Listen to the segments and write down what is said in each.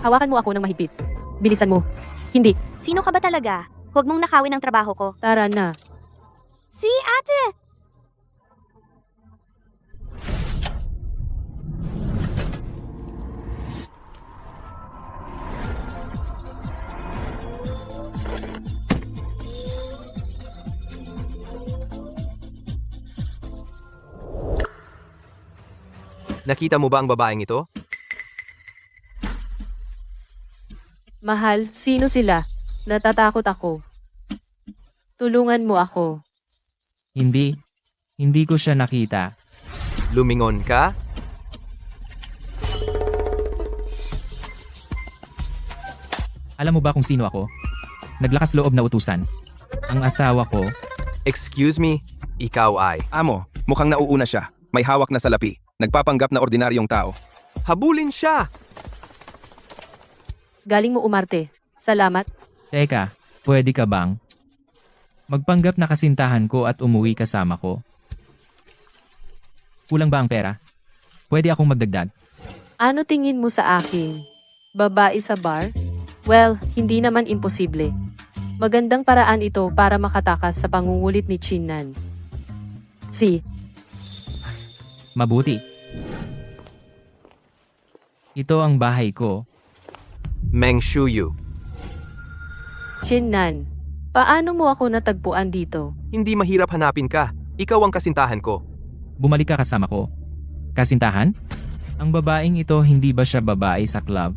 Hawakan mo ako ng mahigpit. Bilisan mo. Hindi. Sino ka ba talaga? Huwag mong nakawin ang trabaho ko. Tara na. Si ate! Nakita mo ba ang babaeng ito? Mahal, sino sila? Natatakot ako. Tulungan mo ako. Hindi. Hindi ko siya nakita. Lumingon ka? Alam mo ba kung sino ako? Naglakas loob na utusan. Ang asawa ko, Excuse me, ikaw ay. Amo, mukhang nauuna siya. May hawak na salapi. Nagpapanggap na ordinaryong tao. Habulin siya! Galing mo umarte. Salamat. teka, pwede ka bang? Magpanggap na kasintahan ko at umuwi kasama ko. Kulang ba ang pera? Pwede akong magdagdag. Ano tingin mo sa akin? Babae sa bar? Well, hindi naman imposible. Magandang paraan ito para makatakas sa pangungulit ni Chinnan. Mabuti. Ito ang bahay ko. Meng Shuyu. Chinnan, paano mo ako natagpuan dito? Hindi mahirap hanapin ka. Ikaw ang kasintahan ko. Bumalik ka kasama ko. Kasintahan? Ang babaeng ito, hindi ba siya babae sa club?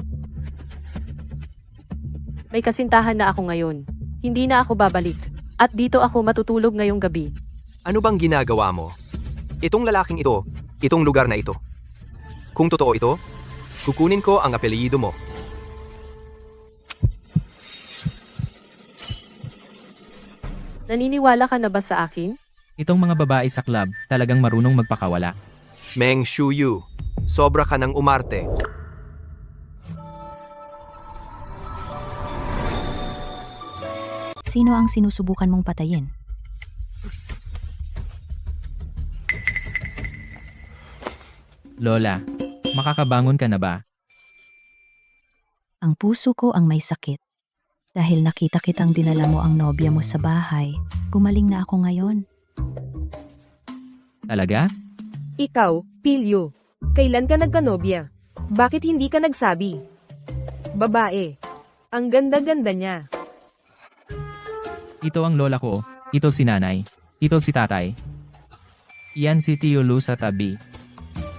May kasintahan na ako ngayon. Hindi na ako babalik. At dito ako matutulog ngayong gabi. Ano bang ginagawa mo? Itong lalaking ito, itong lugar na ito. Kung totoo ito, kukunin ko ang apelyido mo. Naniniwala ka na ba sa akin? Itong mga babae sa club, talagang marunong magpakawala. Meng Shuyu, sobra ka ng umarte. Sino ang sinusubukan mong patayin? Lola, makakabangon ka na ba? Ang puso ko ang may sakit. Dahil nakita kitang dinala mo ang nobya mo sa bahay, gumaling na ako ngayon. Talaga? Ikaw, Pilyo, kailan ka nagkanobya? Bakit hindi ka nagsabi? Babae. Ang ganda-ganda niya. Ito ang lola ko, ito si nanay, ito si tatay. Iyan si Tio Lu sa tabi.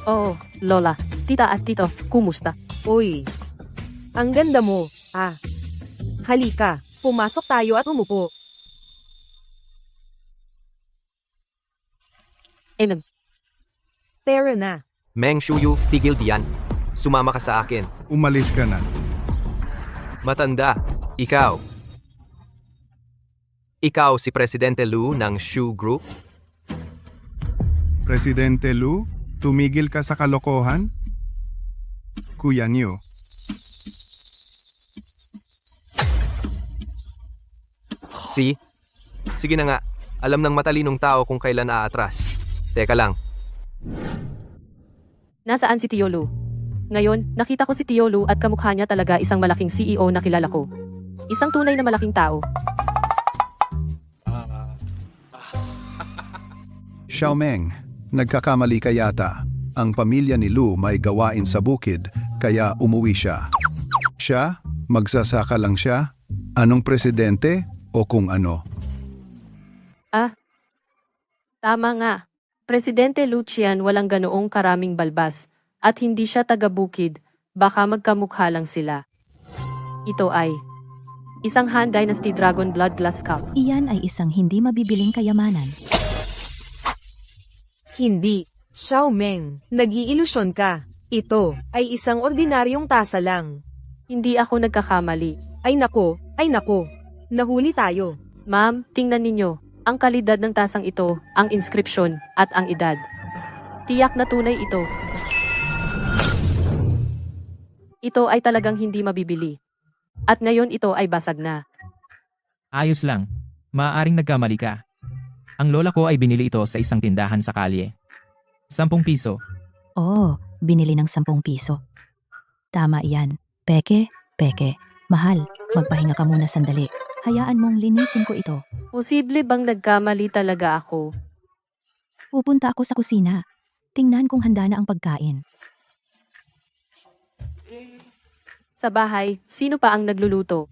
Oo, Lola, tita at tito, kumusta? Uy. Ang ganda mo. Halika, pumasok tayo at umupo. Tara na. Meng Shuyu, tigil diyan. Sumama ka sa akin. Umalis ka na. Matanda, ikaw. Ikaw si Presidente Lu ng Shu Group? Presidente Lu, tumigil ka sa kalokohan? Kuya niyo. Sige na nga. Alam ng matalinong tao kung kailan aatras. Teka lang. Nasaan si Tio Lu? Ngayon, nakita ko si Tio Lu at kamukha niya talaga isang malaking CEO na kilala ko. Isang tunay na malaking tao. Xiaomeng, nagkakamali ka yata. Ang pamilya ni Lu may gawain sa bukid, kaya umuwi siya. Siya? Magsasaka lang siya? Anong presidente o kung ano? Tama nga. Presidente Lucian walang ganoong karaming balbas. At hindi siya taga-bukid. Baka magkamukha lang sila. Ito ay isang Han Dynasty Dragon Blood Glass Cup. Iyan ay isang hindi mabibiling kayamanan. Hindi. Xiaomeng, nag-iilusyon ka. Ito ay isang ordinaryong tasa lang. Hindi ako nagkakamali. Ay nako. Nahuli tayo. Ma'am, tingnan ninyo. Ang kalidad ng tasang ito, ang inskripsyon, at ang edad. Tiyak na tunay ito. Ito ay talagang hindi mabibili. At ngayon ito ay basag na. Ayos lang. Maaaring nagkamali ka. Ang lola ko ay binili ito sa isang tindahan sa kalye. 10 piso. Oo, binili ng 10 piso. Tama iyan. Peke, peke. Mahal, magpahinga ka muna sandali. Hayaan mong linisin ko ito. Posible bang nagkamali talaga ako? Pupunta ako sa kusina. Tingnan kung handa na ang pagkain. Sa bahay, sino pa ang nagluluto?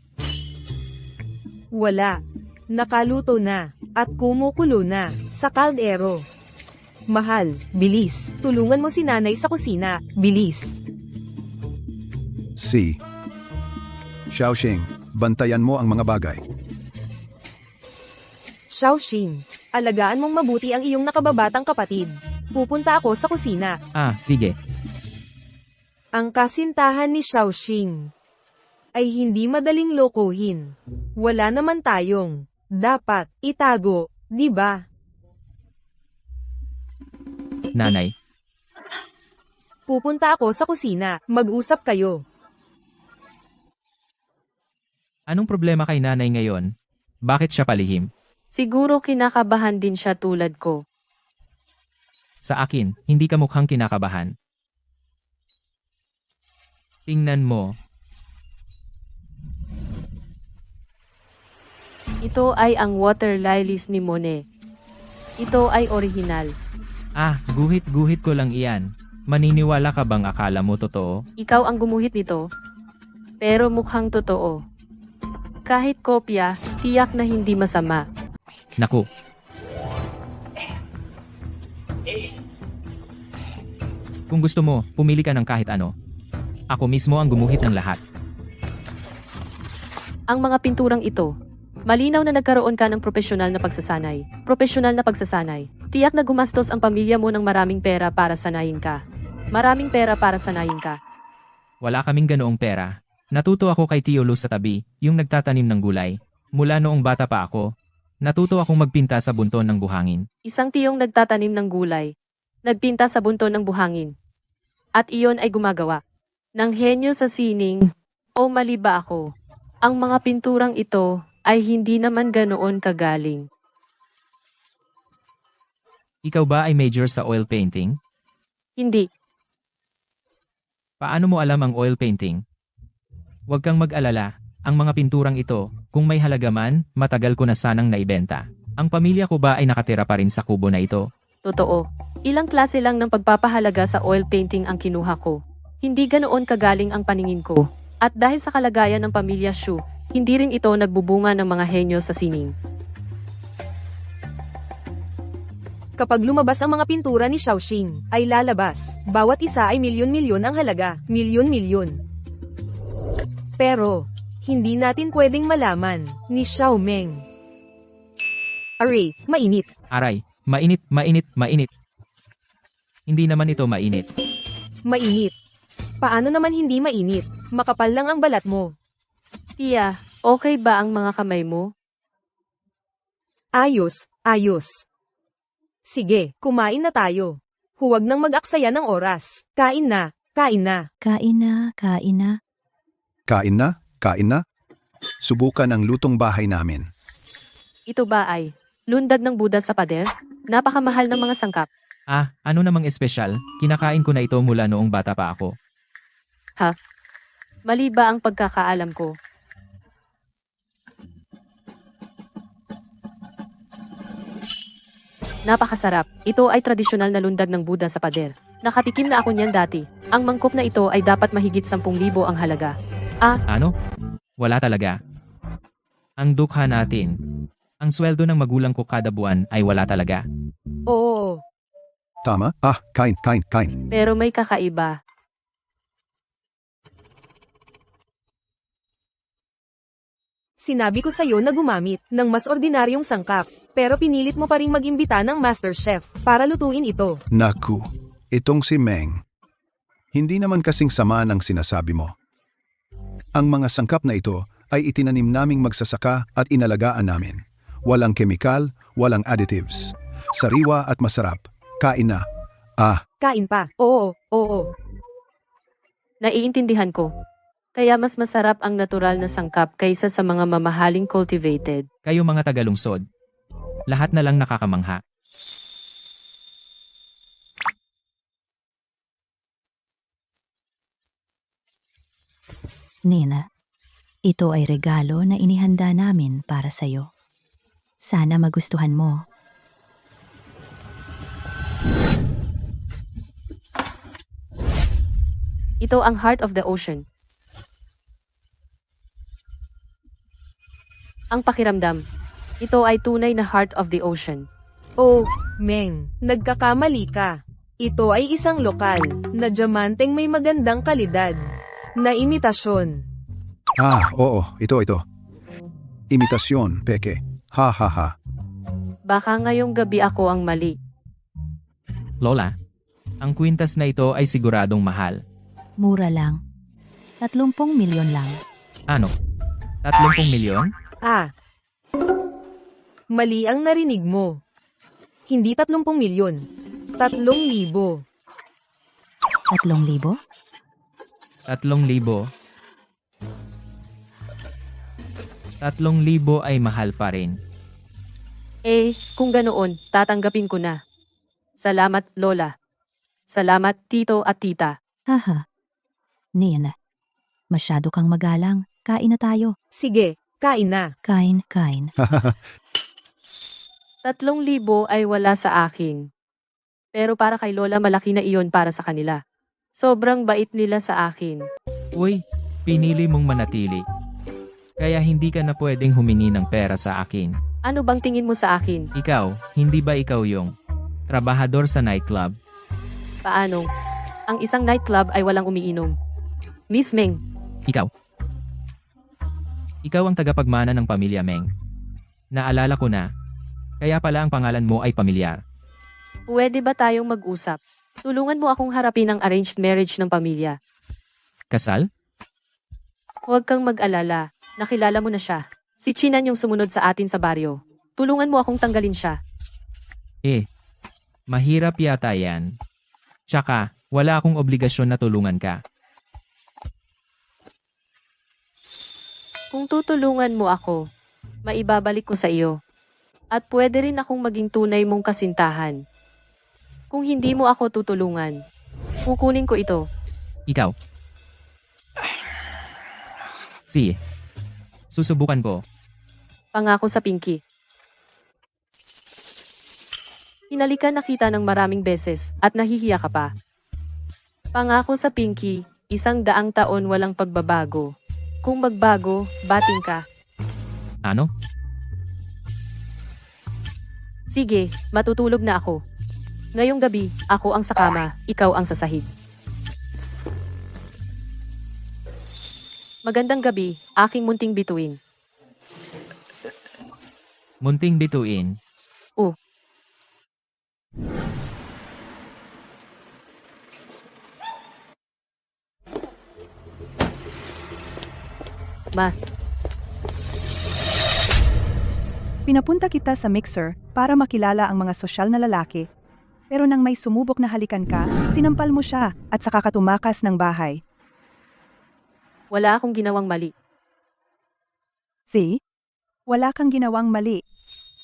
Wala. Nakaluto na at kumukulo na sa kaldero. Mahal, bilis. Tulungan mo si nanay sa kusina. Bilis. C. Xiaoxing, bantayan mo ang mga bagay. Xiaoxing, alagaan mong mabuti ang iyong nakababatang kapatid. Pupunta ako sa kusina. Ah, sige. Ang kasintahan ni Xiaoxing ay hindi madaling lokohin. Wala naman tayong dapat itago, di ba? Nanay, Pupunta ako sa kusina. Mag-usap kayo. anong problema kay nanay ngayon? Bakit siya palihim? Siguro kinakabahan din siya tulad ko. Sa akin, hindi ka mukhang kinakabahan. Tingnan mo. Ito ay ang water lilies ni Monet. Ito ay orihinal. Ah, guhit-guhit ko lang iyan. Maniniwala ka bang akala mo totoo? Ikaw ang gumuhit nito. Pero mukhang totoo. Kahit kopya, tiyak na hindi masama. Naku. Kung gusto mo, pumili ka ng kahit ano. Ako mismo ang gumuhit ng lahat. Ang mga pinturang ito, malinaw na nagkaroon ka ng profesional na pagsasanay. Profesional na pagsasanay. Tiyak na gumastos ang pamilya mo ng maraming pera para sanayin ka. Maraming pera para sanayin ka. Wala kaming ganoong pera. Natuto ako kay Tio Luz sa tabi, yung nagtatanim ng gulay. Mula noong bata pa ako, natuto akong magpinta sa bunton ng buhangin. Isang tiyong nagtatanim ng gulay. Nagpinta sa bunton ng buhangin. At iyon ay gumagawa ng henyo sa sining. O mali ba ako? Ang mga pinturang ito ay hindi naman ganoon kagaling. Ikaw ba ay major sa oil painting? Hindi. Paano mo alam ang oil painting? Huwag kang mag-alala, ang mga pinturang ito, kung may halaga man, matagal ko na sanang naibenta. Ang pamilya ko ba ay nakatira pa rin sa kubo na ito? Totoo. Ilang klase lang ng pagpapahalaga sa oil painting ang kinuha ko. Hindi ganoon kagaling ang paningin ko. At dahil sa kalagayan ng pamilya Shu, hindi rin ito nagbubunga ng mga henyo sa sining. Kapag lumabas ang mga pintura ni Xiaoxing, ay lalabas. Bawat isa ay milyon-milyon ang halaga. Milyon-milyon. Pero, hindi natin pwedeng malaman ni Xiaomeng. Aray, mainit. Aray, mainit, mainit, mainit. Hindi naman ito mainit. Mainit. Paano naman hindi mainit? Makapal lang ang balat mo. Tia, okay ba ang mga kamay mo? Ayos, ayos. Sige, kumain na tayo. Huwag nang mag-aksaya ng oras. Kain na, kain na. Kain na, kain na. Kain na? Kain na? Subukan ang lutong bahay namin. Ito ba ay lundag ng Buddha sa pader? Napakamahal ng mga sangkap. Ah, ano namang espesyal? Kinakain ko na ito mula noong bata pa ako. Mali ba ang pagkakaalam ko? Napakasarap. Ito ay tradisyonal na lundag ng Buddha sa pader. Nakatikim na ako niyan dati. Ang mangkok na ito ay dapat mahigit 10,000 ang halaga. Ano? Wala talaga. Ang dukha natin. Ang sweldo ng magulang ko kada buwan ay wala talaga. Oo, Tama? Ah, kain, kain, kain. Pero may kakaiba. sinabi ko sa'yo na gumamit ng mas ordinaryong sangkap. Pero pinilit mo pa ring mag-imbita ng Master Chef para lutuin ito. Naku, itong si Meng. Hindi naman kasing sama ng sinasabi mo. Ang mga sangkap na ito ay itinanim naming magsasaka at inalagaan namin. Walang kemikal, walang additives. Sariwa at masarap. Kain na. Ah, Kain pa. Oo, oo. Naiintindihan ko. Kaya mas masarap ang natural na sangkap kaysa sa mga mamahaling cultivated. Kayo mga tagalungsod. Lahat na lang nakakamangha. Nina, ito ay regalo na inihanda namin para sa'yo. Sana magustuhan mo. Ito ang heart of the ocean. Ang pakiramdam. Ito ay tunay na heart of the ocean. Oh, Meng, nagkakamali ka. Ito ay isang lokal na diamanteng may magandang kalidad na imitasyon. Oo, ito. Imitasyon, peke. Ha ha ha. Baka ngayong gabi ako ang mali. Lola, ang kwintas na ito ay siguradong mahal. Mura lang. 30 milyon lang. Ano? 30 milyon? Mali ang narinig mo. Hindi 30 milyon. 3,000. 3,000? 3,000. 3,000 ay mahal pa rin. Kung ganoon, tatanggapin ko na. Salamat, Lola. Salamat, Tito at Tita. Haha. Nina, masyado kang magalang. Kain na tayo. Sige, kain na. Kain. 3,000 ay wala sa akin. Pero para kay Lola malaki na iyon para sa kanila. Sobrang bait nila sa akin. Uy, pinili mong manatili. Kaya hindi ka na pwedeng humingi ng pera sa akin. Ano bang tingin mo sa akin? Ikaw, hindi ba ikaw yung trabahador sa nightclub? Paano? Ang isang nightclub ay walang umiinom. Miss Meng, Ikaw. Ikaw ang tagapagmana ng pamilya Meng. Naalala ko na. Kaya pala ang pangalan mo ay pamilyar. pwede ba tayong mag-usap? Tulungan mo akong harapin ang arranged marriage ng pamilya. Kasal? Huwag kang mag-alala. Nakilala mo na siya. Si Chinan yung sumunod sa atin sa baryo. Tulungan mo akong tanggalin siya. Mahirap yata yan. Tsaka, wala akong obligasyon na tulungan ka. Kung tutulungan mo ako, maibabalik ko sa iyo. At pwede rin akong maging tunay mong kasintahan. Kung hindi mo ako tutulungan, kukunin ko ito. Ikaw. Sige. Susubukan ko. Pangako sa Pinky. Hinalikan na kita ng maraming beses at nahihiya ka pa. Pangako sa Pinky, 100 taon walang pagbabago. Kung magbago, bating ka. Ano? Sige, matutulog na ako. Ngayong gabi, ako ang sa kama, ikaw ang sa sahig. Magandang gabi, aking munting bituin. Munting bituin. Pinapunta kita sa mixer para makilala ang mga sosyal na lalaki. Pero nang may sumubok na halikan ka, sinampal mo siya at saka ka tumakas ng bahay. Wala akong ginawang mali. See? Wala kang ginawang mali.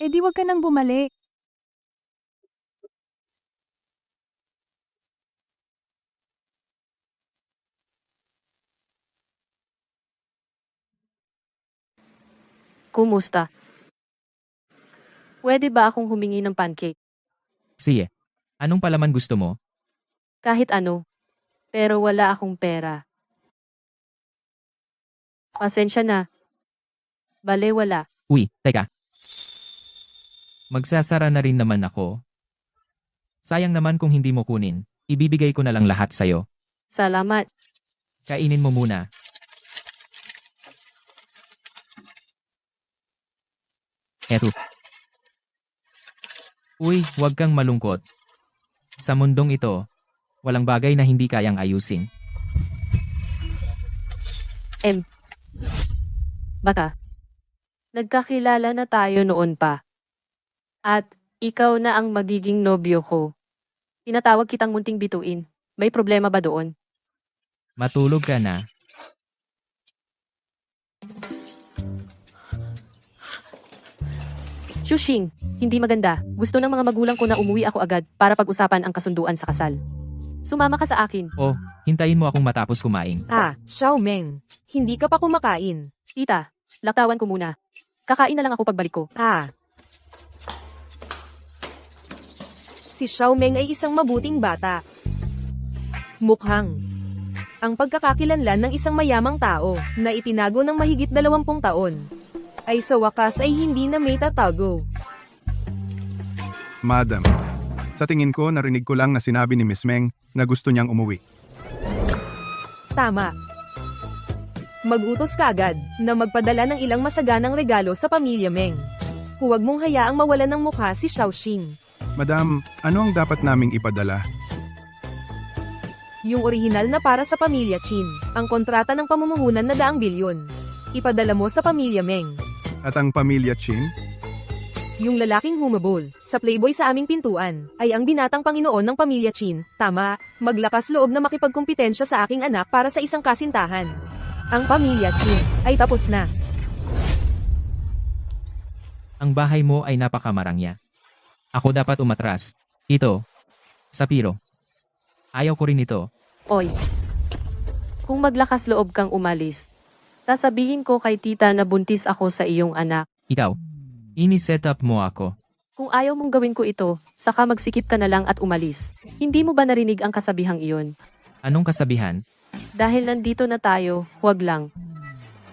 Eh di wag ka nang bumalik. Kumusta? Pwede ba akong humingi ng pancake? Sige. Anong palaman gusto mo? Kahit ano. Pero wala akong pera. Pasensya na. Bale wala. Uy, teka. Magsasara na rin naman ako. Sayang naman kung hindi mo kunin. Ibibigay ko na lang lahat sa'yo. Salamat. Kainin mo muna. Eto. Uy, huwag kang malungkot. Sa mundong ito, walang bagay na hindi kayang ayusin. Baka. Nagkakilala na tayo noon pa. At ikaw na ang magiging nobyo ko. Tinatawag kitang munting bituin. May problema ba doon? Matulog ka na. Shushing, hindi maganda. Gusto ng mga magulang ko na umuwi ako agad para pag-usapan ang kasunduan sa kasal. Sumama ka sa akin. Oh, hintayin mo akong matapos kumain. Xiao Meng. Hindi ka pa kumakain. Tita, laktawan ko muna. Kakain na lang ako pagbalik ko. Si Xiao Meng ay isang mabuting bata. Mukhang ang pagkakakilanlan ng isang mayamang tao na itinago ng mahigit 20 taon ay sa wakas ay hindi na may tatago. Madam, sa tingin ko narinig ko lang na sinabi ni Miss Meng na gusto niyang umuwi. Tama. Mag-utos ka agad na magpadala ng ilang masaganang regalo sa pamilya Meng. Huwag mong hayaang mawalan ng mukha si Xiaoxing. Madam, ano ang dapat naming ipadala? Yung orihinal na para sa pamilya Chin, ang kontrata ng pamumuhunan na 200 bilyon. Ipadala mo sa pamilya Meng. At ang pamilya Chin? Yung lalaking humabol sa Playboy sa aming pintuan ay ang binatang Panginoon ng pamilya Chin. Tama, maglakas loob na makipagkumpetensya sa aking anak para sa isang kasintahan. Ang pamilya Chin ay tapos na. Ang bahay mo ay napakamarangya. Ako dapat umatras. Ito. Sapiro. Ayaw ko rin ito. Oy. Kung maglakas loob kang umalis, sasabihin ko kay tita na buntis ako sa iyong anak. Ikaw. Ini-set up mo ako. Kung ayaw mong gawin ko ito, saka magsikip ka na lang at umalis. Hindi mo ba narinig ang kasabihang iyon? Anong kasabihan? Dahil nandito na tayo, huwag lang.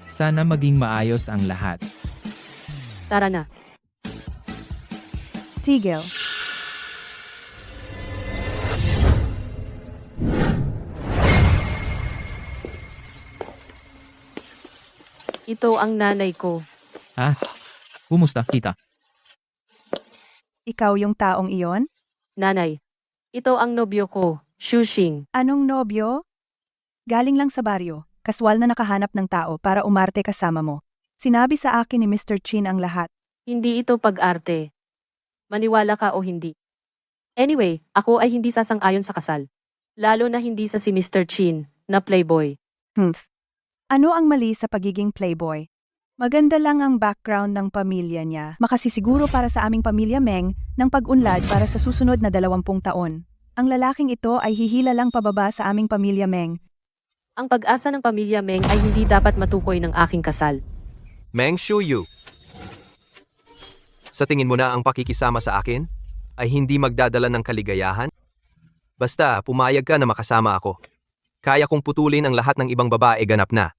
Sana maging maayos ang lahat. Tara na. Tigil. Ito ang nanay ko. Kumusta, tita? Ikaw yung taong iyon? Nanay. Ito ang nobyo ko, Shushing. Anong nobyo? Galing lang sa baryo. Kaswal na nakahanap ng tao para umarte kasama mo. Sinabi sa akin ni Mr. Chin ang lahat. Hindi ito pag-arte. Maniwala ka o hindi. Anyway, ako ay hindi sasang-ayon sa kasal. Lalo na hindi sa si Mr. Chin, na playboy. Ano ang mali sa pagiging playboy? Maganda lang ang background ng pamilya niya. Makasisiguro para sa aming pamilya Meng ng pag-unlad para sa susunod na 20 taon. Ang lalaking ito ay hihila lang pababa sa aming pamilya Meng. Ang pag-asa ng pamilya Meng ay hindi dapat matukoy ng aking kasal. Meng Shuyu. Sa tingin mo na ang pakikisama sa akin ay hindi magdadala ng kaligayahan? Basta pumayag ka na makasama ako. Kaya kong putulin ang lahat ng ibang babae ganap na.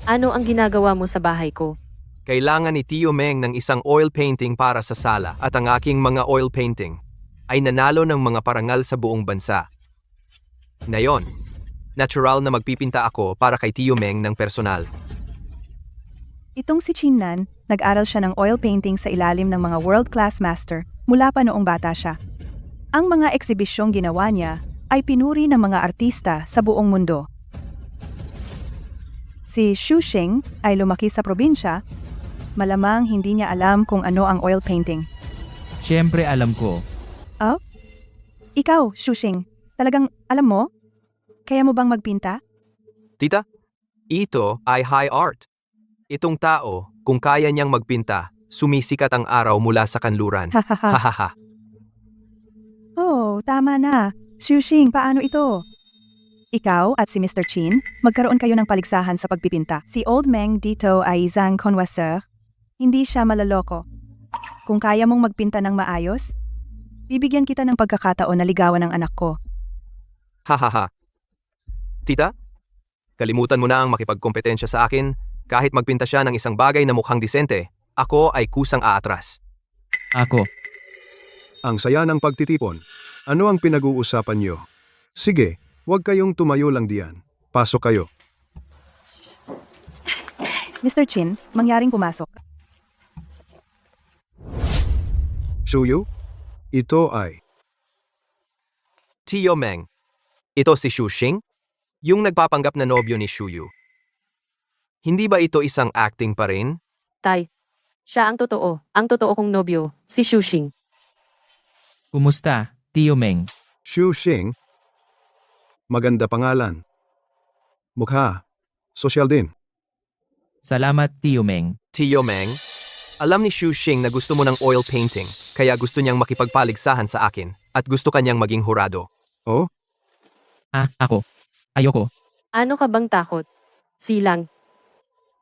Ano ang ginagawa mo sa bahay ko? Kailangan ni Tio Meng ng isang oil painting para sa sala at ang aking mga oil painting ay nanalo ng mga parangal sa buong bansa. Ngayon, natural na magpipinta ako para kay Tio Meng ng personal. Itong si Chinnan, nag-aral siya ng oil painting sa ilalim ng mga world-class master mula pa noong bata siya. Ang mga eksibisyong ginawa niya ay pinuri ng mga artista sa buong mundo. Si Shushing ay lumaki sa probinsya, malamang hindi niya alam kung ano ang oil painting. Siyempre alam ko. Ikaw, Shushing, talagang alam mo? Kaya mo bang magpinta? Tita, ito ay high art. Itong tao, kung kaya niyang magpinta, sumisikat ang araw mula sa kanluran. Hahaha. Hahaha. Oh, tama na. Shushing, paano ito? Ikaw at si Mr. Chin, magkaroon kayo ng paligsahan sa pagpipinta. Si Old Meng dito ay isang connoisseur. Hindi siya malaloko. Kung kaya mong magpinta ng maayos, bibigyan kita ng pagkakataon na ligawan ng anak ko. Hahaha. Tita, kalimutan mo na ang makipagkompetensya sa akin. Kahit magpinta siya ng isang bagay na mukhang disente, ako ay kusang aatras. Ako. Ang saya ng pagtitipon. Ano ang pinag-uusapan niyo? Sige, huwag kayong tumayo lang diyan. Pasok kayo. Mr. Chin, mangyaring pumasok. Shuyu, ito ay... Tio Meng, ito si Shushing? Yung nagpapanggap na nobyo ni Shuyu. Hindi ba ito isang acting pa rin? Tay, siya ang totoo. Ang totoo kong nobyo, si Shushing. Kumusta, Tio Meng? Shushing? Maganda pangalan. Mukha. Sosyal din. Salamat, Tio Meng. Tio Meng, alam ni Shushing na gusto mo ng oil painting, kaya gusto niyang makipagpaligsahan sa akin, at gusto kanyang maging hurado. Oh? Ako. Ayoko. Ano ka bang takot? Silang.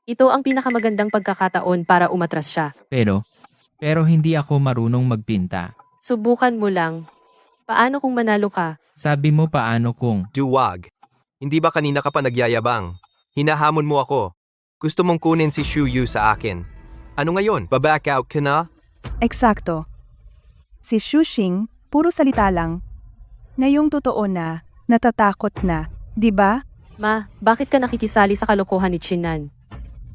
Ito ang pinakamagandang pagkakataon para umatras siya. Pero hindi ako marunong magpinta. Subukan mo lang. Paano kung manalo ka? Sabi mo paano kung... Duwag. Hindi ba kanina ka pa nagyayabang? Hinahamon mo ako. Gusto mong kunin si Shu Yu sa akin. Ano ngayon? Baback out ka na? Eksakto. Si Shushing, puro salita lang. Ngayong totoo na, natatakot na, di ba? Ma, bakit ka nakikisali sa kalokohan ni Chinan?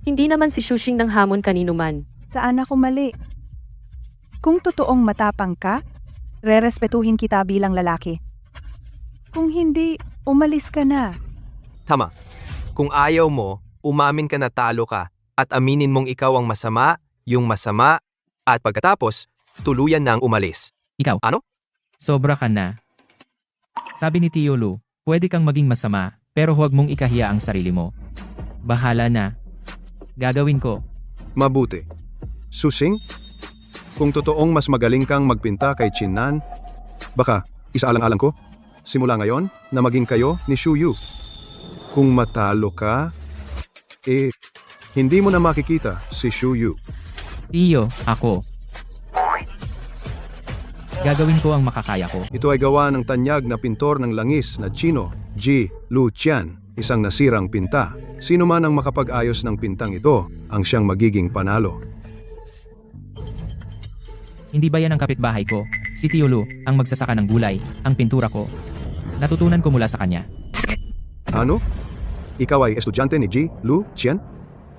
Hindi naman si Shushing ng hamon kanino man. Saan ako mali? Kung totoong matapang ka, rerespetuhin kita bilang lalaki. Kung hindi, umalis ka na. Tama. Kung ayaw mo, umamin ka na talo ka at aminin mong ikaw ang masama, yung masama, at pagkatapos, tuluyan na ang umalis. Ikaw. Ano? Sobra ka na. Sabi ni Tio Lu, pwede kang maging masama, pero huwag mong ikahiya ang sarili mo. Bahala na. Gagawin ko. Mabuti. Susing, kung totoong mas magaling kang magpinta kay Chinan, baka isaalang-alang ko, simula ngayon, na maging kayo ni Shu Yu. Kung matalo ka, hindi mo na makikita si Shu Yu. Tio, ako. Gagawin ko ang makakaya ko. Ito ay gawa ng tanyag na pintor ng langis na Chino, Ji Luqian, isang nasirang pinta. Sino man ang makapag-ayos ng pintang ito, ang siyang magiging panalo. Hindi ba yan ang kapitbahay ko? Si Tio Lu, ang magsasaka ng gulay, ang pintura ko. Natutunan ko mula sa kanya. Ano? Ikaw ay estudyante ni Ji Luqian?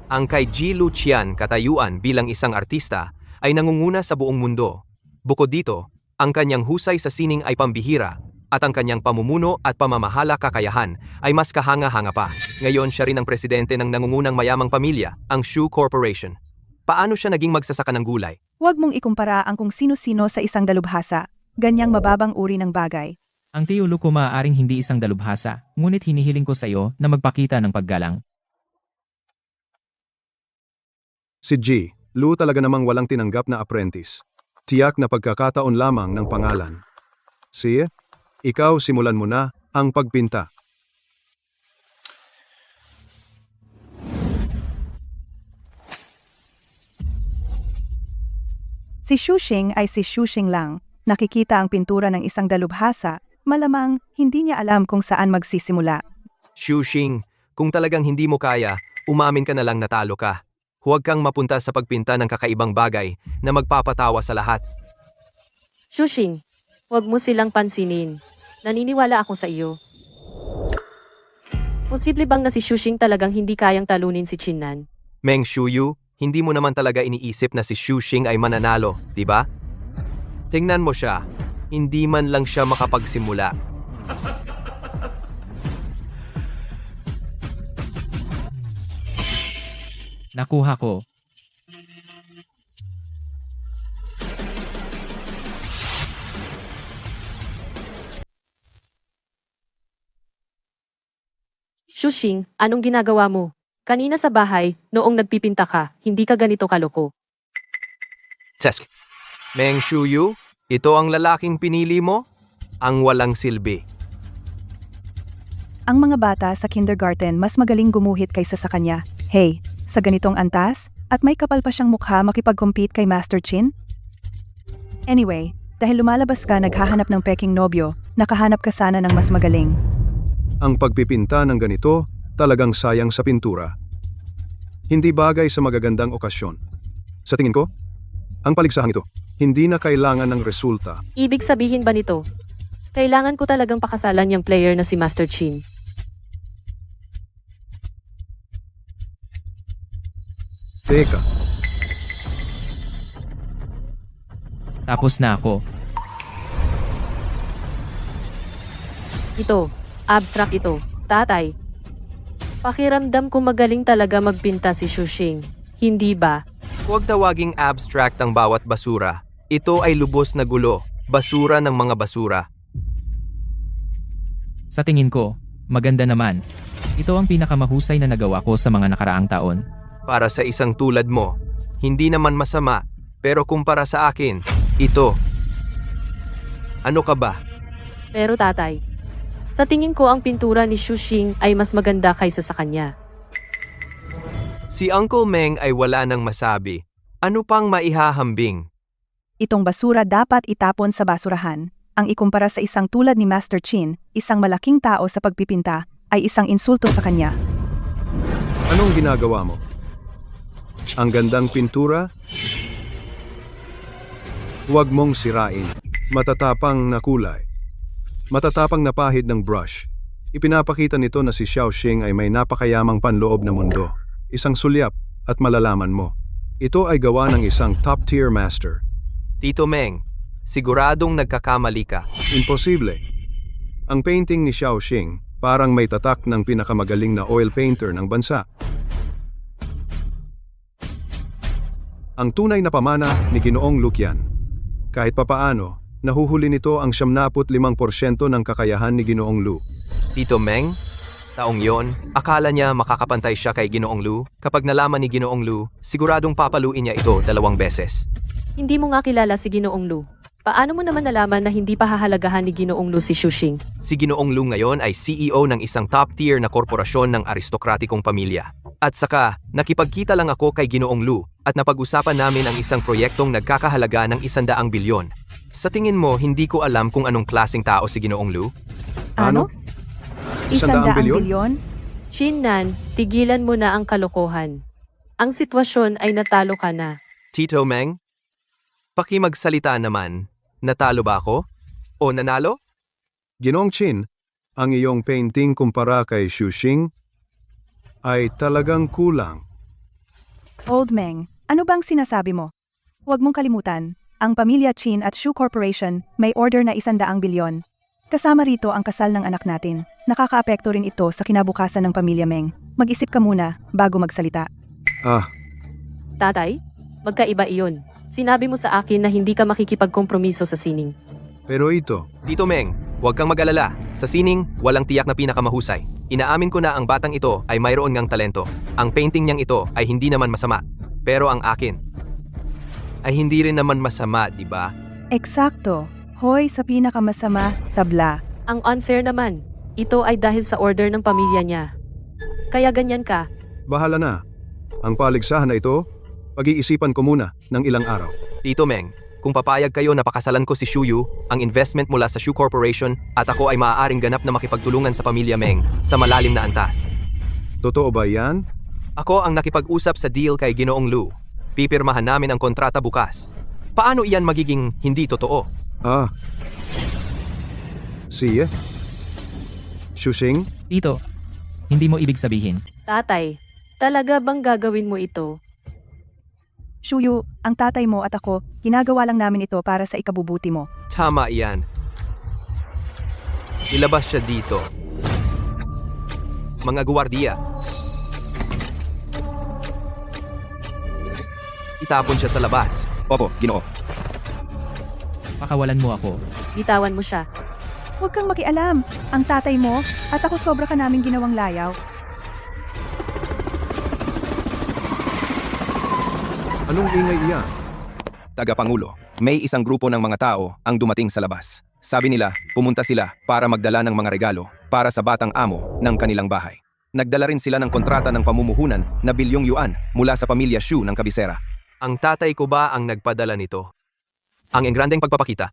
Ang kay Ji Luqian katayuan bilang isang artista ay nangunguna sa buong mundo. Bukod dito, ang kanyang husay sa sining ay pambihira at ang kanyang pamumuno at pamamahala kakayahan ay mas kahanga-hanga pa. Ngayon siya rin ang presidente ng nangungunang mayamang pamilya, ang Shu Corporation. Paano siya naging magsasaka ng gulay? Huwag mong ikumpara ang kung sino-sino sa isang dalubhasa. Ganyang mababang uri ng bagay. Ang Tio Lu ko maaaring hindi isang dalubhasa, ngunit hinihiling ko sa iyo na magpakita ng paggalang. Si Ji Lu talaga namang walang tinanggap na apprentice. Tiyak na pagkakataon lamang ng pangalan. Si, ikaw simulan mo na ang pagpinta. Si Shushing ay si Shushing lang. Nakikita ang pintura ng isang dalubhasa, malamang hindi niya alam kung saan magsisimula. Shushing, kung talagang hindi mo kaya, umamin ka na lang na talo ka. Huwag kang mapunta sa pagpinta ng kakaibang bagay na magpapatawa sa lahat. Shushing, huwag mo silang pansinin. Naniniwala ako sa iyo. Posible bang na si Shushing talagang hindi kayang talunin si Chinan? Meng Shuyu, hindi mo naman talaga iniisip na si Shushing ay mananalo, di ba? Tingnan mo siya, hindi man lang siya makapagsimula. Nakuha ko. Shushing, anong ginagawa mo? Kanina sa bahay, noong nagpipinta ka, hindi ka ganito kaloko. Tesk. Meng Shuyu, ito ang lalaking pinili mo? Ang walang silbi. Ang mga bata sa kindergarten mas magaling gumuhit kaysa sa kanya. Hey, sa ganitong antas, at may kapal pa siyang mukha makipag-compete kay Master Chin? Anyway, dahil lumalabas ka naghahanap ng peking nobyo, nakahanap ka sana ng mas magaling. Ang pagpipinta ng ganito, talagang sayang sa pintura. Hindi bagay sa magagandang okasyon. Sa tingin ko, ang paligsahan ito, hindi na kailangan ng resulta. Ibig sabihin ba nito? Kailangan ko talagang pakasalan yung player na si Master Chin. Teka, Tapos na ako. Ito, abstract ito. Tatay. Pakiramdam ko magaling talaga magpinta si Shushing. Hindi ba? Huwag tawaging abstract ang bawat basura. Ito ay lubos na gulo, basura ng mga basura. Sa tingin ko, maganda naman. Ito ang pinakamahusay na nagawa ko sa mga nakaraang taon. Para sa isang tulad mo, hindi naman masama, pero kumpara sa akin, ito. Ano ka ba? Pero tatay, Sa tingin ko ang pintura ni Xuxing ay mas maganda kaysa sa kanya. Si Uncle Meng ay wala nang masabi. Ano pang maihahambing? Itong basura dapat itapon sa basurahan. Ang ikumpara sa isang tulad ni Master Chin, isang malaking tao sa pagpipinta, ay isang insulto sa kanya. Anong ginagawa mo? Ang gandang pintura? Huwag mong sirain. Matatapang na kulay. Matatapang na pahid ng brush. Ipinapakita nito na si Xiaoxing ay may napakayamang panloob na mundo. Isang sulyap at malalaman mo. Ito ay gawa ng isang top-tier master. Tito Meng, siguradong nagkakamali ka. Imposible. Ang painting ni Xiaoxing parang may tatak ng pinakamagaling na oil painter ng bansa. Ang tunay na pamana ni Ginoong Luqian. Kahit papaano, nahuhuli nito ang 75% ng kakayahan ni Ginoong Lu. Tito Meng, taong yon, akala niya makakapantay siya kay Ginoong Lu. Kapag nalaman ni Ginoong Lu, siguradong papaluin niya ito 2 beses. Hindi mo nga kilala si Ginoong Lu. Paano mo naman nalaman na hindi pa hahalagahan ni Ginoong Lu si Xuxing? Si Ginoong Lu ngayon ay CEO ng isang top-tier na korporasyon ng aristokratikong pamilya. At saka, nakipagkita lang ako kay Ginoong Lu at napag-usapan namin ang isang proyektong nagkakahalaga ng 100 bilyon. Sa tingin mo, hindi ko alam kung anong klaseng tao si Ginoong Lu? Ano? 100 bilyon? Chinnan, tigilan mo na ang kalokohan. Ang sitwasyon ay natalo ka na. Tito Meng, pakimagsalita naman. Natalo ba ako? O nanalo? Ginoong Chin, ang iyong painting kumpara kay Xuxing ay talagang kulang. Old Meng, ano bang sinasabi mo? Huwag mong kalimutan, ang pamilya Chin at Shu Corporation may order na 100 bilyon. Kasama rito ang kasal ng anak natin. Nakakaapekto rin ito sa kinabukasan ng pamilya Meng. Mag-isip ka muna bago magsalita. Tatay, magkaiba iyon. Sinabi mo sa akin na hindi ka makikipagkompromiso sa sining. Pero ito, Tito Meng, huwag kang mag-alala. Sa sining, walang tiyak na pinakamahusay. Inaamin ko na ang batang ito ay mayroon ngang talento. Ang painting niyang ito ay hindi naman masama. Pero ang akin ay hindi rin naman masama, di ba? Eksakto. Hoy sa pinakamasama, tabla. Ang unfair naman. Ito ay dahil sa order ng pamilya niya. Kaya ganyan ka. bahala na. Ang paligsahan na ito, pag-iisipan ko muna ng ilang araw. Tito Meng, kung papayag kayo na pakasalan ko si Shuyu, ang investment mula sa Shu Corporation at ako ay maaaring ganap na makipagtulungan sa pamilya Meng sa malalim na antas. Totoo ba yan? Ako ang nakipag-usap sa deal kay Ginoong Lu. Pipirmahan namin ang kontrata bukas. Paano iyan magiging hindi totoo? Siye? Xuxing? Tito, hindi mo ibig sabihin. Tatay, talaga bang gagawin mo ito? Shuyu, ang tatay mo at ako, ginagawa lang namin ito para sa ikabubuti mo. Tama iyan. Ilabas siya dito. Mga guwardiya. Itapon siya sa labas. Opo, Ginoo. Pakawalan mo ako. Bitawan mo siya. Huwag kang makialam. Ang tatay mo at ako sobra ka naming ginawang layaw. Anong ingay iyan? Tagapangulo, may isang grupo ng mga tao ang dumating sa labas. Sabi nila, pumunta sila para magdala ng mga regalo para sa batang amo ng kanilang bahay. Nagdala rin sila ng kontrata ng pamumuhunan na bilyong yuan mula sa pamilya Shu ng kabisera. Ang tatay ko ba ang nagpadala nito? Ang engrandeng pagpapakita.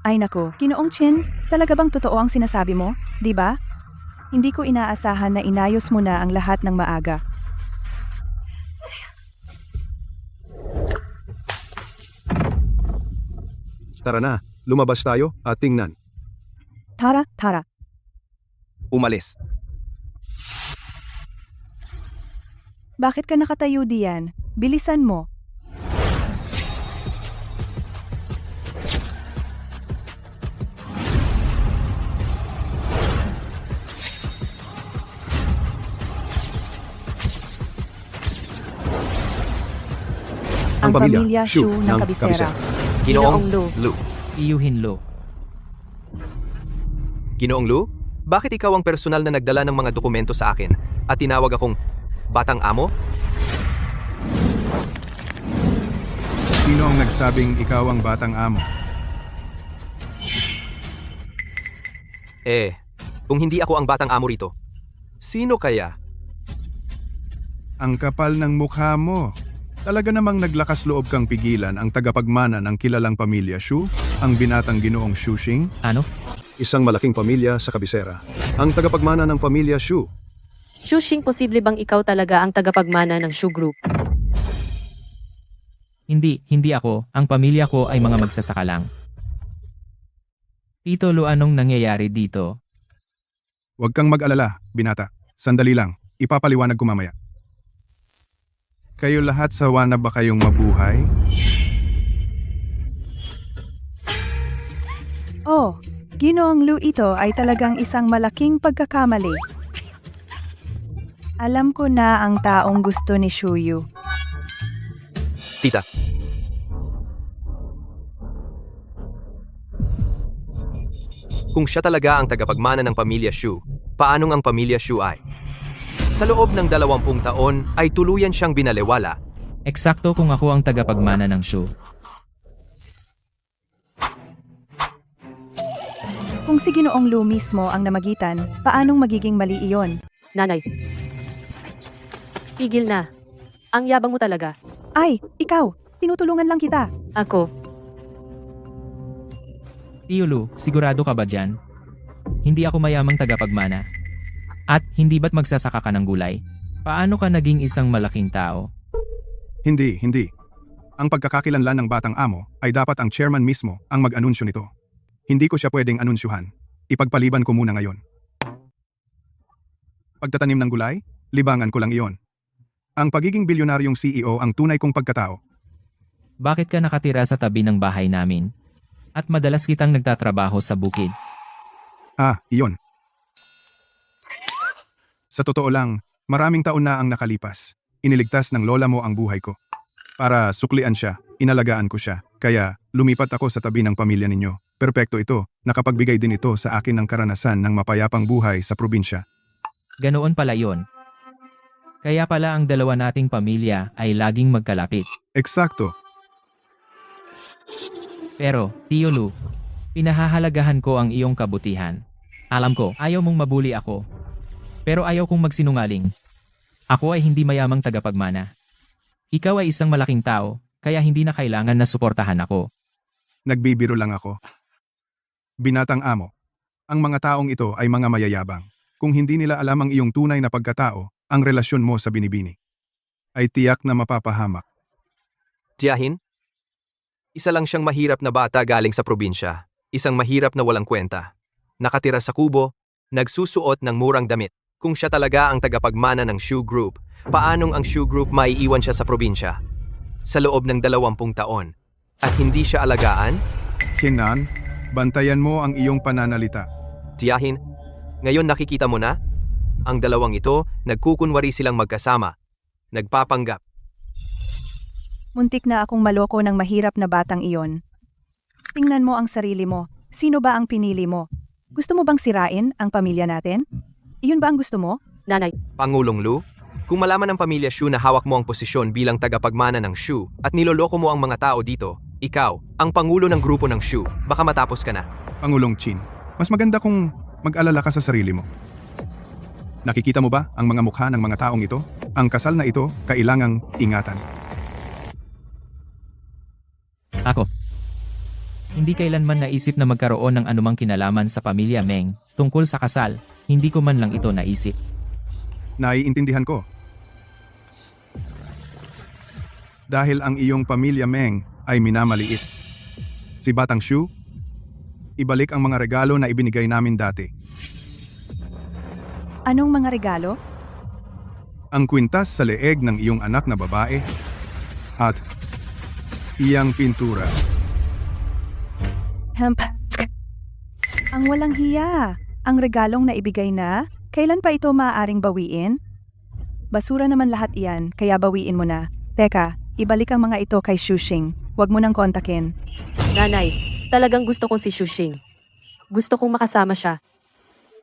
Ay nako, Ginoong Chin, talaga bang totoo ang sinasabi mo? Di ba? Hindi ko inaasahan na inayos mo na ang lahat ng maaga. Tara na, lumabas tayo at tingnan. Tara, tara. Umalis. Bakit ka nakatayo diyan? Bilisan mo. Ang pamilya Shu ng kabisera. Ginoong Lu. Lu. Iyuhin Lo. Ginoong Lu? Bakit ikaw ang personal na nagdala ng mga dokumento sa akin at tinawag akong batang amo? Sino ang nagsabing ikaw ang batang amo? Kung hindi ako ang batang amo rito, sino kaya? Ang kapal ng mukha mo. Talaga namang naglakas loob kang pigilan ang tagapagmana ng kilalang pamilya Shu, ang binatang ginoong Shushing. Ano? Isang malaking pamilya sa kabisera. Ang tagapagmana ng pamilya Shu. Shushing, posible bang ikaw talaga ang tagapagmana ng Shu Group? Hindi ako. Ang pamilya ko ay mga magsasaka lang. Tito Lu, anong nangyayari dito? Huwag kang mag-alala, binata. Sandali lang, ipapaliwanag ko mamaya. Kayo lahat sawa na ba kayong mabuhay? Oh, Ginoong Lu, ito ay talagang isang malaking pagkakamali. Alam ko na ang taong gusto ni Shuyu. Tita. Kung siya talaga ang tagapagmana ng pamilya Shu, paanong ang pamilya Shu ay? Sa loob ng 20 taon ay tuluyan siyang binalewala. Eksakto kung ako ang tagapagmana ng Shu. Kung si Ginoong Lu mismo ang namagitan, paanong magiging mali iyon? Nanay. Tigil na. Ang yabang mo talaga. Ay, ikaw! Tinutulungan lang kita. Ako. Tio Lu, sigurado ka ba dyan? Hindi ako mayamang tagapagmana. At hindi ba't magsasaka ka ng gulay? Paano ka naging isang malaking tao? Hindi. Ang pagkakakilanlan ng batang amo ay dapat ang chairman mismo ang mag-anunsyo nito. Hindi ko siya pwedeng anunsyuhan. Ipagpaliban ko muna ngayon. Pagtatanim ng gulay, libangan ko lang iyon. Ang pagiging bilyonaryong CEO ang tunay kong pagkatao. Bakit ka nakatira sa tabi ng bahay namin? At madalas kitang nagtatrabaho sa bukid. Iyon. Sa totoo lang, maraming taon na ang nakalipas. Iniligtas ng lola mo ang buhay ko. Para suklian siya, inalagaan ko siya. Kaya lumipat ako sa tabi ng pamilya ninyo. Perpekto ito, nakapagbigay din ito sa akin ng karanasan ng mapayapang buhay sa probinsya. Ganoon pala yon. Kaya pala ang dalawa nating pamilya ay laging magkalapit. Eksakto. Pero, Tio Lu, pinahahalagahan ko ang iyong kabutihan. Alam ko, ayaw mong mabuli ako. Pero ayaw kong magsinungaling. Ako ay hindi mayamang tagapagmana. Ikaw ay isang malaking tao, kaya hindi na kailangan na suportahan ako. Nagbibiro lang ako. Binatang amo. Ang mga taong ito ay mga mayayabang. Kung hindi nila alam ang iyong tunay na pagkatao, ang relasyon mo sa binibini ay tiyak na mapapahamak. Tiyahin? Isa lang siyang mahirap na bata galing sa probinsya. Isang mahirap na walang kwenta. Nakatira sa kubo, nagsusuot ng murang damit. Kung siya talaga ang tagapagmana ng Shu Group, paanong ang Shu Group maiiwan siya sa probinsya? Sa loob ng 20 taon. At hindi siya alagaan? Kinan, bantayan mo ang iyong pananalita. Tiyahin, ngayon nakikita mo na? Ang dalawang ito, nagkukunwari silang magkasama. Nagpapanggap. Muntik na akong maloko ng mahirap na batang iyon. Tingnan mo ang sarili mo. Sino ba ang pinili mo? Gusto mo bang sirain ang pamilya natin? Iyon ba ang gusto mo? Nanay. Pangulong Lu, kung malaman ng pamilya Shu na hawak mo ang posisyon bilang tagapagmana ng Shu at niloloko mo ang mga tao dito, ikaw, ang pangulo ng grupo ng Shu, baka matapos ka na. Pangulong Chin, mas maganda kung mag-alala ka sa sarili mo. Nakikita mo ba ang mga mukha ng mga taong ito? Ang kasal na ito, kailangang ingatan. Ako. Hindi kailanman naisip na magkaroon ng anumang kinalaman sa pamilya Meng tungkol sa kasal. Hindi ko man lang ito naisip. Naiintindihan ko. Dahil ang iyong pamilya Meng ay minamaliit. Si Batang Shu, ibalik ang mga regalo na ibinigay namin dati. Anong mga regalo? Ang kwintas sa leeg ng iyong anak na babae at iyang pintura. Ang walang hiya. Ang regalong naibigay na, kailan pa ito maaaring bawiin? Basura naman lahat iyan, kaya bawiin mo na. Teka, ibalik ang mga ito kay Shushing. Huwag mo nang kontakin. Nanay, talagang gusto ko si Shushing. Gusto kong makasama siya.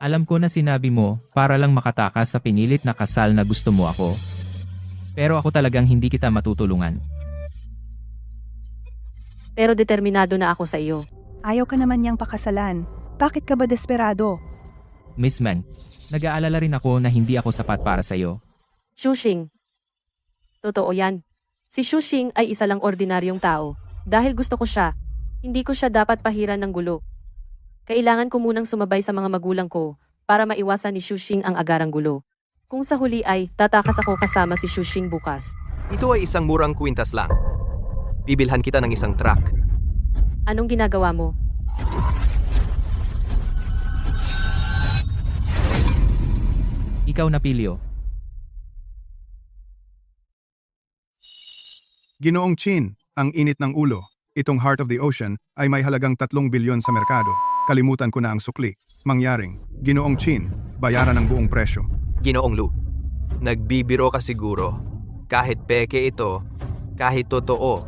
Alam ko na sinabi mo para lang makatakas sa pinilit na kasal na gusto mo ako. Pero ako talagang hindi kita matutulungan. Pero determinado na ako sa iyo. Ayaw ka naman niyang pakasalan. Bakit ka ba desperado? Miss Meng, nag-aalala rin ako na hindi ako sapat para sa'yo. Shushing. Totoo yan. Si Shushing ay isa lang ordinaryong tao. Dahil gusto ko siya, hindi ko siya dapat pahiran ng gulo. Kailangan ko munang sumabay sa mga magulang ko para maiwasan ni Shushing ang agarang gulo. Kung sa huli ay tatakas ako kasama si Shushing bukas. Ito ay isang murang kwintas lang. Bibilhan kita ng isang truck. Anong ginagawa mo? Ikaw na Pilyo. Ginoong Chin, ang init ng ulo. Itong Heart of the Ocean ay may halagang 3 bilyon sa merkado. Kalimutan ko na ang sukli. Mangyaring, Ginoong Chin, bayaran ang buong presyo. Ginoong Lu, nagbibiro ka siguro. Kahit peke ito, kahit totoo,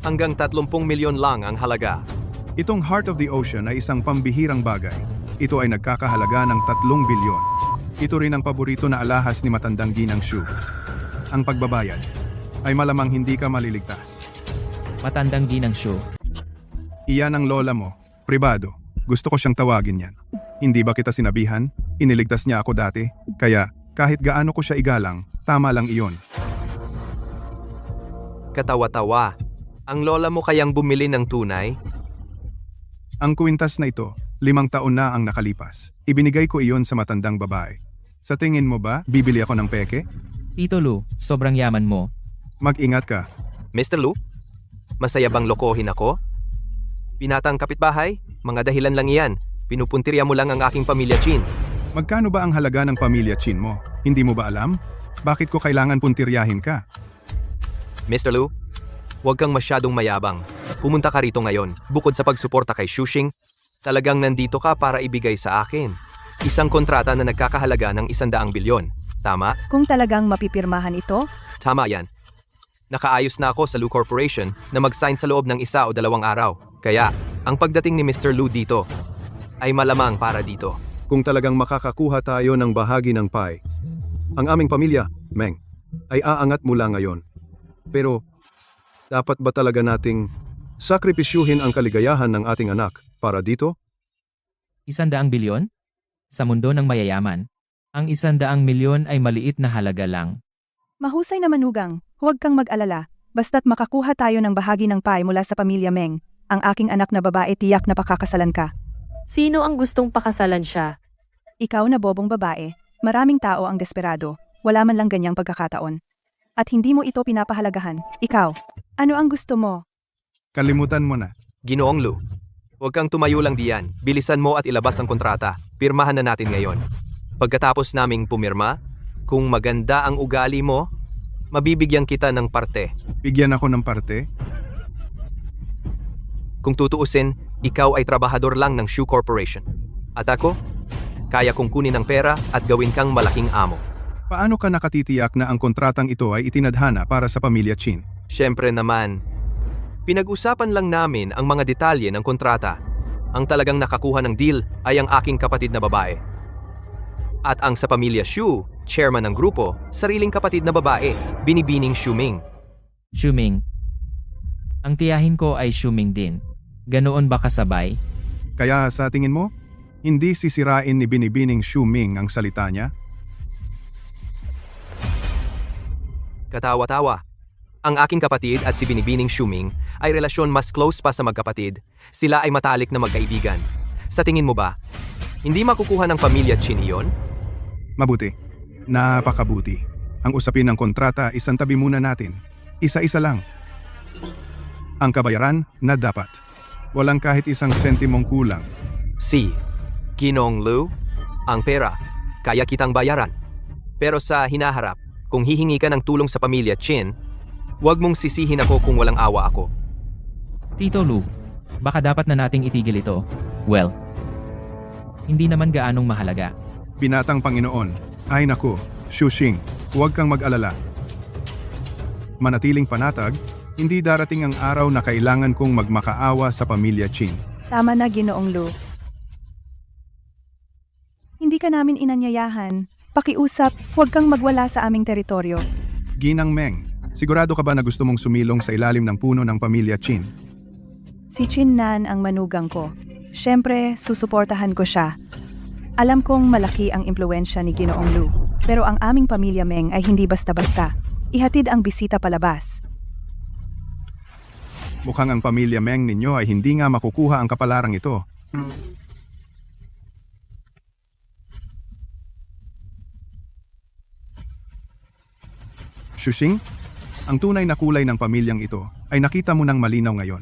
hanggang 30 milyon lang ang halaga. Itong Heart of the Ocean ay isang pambihirang bagay. Ito ay nagkakahalaga ng 3 bilyon. Ito rin ang paborito na alahas ni matandang Ginang Shu. Ang pagbabayad ay malamang hindi ka maliligtas. Matandang ginang show. Iyan ang lola mo, pribado. Gusto ko siyang tawagin yan. Hindi ba kita sinabihan? Iniligtas niya ako dati. Kaya, kahit gaano ko siya igalang, tama lang iyon. Katawa-tawa. Ang lola mo kayang bumili ng tunay? Ang kwintas na ito, 5 taon na ang nakalipas. Ibinigay ko iyon sa matandang babae. Sa tingin mo ba, bibili ako ng peke? Tito Lu, sobrang yaman mo. Mag-ingat ka. Mr. Lu, masaya bang lokohin ako? Pinatang kapitbahay? Mga dahilan lang iyan. Pinupuntirya mo lang ang aking pamilya Chin. Magkano ba ang halaga ng pamilya Chin mo? Hindi mo ba alam? Bakit ko kailangan puntiryahin ka? Mr. Lu, huwag kang masyadong mayabang. Pumunta ka rito ngayon. Bukod sa pagsuporta kay Shushing, talagang nandito ka para ibigay sa akin. Isang kontrata na nagkakahalaga ng 100 bilyon. Tama? Kung talagang mapipirmahan ito, Tama yan. Nakaayos na ako sa Lu Corporation na mag-sign sa loob ng 1 o 2 araw. Kaya, ang pagdating ni Mr. Lu dito ay malamang para dito. Kung talagang makakakuha tayo ng bahagi ng pie, ang aming pamilya, Meng, ay aangat mula ngayon. Pero, dapat ba talaga nating sakripisyuhin ang kaligayahan ng ating anak para dito? 100 bilyon? Sa mundo ng mayayaman, ang 100 milyon ay maliit na halaga lang. mahusay na manugang. Huwag kang mag-alala. Basta't makakuha tayo ng bahagi ng pie mula sa pamilya Meng. Ang aking anak na babae tiyak na pakakasalan ka. Sino ang gustong pakasalan siya? Ikaw na bobong babae. Maraming tao ang desperado. Wala man lang ganyang pagkakataon. At hindi mo ito pinapahalagahan. Ikaw, ano ang gusto mo? Kalimutan mo na. Ginoong Lu, huwag kang tumayo lang diyan. Bilisan mo at ilabas ang kontrata. Pirmahan na natin ngayon. Pagkatapos naming pumirma, kung maganda ang ugali mo, mabibigyan kita ng parte. Bigyan ako ng parte? Kung tutuusin, ikaw ay trabahador lang ng Shu Corporation. At ako, kaya kong kunin ang pera at gawin kang malaking amo. Paano ka nakatitiyak na ang kontratang ito ay itinadhana para sa pamilya Chin? Siyempre naman, pinag-usapan lang namin ang mga detalye ng kontrata. Ang talagang nakakuha ng deal ay ang aking kapatid na babae. At ang sa pamilya Shu, chairman ng grupo, sariling kapatid na babae, binibining Shuming. Shuming. Ang tiyahin ko ay Shuming din. Ganoon ba kasabay? Kaya sa tingin mo, hindi sisirain ni Binibining Shu Ming ang salita niya? Katawa-tawa. Ang aking kapatid at si binibining Shuming ay relasyon mas close pa sa magkapatid. Sila ay matalik na magkaibigan. Sa tingin mo ba, hindi makukuha ng pamilya Chin iyon? Mabuti. Napakabuti. Ang usapin ng kontrata, isantabi muna natin. Isa-isa lang. Ang kabayaran na dapat. Walang kahit isang sentimong kulang. Si Ginoong Lu, ang pera, kaya kitang bayaran. Pero sa hinaharap, kung hihingi ka ng tulong sa pamilya Chin, huwag mong sisihin ako kung walang awa ako. Tito Lu, baka dapat na nating itigil ito. Well, hindi naman gaanong mahalaga. Binatang Panginoon, ay naku, Shushing, huwag kang mag-alala. Manatiling panatag, hindi darating ang araw na kailangan kong magmakaawa sa pamilya Chin. Tama na, Ginoong Lu. Hindi ka namin inanyayahan. Pakiusap, huwag kang magwala sa aming teritoryo. Ginang Meng, sigurado ka ba na gusto mong sumilong sa ilalim ng puno ng pamilya Chin? Si Chin Nan ang manugang ko. Siyempre, susuportahan ko siya. Alam kong malaki ang impluensya ni Ginoong Lu, pero ang aming pamilya Meng ay hindi basta-basta. Ihatid ang bisita palabas. Mukhang ang pamilya Meng ninyo ay hindi nga makukuha ang kapalarang ito. Shushing, ang tunay na kulay ng pamilyang ito ay nakita mo ng malinaw ngayon.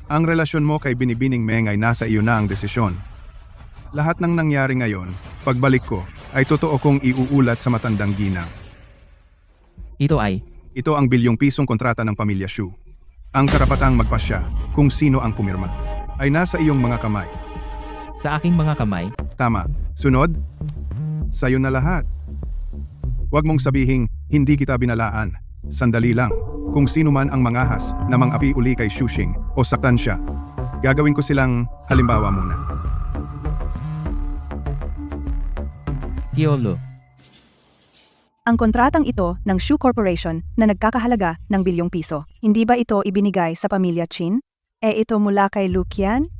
Ang relasyon mo kay Binibining Meng ay nasa iyo na ang desisyon. Lahat ng nangyari ngayon, pagbalik ko, ay totoo kong iuulat sa matandang ginang. Ito ang bilyong pisong kontrata ng pamilya Shu. Ang karapatang magpasya kung sino ang pumirma ay nasa iyong mga kamay. Sa aking mga kamay, Tama. Sunod? Sa'yo na lahat. Huwag mong sabihing hindi kita binalaan. Sandali lang. Kung sino man ang mangahas na mang-api uli kay Shushing o saktan siya, gagawin ko silang halimbawa muna. Tio Lu. Ang kontratang ito ng Shu Corporation na nagkakahalaga ng bilyong piso. Hindi ba ito ibinigay sa pamilya Chin? Ito mula kay Lu Qian?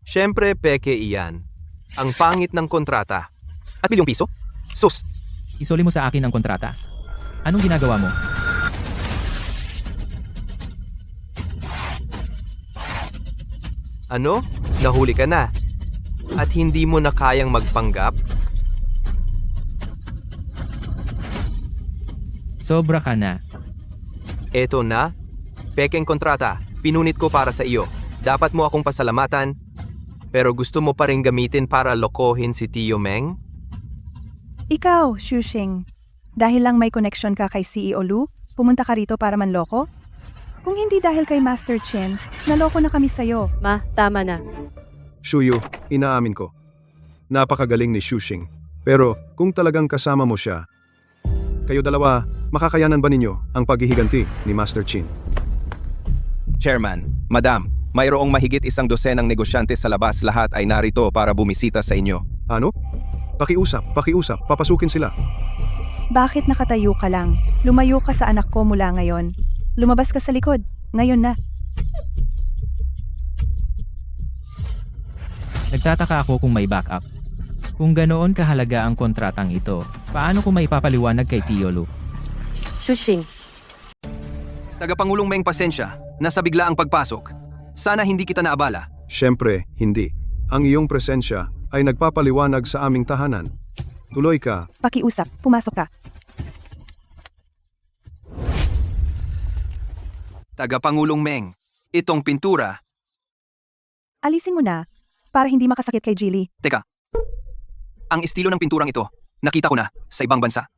Siyempre, peke iyan. Ang pangit ng kontrata. At bilyong piso? Sus! Isoli mo sa akin ang kontrata. Anong ginagawa mo? Ano? Nahuli ka na. At hindi mo na kayang magpanggap? Sobra ka na. Eto na. Pekeng kontrata. Pinunit ko para sa iyo. Dapat mo akong pasalamatan. Pero gusto mo pa rin gamitin para lokohin si Tio Meng? Ikaw, Shushing. Dahil lang may connection ka kay CEO Lu, pumunta ka rito para manloko? Kung hindi dahil kay Master Chin, naloko na kami sa'yo. Ma, tama na. Shuyu, inaamin ko. Napakagaling ni Shushing. Pero kung talagang kasama mo siya, kayo dalawa, makakayanan ba ninyo ang paghihiganti ni Master Chin? Chairman, Madam, mayroong mahigit 100 negosyante sa labas, lahat ay narito para bumisita sa inyo. Ano? Pakiusap, papasukin sila. Bakit nakatayo ka lang? Lumayo ka sa anak ko mula ngayon. Lumabas ka sa likod. Ngayon na. Nagtataka ako kung may backup. Kung ganoon kahalaga ang kontratang ito, paano ko maipapaliwanag kay Tio Lu? Shushing. Tagapangulong Meng, pasensya. Nasa bigla ang pagpasok. Sana hindi kita naabala. Siyempre, hindi. Ang iyong presensya ay nagpapaliwanag sa aming tahanan. Tuloy ka. Pakiusap. Pumasok ka. Tagapangulong Meng, itong pintura. Alisin mo na, para hindi makasakit kay Jilly. Teka, ang estilo ng pinturang ito, nakita ko na sa ibang bansa.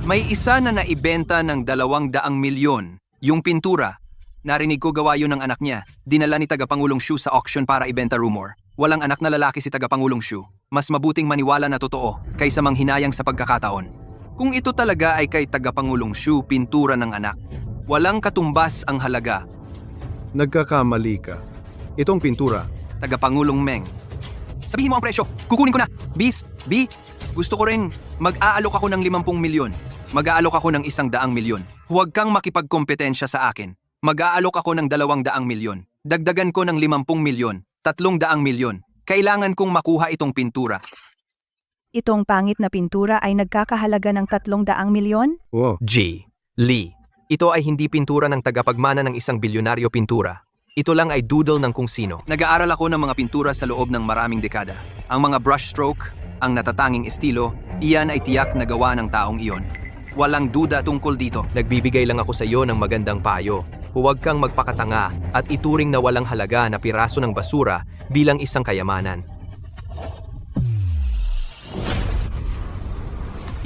May isa na naibenta ng 200 milyon. Yung pintura, narinig ko gawa yun ng anak niya. Dinala ni Tagapangulong Shu sa auction para ibenta. Rumor. Walang anak na lalaki si Tagapangulong Shu. Mas mabuting maniwala na totoo kaysa manghinayang sa pagkakataon. Kung ito talaga ay kay Tagapangulong Shu, pintura ng anak, walang katumbas ang halaga. Nagkakamali ka. Itong pintura, Tagapangulong Meng, sabihin mo ang presyo. Kukunin ko na. Bis, B, gusto ko rin mag-aalok ako ng 50 milyon. Mag-aalok ako ng 100 milyon. Huwag kang makipagkompetensya sa akin. Mag-aalok ako ng 200 milyon. Dagdagan ko ng 50 milyon. 300 milyon. Kailangan kong makuha itong pintura. Itong pangit na pintura ay nagkakahalaga ng 300 milyon? wow, G. Lee, ito ay hindi pintura ng tagapagmana ng isang bilyonaryo pintura. Ito lang ay doodle ng kung sino. Nag-aaral ako ng mga pintura sa loob ng maraming dekada. Ang mga brushstroke, ang natatanging estilo, iyan ay tiyak na gawa ng taong iyon. Walang duda tungkol dito. Nagbibigay lang ako sa iyo ng magandang payo. Huwag kang magpakatanga at ituring na walang halaga na piraso ng basura bilang isang kayamanan.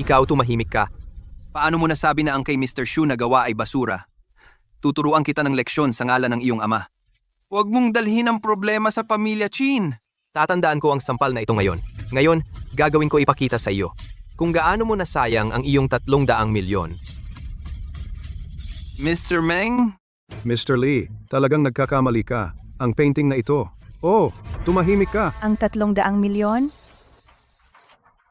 Ikaw, tumahimik ka. Paano mo nasabi na ang kay Mr. Shu na gawa ay basura? Tuturuan kita ng leksyon sa ngalan ng iyong ama. Huwag mong dalhin ang problema sa pamilya Chin. Tatandaan ko ang sampal na ito ngayon. Ngayon, gagawin ko ipakita sa iyo kung gaano mo nasayang ang iyong 300 milyon. Mr. Meng? Mr. Lee, talagang nagkakamali ka. Ang painting na ito. Oh, tumahimik ka. Ang 300 milyon?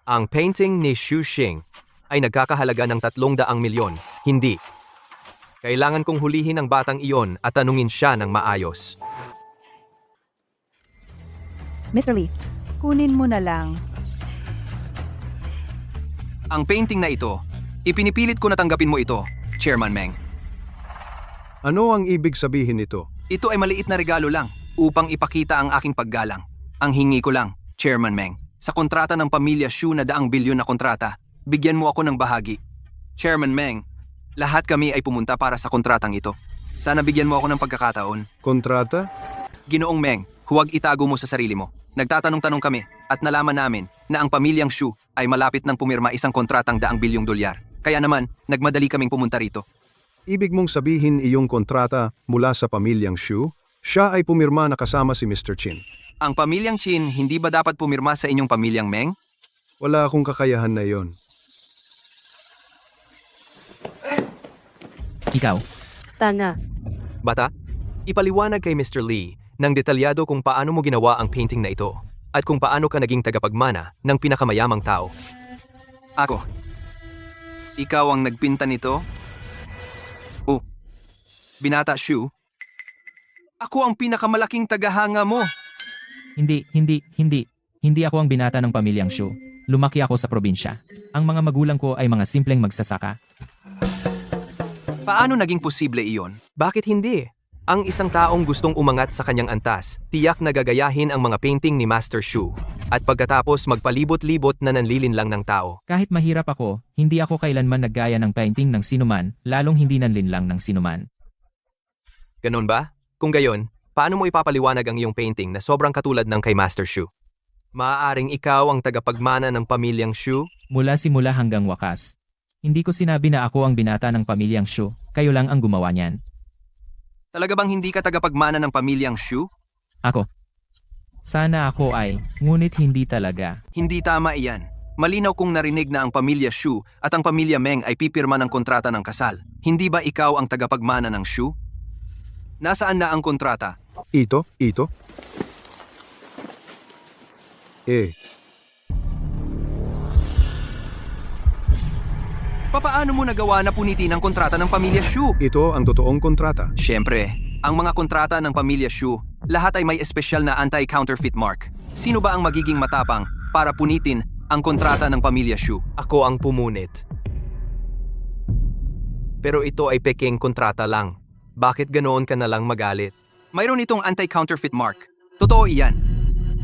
Ang painting ni Xu Xing ay nagkakahalaga ng 300 milyon. Hindi. Kailangan kong hulihin ang batang iyon at tanungin siya ng maayos. Mr. Lee, kunin mo na lang. Ang painting na ito, ipinipilit ko na tanggapin mo ito, Chairman Meng. Ano ang ibig sabihin nito? Ito ay maliit na regalo lang upang ipakita ang aking paggalang. Ang hingi ko lang, Chairman Meng, sa kontrata ng pamilya Xu na 200 bilyon na kontrata, bigyan mo ako ng bahagi. Chairman Meng, lahat kami ay pumunta para sa kontratang ito. Sana bigyan mo ako ng pagkakataon. Kontrata? Ginoong Meng, huwag itago mo sa sarili mo. Nagtatanong-tanong kami at nalaman namin na ang pamilyang Xu ay malapit ng pumirma isang kontratang 200 bilyong dolyar. Kaya naman, nagmadali kaming pumunta rito. Ibig mong sabihin iyong kontrata mula sa pamilyang Xu? Siya ay pumirma na kasama si Mr. Chin. Ang pamilyang Chin, hindi ba dapat pumirma sa inyong pamilyang Meng? Wala akong kakayahan na iyon. Ikaw, Tana, Bata, ipaliwanag kay Mr. Lee ng detalyado kung paano mo ginawa ang painting na ito at kung paano ka naging tagapagmana ng pinakamayamang tao. Ako. Ikaw ang nagpinta nito? Oh, Binata Xu? Ako ang pinakamalaking tagahanga mo. Hindi ako ang binata ng pamilyang Xu. Lumaki ako sa probinsya. Ang mga magulang ko ay mga simpleng magsasaka. Paano naging posible iyon? Bakit hindi? Ang isang taong gustong umangat sa kanyang antas, tiyak na gagayahin ang mga painting ni Master Xu, at pagkatapos magpalibot-libot na nanlilinlang ng tao. Kahit mahirap ako, hindi ako kailanman naggaya ng painting ng sinuman, lalong hindi nanlinlang ng sinuman. Ganon ba? Kung gayon, paano mo ipapaliwanag ang iyong painting na sobrang katulad ng kay Master Xu? Maaaring ikaw ang tagapagmana ng pamilyang Xu? Mula simula hanggang wakas. Hindi ko sinabi na ako ang binata ng pamilyang Xu, kayo lang ang gumawa niyan. Talaga bang hindi ka tagapagmana ng pamilyang Xu? Ako. Sana ako ay, ngunit hindi talaga. Hindi tama iyan. Malinaw kong narinig na ang pamilya Xu at ang pamilya Meng ay pipirma ng kontrata ng kasal. Hindi ba ikaw ang tagapagmana ng Xu? Nasaan na ang kontrata? Ito? Papaano mo nagawa na punitin ang kontrata ng pamilya Xu? Ito ang totoong kontrata. Siyempre, ang mga kontrata ng pamilya Xu, lahat ay may espesyal na anti-counterfeit mark. Sino ba ang magiging matapang para punitin ang kontrata ng pamilya Xu? Ako ang pumunit. Pero ito ay peking kontrata lang. Bakit ganoon ka na lang magalit? Mayroon itong anti-counterfeit mark. Totoo iyan.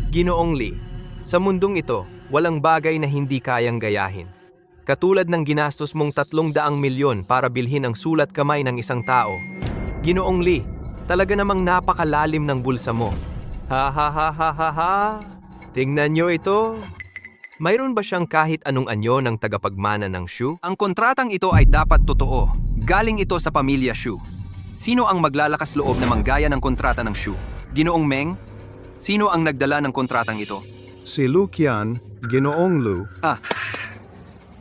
Ginoong Lee, sa mundong ito, walang bagay na hindi kayang gayahin. Katulad ng ginastos mong 300 milyon para bilhin ang sulat kamay ng isang tao. Ginoong Lee, talaga namang napakalalim ng bulsa mo. Ha ha ha ha ha ha. Tingnan nyo ito. Mayroon ba siyang kahit anong anyo ng tagapagmana ng Xu? Ang kontratang ito ay dapat totoo. Galing ito sa pamilya Xu. Sino ang maglalakas loob na manggaya ng kontrata ng Xu? Ginoong Meng? Sino ang nagdala ng kontratang ito? Si Lu Qian, Ginoong Lu.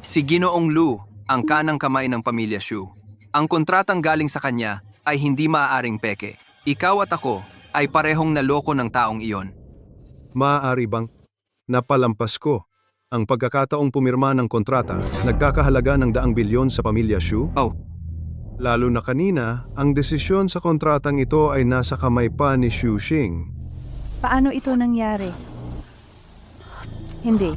Si Ginoong Lu, ang kanang kamay ng pamilya Xu. Ang kontratang galing sa kanya ay hindi maaaring peke. Ikaw at ako ay parehong naloko ng taong iyon. Maaari bang napalampas ko ang pagkakataong pumirma ng kontrata nagkakahalaga ng 200 bilyon sa pamilya Xu? Oh. Lalo na kanina, ang desisyon sa kontratang ito ay nasa kamay pa ni Xu Xing. Paano ito nangyari? Hindi.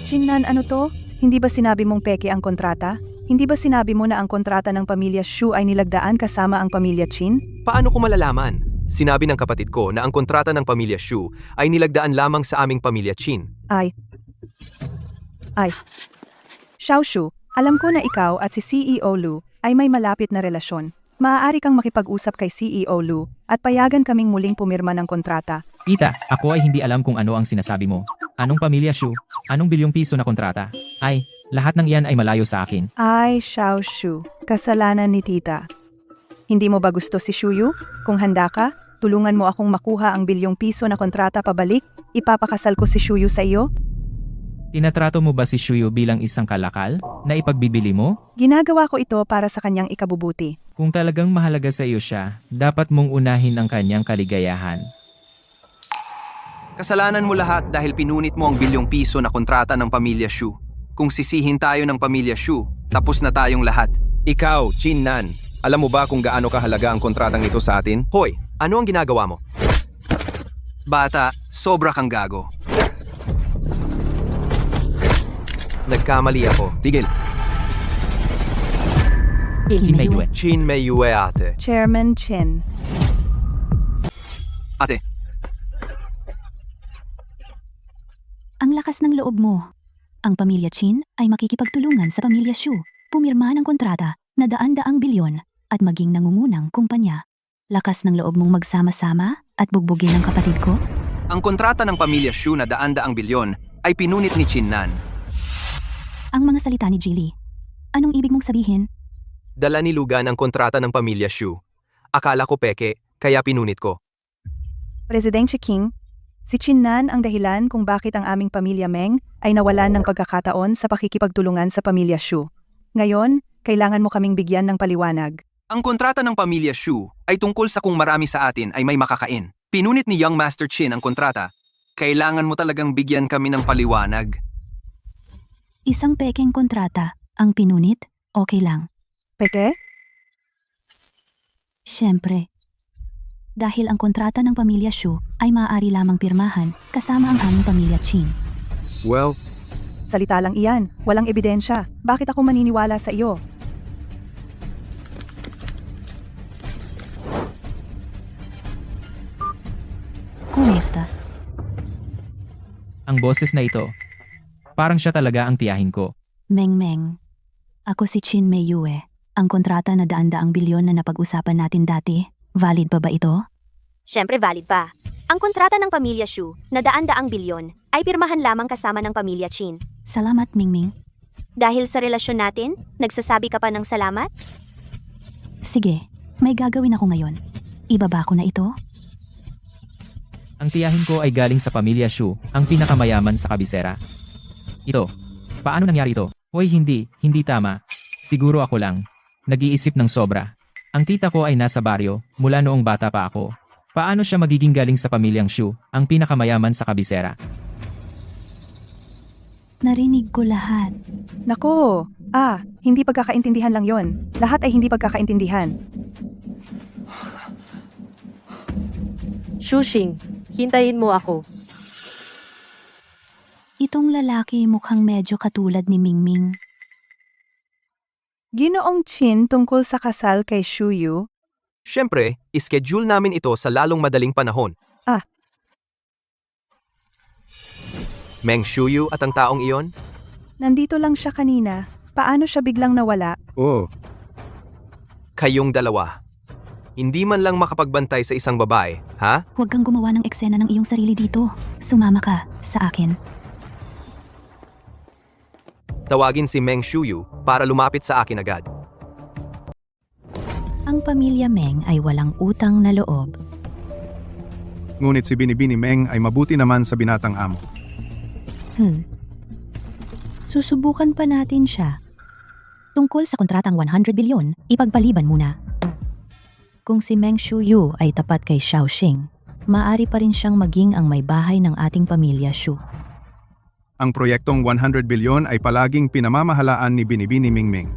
Xingnan, ano to? Hindi ba sinabi mong peke ang kontrata? Hindi ba sinabi mo na ang kontrata ng pamilya Xu ay nilagdaan kasama ang pamilya Qin? Paano ko malalaman? Sinabi ng kapatid ko na ang kontrata ng pamilya Xu ay nilagdaan lamang sa aming pamilya Qin. Ay. Xiao Shu, alam ko na ikaw at si CEO Lu ay may malapit na relasyon. Maaari kang makipag-usap kay CEO Lu at payagan kaming muling pumirma ng kontrata. Tita, ako ay hindi alam kung ano ang sinasabi mo. Anong pamilya Xu? Anong bilyong piso na kontrata? Ay, lahat ng iyan ay malayo sa akin. Ay, Xiao Shu, kasalanan ni tita. Hindi mo ba gusto si Shuyu? Kung handa ka, tulungan mo akong makuha ang bilyong piso na kontrata pabalik. Ipapakasal ko si Shuyu sa iyo. Tinatrato mo ba si Shuyu bilang isang kalakal na ipagbibili mo? Ginagawa ko ito para sa kanyang ikabubuti. Kung talagang mahalaga sa iyo siya, dapat mong unahin ang kanyang kaligayahan. Kasalanan mo lahat dahil pinunit mo ang bilyong piso na kontrata ng pamilya Xu. Kung sisihin tayo ng pamilya Xu, tapos na tayong lahat. Ikaw, Chin Nan, alam mo ba kung gaano kahalaga ang kontratang ito sa atin? Hoy, ano ang ginagawa mo? Bata, sobra kang gago. Nagkamali ako. Tigil. Si Meiyue. Chin Meiyue ate. Chairman Chin. Ate, Ang lakas ng loob mo. Ang pamilya Chin ay makikipagtulungan sa pamilya Shu, pumirma ng kontrata na daan-daang bilyon at maging nangungunang kumpanya. Lakas ng loob mong magsama-sama at bugbugin ang kapatid ko? ang kontrata ng pamilya Shu na daan-daang bilyon ay pinunit ni Chinnan. Ang mga salita ni Jilly. Anong ibig mong sabihin? Dala ni Lugan ang kontrata ng pamilya Shu. Akala ko peke, kaya pinunit ko. Presidente King, si Chinnan ang dahilan kung bakit ang aming pamilya Meng ay nawalan ng pagkakataon sa pakikipagtulungan sa pamilya Shu. Ngayon, kailangan mo kaming bigyan ng paliwanag. Ang kontrata ng pamilya Shu ay tungkol sa kung marami sa atin ay may makakain. Pinunit ni Young Master Chin ang kontrata. Kailangan mo talagang bigyan kami ng paliwanag. Isang pekeng kontrata. Ang pinunit, okay lang. Peke? Siyempre. Dahil ang kontrata ng pamilya Shu ay maaari lamang pirmahan kasama ang aming pamilya Chin. Well, Salita lang iyan. Walang ebidensya. Bakit ako maniniwala sa iyo? Kumusta? Ang boses na ito. Parang siya talaga ang tiyahin ko. Meng. Ako si Chin Meiyue. Ang kontrata na daan-daang bilyon na napag-usapan natin dati, valid pa ba ito? Siyempre valid pa. Ang kontrata ng pamilya Shu na daan-daang bilyon ay pirmahan lamang kasama ng pamilya Chin. Salamat, Mingming. Dahil sa relasyon natin, nagsasabi ka pa ng salamat? Sige, may gagawin ako ngayon. Ibaba ko na ito? Ang tiyahin ko ay galing sa pamilya Shu, ang pinakamayaman sa kabisera. Ito. Paano nangyari ito? Hoy, hindi tama. Siguro ako lang. Nag-iisip ng sobra. Ang tita ko ay nasa baryo, mula noong bata pa ako. Paano siya magiging galing sa pamilyang Shu, ang pinakamayaman sa kabisera? Narinig ko lahat. Nako! Hindi pagkakaintindihan lang yon. Lahat ay hindi pagkakaintindihan. Shushing, hintayin mo ako. Itong lalaki mukhang medyo katulad ni Mingming. Ginoong Chin tungkol sa kasal kay Shu Yu. Siyempre, ischedule namin ito sa lalong madaling panahon. Meng Shuyu at ang taong iyon? Nandito lang siya kanina. Paano siya biglang nawala? oh, Kayong dalawa. Hindi man lang makapagbantay sa isang babae, ha? Huwag kang gumawa ng eksena ng iyong sarili dito. Sumama ka sa akin. Tawagin si Meng Shuyu para lumapit sa akin agad. Ang pamilya Meng ay walang utang na loob. ngunit si Binibini Meng ay mabuti naman sa binatang amo. Susubukan pa natin siya. Tungkol sa kontratang 100 bilyon, ipagpaliban muna. Kung si Meng Shuyu ay tapat kay Xiaoxing, maaari pa rin siyang maging ang may bahay ng ating pamilya Shu. Ang proyektong 100 bilyon ay palaging pinamamahalaan ni Binibini Mingming.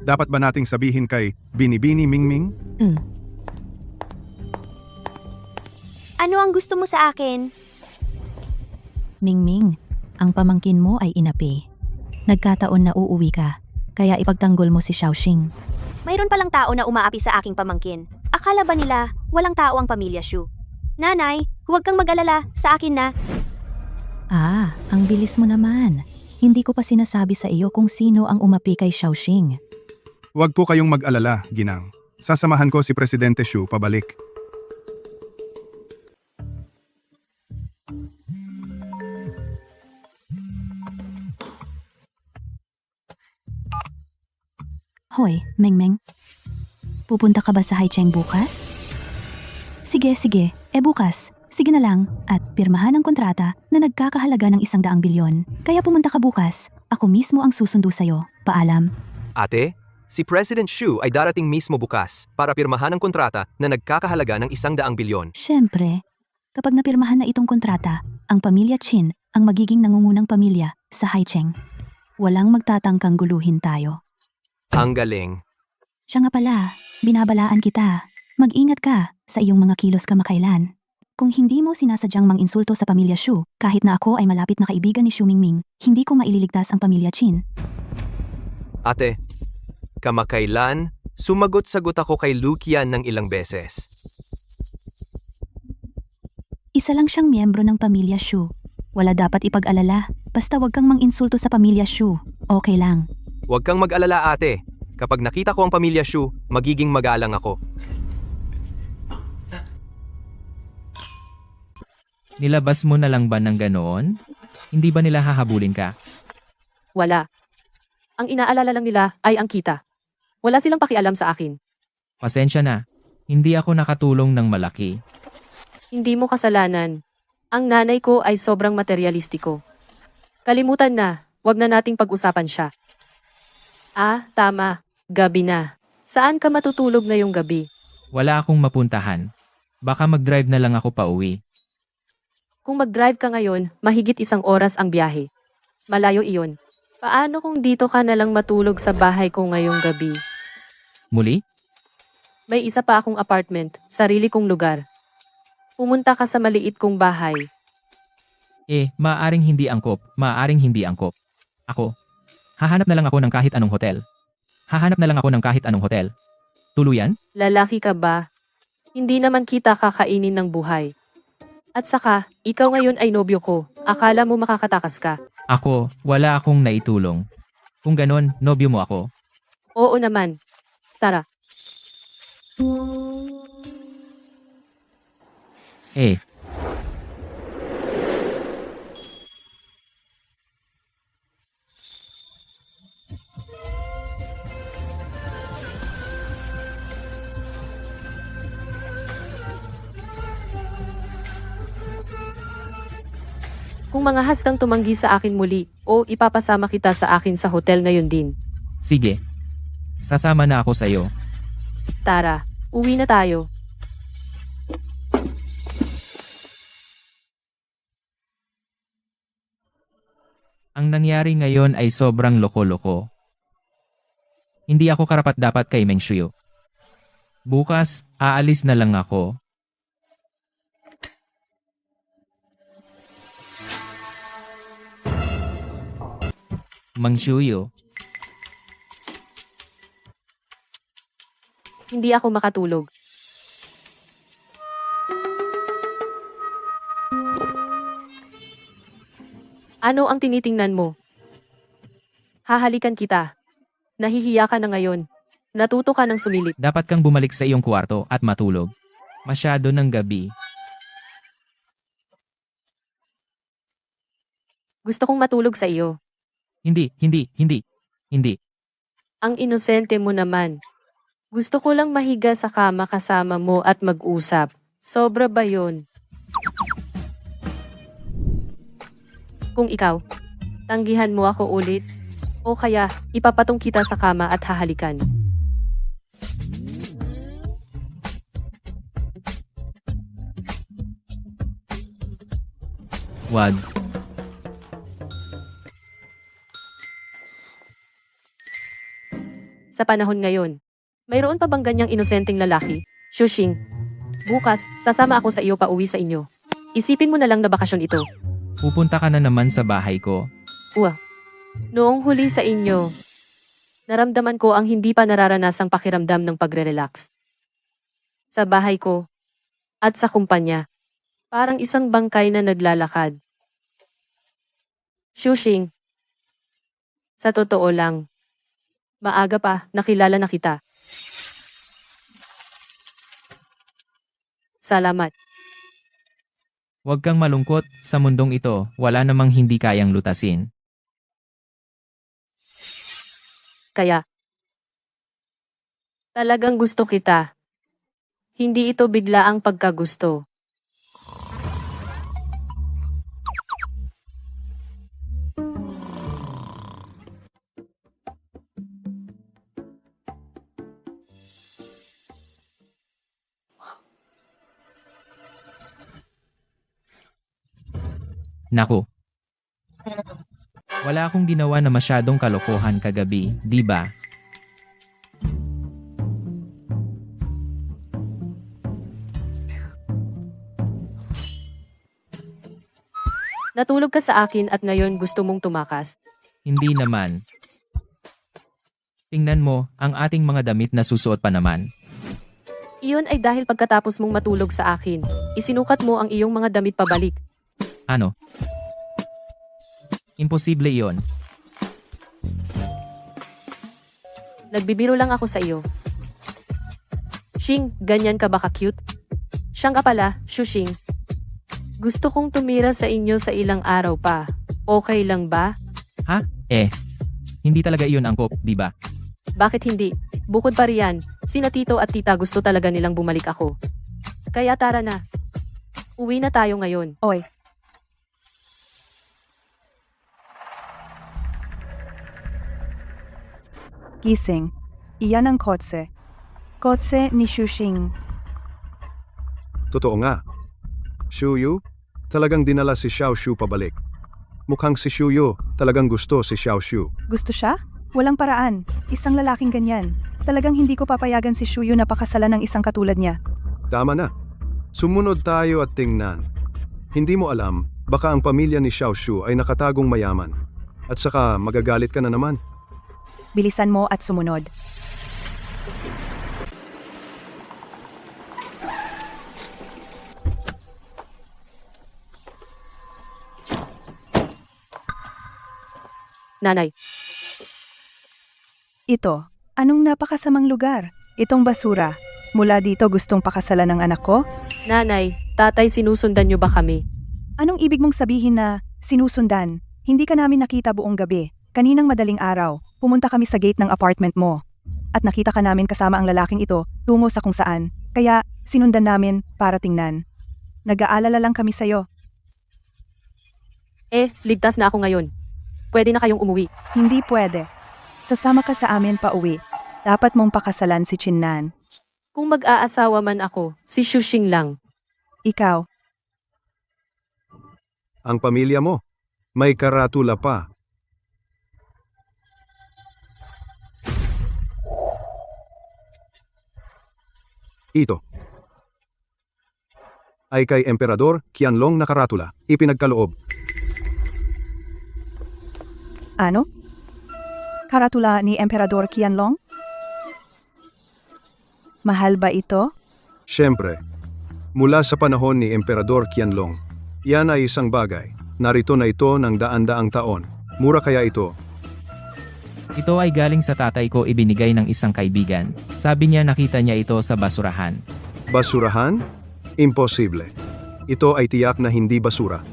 Dapat ba nating sabihin kay Binibini Mingming? Ano ang gusto mo sa akin? Mingming, ang pamangkin mo ay inapi. Nagkataon na uuwi ka, kaya ipagtanggol mo si Xiaoxing. Mayroon palang tao na umaapi sa aking pamangkin. Akala ba nila walang tao ang pamilya Shu? Nanay, huwag kang mag-alala, sa akin na. Ang bilis mo naman. Hindi ko pa sinasabi sa iyo kung sino ang umapi kay Xiaoxing. Huwag po kayong mag-alala, Ginang. Sasamahan ko si Presidente Shu pabalik. Hoy, Mengmeng. Pupunta ka ba sa Haicheng bukas? Sige. Bukas. Sige na lang. At pirmahan ang kontrata na nagkakahalaga ng 100 bilyon. Kaya pumunta ka bukas. Ako mismo ang susundo sa'yo. Paalam. Ate, si President Shu ay darating mismo bukas para pirmahan ang kontrata na nagkakahalaga ng 100 bilyon. Siyempre, kapag napirmahan na itong kontrata, ang pamilya Chin ang magiging nangungunang pamilya sa Haicheng. Walang magtatangkang guluhin tayo. Ang galing. Siya nga pala, binabalaan kita. Mag-ingat ka sa iyong mga kilos kamakailan. Kung hindi mo sinasadyang manginsulto sa pamilya Shu, kahit na ako ay malapit na kaibigan ni Shu Mingming, hindi ko maililigtas ang pamilya Chin. Ate, kamakailan, sumagot-sagot ako kay Lucian ng ilang beses. Isa lang siyang miyembro ng pamilya Shu. Wala dapat ipag-alala. Basta wag kang manginsulto sa pamilya Shu. Okay lang. Huwag kang mag-alala ate. Kapag nakita ko ang pamilya Shu, magiging magalang ako. Nilabas mo na lang ba ng ganoon? Hindi ba nila hahabulin ka? Wala. Ang inaalala lang nila ay ang kita. Wala silang pakialam sa akin. Pasensya na. Hindi ako nakatulong ng malaki. Hindi mo kasalanan. Ang nanay ko ay sobrang materialistiko. Kalimutan na, wag na nating pag-usapan siya. Ah, tama. Gabi na. Saan ka matutulog ngayong gabi? Wala akong mapuntahan. Baka mag-drive na lang ako pauwi. Kung mag-drive ka ngayon, mahigit 1 oras ang biyahe. Malayo iyon. Paano kung dito ka na lang matulog sa bahay ko ngayong gabi? Muli? May isa pa akong apartment, sarili kong lugar. Pumunta ka sa maliit kong bahay. Maaaring hindi angkop. Maaaring hindi angkop. Ako. Hahanap na lang ako ng kahit anong hotel. Hahanap na lang ako ng kahit anong hotel. Tuluyan? Lalaki ka ba? Hindi naman kita kakainin ng buhay. At saka, ikaw ngayon ay nobyo ko. Akala mo makakatakas ka. Ako, wala akong naitulong. Kung ganon, nobyo mo ako. Oo naman. Tara. Kung mangahas kang tumanggi sa akin muli, o ipapasama kita sa akin sa hotel ngayon din. Sige. Sasama na ako sa'yo. Tara, uwi na tayo. Ang nangyari ngayon ay sobrang loko-loko. Hindi ako karapat-dapat kay Meng Shuyo. Bukas, aalis na lang ako. Mang Shuyo, Hindi ako makatulog. Ano ang tinitingnan mo? Hahalikan kita. Nahihiya ka na ngayon. Natuto ka ng sumilip. dapat kang bumalik sa iyong kwarto at matulog. Masyado ng gabi. Gusto kong matulog sa iyo. Hindi. Ang inosente mo naman. Gusto ko lang mahiga sa kama kasama mo at mag-usap. Sobra ba yun? Kung ikaw, tanggihan mo ako ulit, o kaya ipapatong kita sa kama at hahalikan. Wag. Sa panahon ngayon, mayroon pa bang ganyang inosenteng lalaki? Shushing, bukas, sasama ako sa iyo pauwi sa inyo. Isipin mo na lang na bakasyon ito. Pupunta ka na naman sa bahay ko. Noong huli sa inyo, naramdaman ko ang hindi pa nararanasang pakiramdam ng pagre-relax. Sa bahay ko, at sa kumpanya, parang isang bangkay na naglalakad. Shushing, sa totoo lang, maaga pa, nakilala na kita. Salamat. Huwag kang malungkot, sa mundong ito, wala namang hindi kayang lutasin. Kaya, talagang gusto kita. Hindi ito bigla ang pagkagusto. Naku. Wala akong ginawa na masyadong kalokohan kagabi, di ba? Natulog ka sa akin at ngayon gusto mong tumakas. Hindi naman. Tingnan mo, ang ating mga damit na susuot pa naman. Iyon ay dahil pagkatapos mong matulog sa akin, isinukat mo ang iyong mga damit pabalik. Ano? Imposible iyon. Nagbibiro lang ako sa iyo. Shing, ganyan ka ba ka-cute? Siyang ka pala, Shushing. Gusto kong tumira sa inyo sa ilang araw pa. Okay lang ba? Ha? Hindi talaga iyon angkop, di ba? Bakit hindi? Bukod pa riyan, sina tito at tita gusto talaga nilang bumalik ako. Kaya tara na. Uwi na tayo ngayon. Oy. Gising. Iyan ang kotse. Kotse ni Shushing. Totoo nga. Shuyu, talagang dinala si Xiao Shu pabalik. Mukhang si Shuyu talagang gusto si Xiao Shu. Gusto siya? Walang paraan. Isang lalaking ganyan. Talagang hindi ko papayagan si Shuyu na pakasalan ng isang katulad niya. Tama na. Sumunod tayo at tingnan. Hindi mo alam, baka ang pamilya ni Xiao Shu ay nakatagong mayaman. At saka magagalit ka na naman. Bilisan mo at sumunod. Nanay, Ito, anong napakasamang lugar? Itong basura. Mula dito gustong pakasalan ng anak ko? nanay, tatay sinusundan niyo ba kami? Anong ibig mong sabihin na sinusundan? Hindi ka namin nakita buong gabi. Kaninang madaling araw, pumunta kami sa gate ng apartment mo. At nakita ka namin kasama ang lalaking ito tungo sa kung saan. Kaya sinundan namin para tingnan. Nag-aalala lang kami sa'yo. Ligtas na ako ngayon. Pwede na kayong umuwi. Hindi pwede. Sasama ka sa amin pa uwi. Dapat mong pakasalan si Chinnan. Kung mag-aasawa man ako, si Shushing lang. Ikaw, Ang pamilya mo, may karatula pa. Ito ay kay Emperador Qianlong na karatula, ipinagkaloob. ano? Karatula ni Emperador Qianlong? Mahal ba ito? Siyempre, mula sa panahon ni Emperador Qianlong, yan ay isang bagay. Narito na ito ng daan-daang taon. Mura kaya ito? Ito ay galing sa tatay ko, ibinigay ng isang kaibigan. Sabi niya nakita niya ito sa basurahan. Basurahan? Imposible. Ito ay tiyak na hindi basura.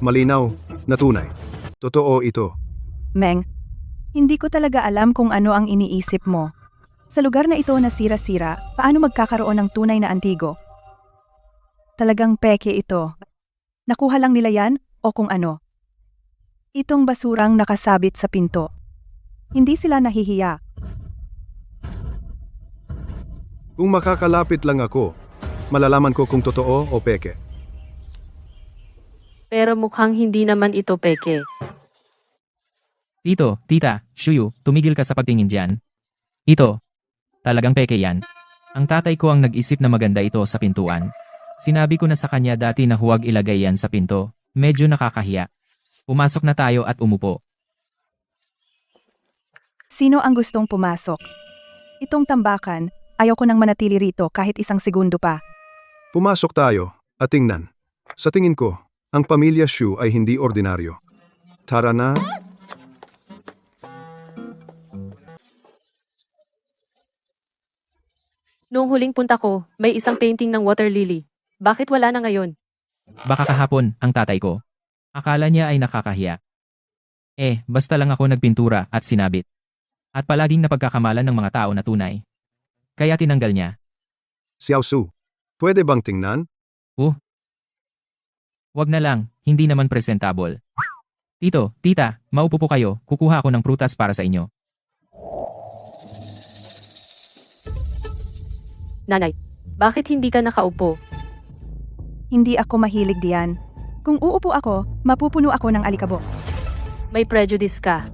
Malinaw na tunay. Totoo ito. Meng, hindi ko talaga alam kung ano ang iniisip mo. Sa lugar na ito na sira-sira, paano magkakaroon ng tunay na antigo? Talagang peke ito. Nakuha lang nila yan o kung ano. Itong basurang nakasabit sa pinto. Hindi sila nahihiya. Kung makakalapit lang ako, malalaman ko kung totoo o peke. Pero mukhang hindi naman ito peke. Tito, tita, Shuyu, tumigil ka sa pagtingin diyan. Ito, talagang peke yan. Ang tatay ko ang nag-isip na maganda ito sa pintuan. Sinabi ko na sa kanya dati na huwag ilagay yan sa pinto. Medyo nakakahiya. Pumasok na tayo at umupo. Sino ang gustong pumasok? Itong tambakan, ayaw ko nang manatili rito kahit isang segundo pa. Pumasok tayo at tingnan. Sa tingin ko, ang pamilya Shu ay hindi ordinaryo. Tara na. Noong huling punta ko, may isang painting ng water lily. Bakit wala na ngayon? Baka kahapon, ang tatay ko. Akala niya ay nakakahiya. Basta lang ako nagpintura at sinabit. At palaging napagkakamalan ng mga tao na tunay. Kaya tinanggal niya. Xiao Su, pwede bang tingnan? Wag na lang, hindi naman presentable. Tito, tita, maupo po kayo, kukuha ako ng prutas para sa inyo. Nanay, bakit hindi ka nakaupo? Hindi ako mahilig diyan. Kung uupo ako, mapupuno ako ng alikabok. May prejudice ka.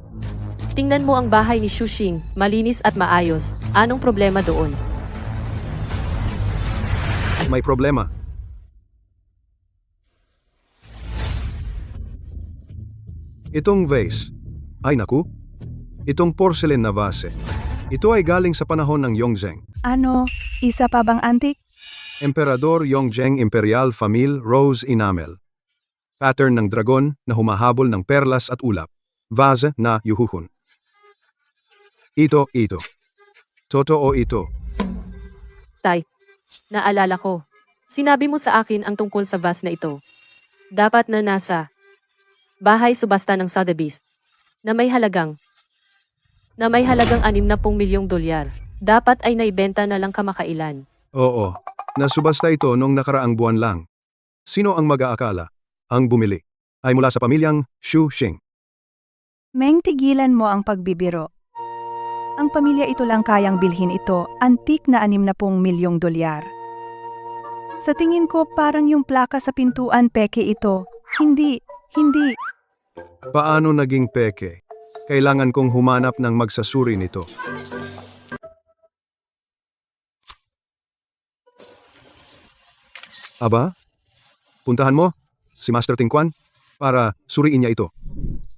Tingnan mo ang bahay ni Shushing, malinis at maayos. Anong problema doon? May problema. Itong vase. Ay naku. Itong porcelain na vase. Ito ay galing sa panahon ng Yongzheng. Ano, isa pa bang antik? Emperador Yongzheng Imperial Famille Rose Enamel. Pattern ng dragon na humahabol ng perlas at ulap. Vase na yuhuhun. Ito. Totoo ito. Tay, naalala ko. Sinabi mo sa akin ang tungkol sa vase na ito. Dapat na nasa bahay subasta ng Sotheby's na may halagang 60 milyong dolyar. Dapat ay naibenta na lang kamakailan. Oo. Nasubasta ito noong nakaraang buwan lang. Sino ang mag-aakala? Ang bumili ay mula sa pamilyang Xu Xing. Meng, tigilan mo ang pagbibiro. Ang pamilya ito lang kayang bilhin ito, antik na 60 milyong dolyar. Sa tingin ko parang yung plaka sa pintuan peke ito. Hindi. Paano naging peke? Kailangan kong humanap ng magsasuri nito. Aba? Puntahan mo si Master Tingquan para suriin niya ito.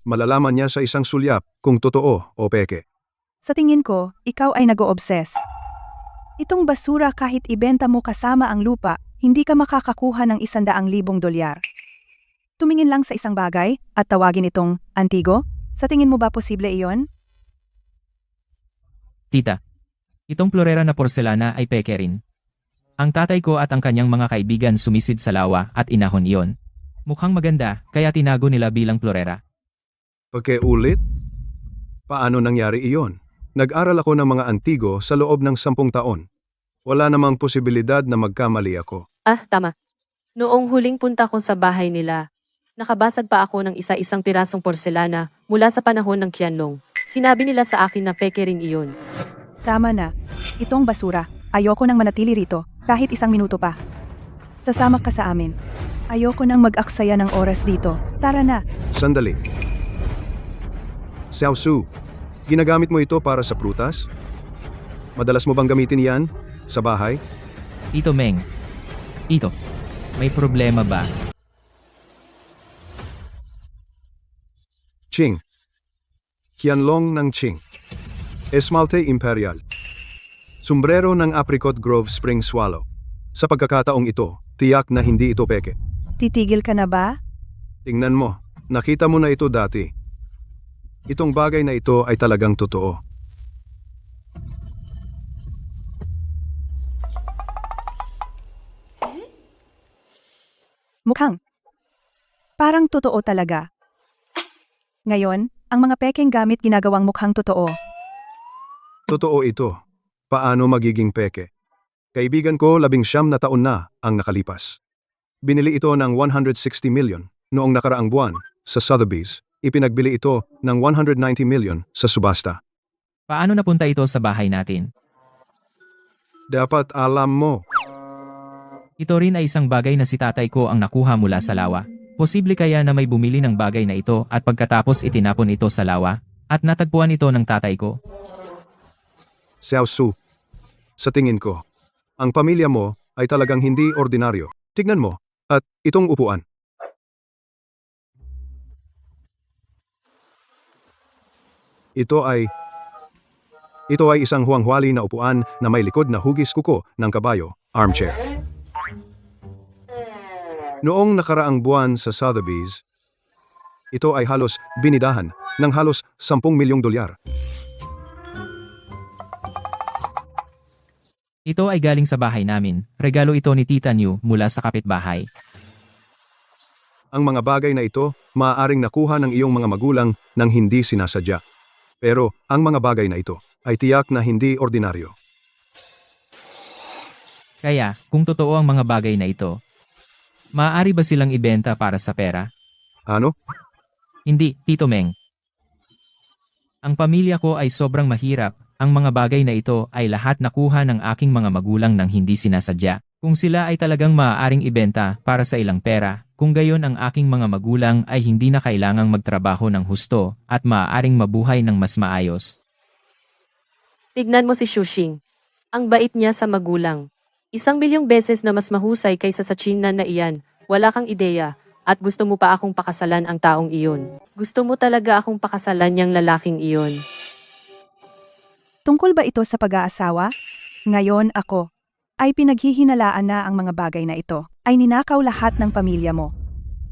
Malalaman niya sa isang sulyap kung totoo o peke. Sa tingin ko, ikaw ay nag-o-obses. Itong basura kahit ibenta mo kasama ang lupa, hindi ka makakakuha ng 100,000 dolyar. Tumingin lang sa isang bagay at tawagin itong antigo? Sa tingin mo ba posible iyon? Tita, itong florera na porselana ay peke rin. Ang tatay ko at ang kanyang mga kaibigan sumisid sa lawa at inahon iyon. Mukhang maganda, kaya tinago nila bilang florera. Pagkeulit? Paano nangyari iyon? Nag-aral ako ng mga antigo sa loob ng 10 taon. Wala namang posibilidad na magkamali ako. Ah, tama. Noong huling punta ko sa bahay nila, nakabasag pa ako ng isa-isang pirasong porselana mula sa panahon ng Qianlong. Sinabi nila sa akin na peke rin iyon. Tama na. Itong basura. Ayoko nang manatili rito, kahit 1 minuto pa. Sasama ka sa amin. Ayoko nang mag-aksaya ng oras dito. Tara na. Sandali. Xiao Su, ginagamit mo ito para sa prutas? Madalas mo bang gamitin yan sa bahay? Tito Meng. Tito, may problema ba? Qing. Qianlong ng Qing. Esmalte Imperial. Sombrero ng Apricot Grove Spring Swallow. Sa pagkakataong ito, tiyak na hindi ito peke. Titigil ka na ba? Tingnan mo, nakita mo na ito dati. Itong bagay na ito ay talagang totoo. Mukhang. Parang totoo talaga. Ngayon, ang mga pekeng gamit ginagawang mukhang totoo. Totoo ito. Paano magiging peke? Kaibigan ko 19 na taon na ang nakalipas. Binili ito ng 160 million noong nakaraang buwan sa Sotheby's. Ipinagbili ito ng 190 million sa subasta. Paano napunta ito sa bahay natin? Dapat alam mo. Ito rin ay isang bagay na si tatay ko ang nakuha mula sa lawa. Posible kaya na may bumili ng bagay na ito at pagkatapos itinapon ito sa lawa at natagpuan ito ng tatay ko? Xiao Su, sa tingin ko, ang pamilya mo ay talagang hindi ordinaryo. Tignan mo, at itong upuan. Ito ay isang huwang-huwali na upuan na may likod na hugis kuko ng kabayo, armchair. Noong nakaraang buwan sa Sotheby's, ito ay halos binidahan ng halos 10 milyong dolyar. Ito ay galing sa bahay namin. Regalo ito ni Tita New mula sa kapitbahay. Ang mga bagay na ito, maaaring nakuha ng iyong mga magulang nang hindi sinasadya. Pero ang mga bagay na ito ay tiyak na hindi ordinaryo. Kaya, kung totoo ang mga bagay na ito, maaari ba silang ibenta para sa pera? Ano? Hindi, Tito Meng. Ang pamilya ko ay sobrang mahirap. Ang mga bagay na ito ay lahat nakuha ng aking mga magulang nang hindi sinasadya. Kung sila ay talagang maaaring ibenta para sa ilang pera, kung gayon ang aking mga magulang ay hindi na kailangang magtrabaho ng husto at maaaring mabuhay ng mas maayos. Tignan mo si Shushing. Ang bait niya sa magulang. 1 milyong beses na mas mahusay kaysa sa China na iyan. Wala kang ideya. At gusto mo pa akong pakasalan ang taong iyon. Gusto mo talaga akong pakasalan yang lalaking iyon. Tungkol ba ito sa pag-aasawa? Ngayon ako ay pinaghihinalaan na ang mga bagay na ito. Ay ninakaw lahat ng pamilya mo.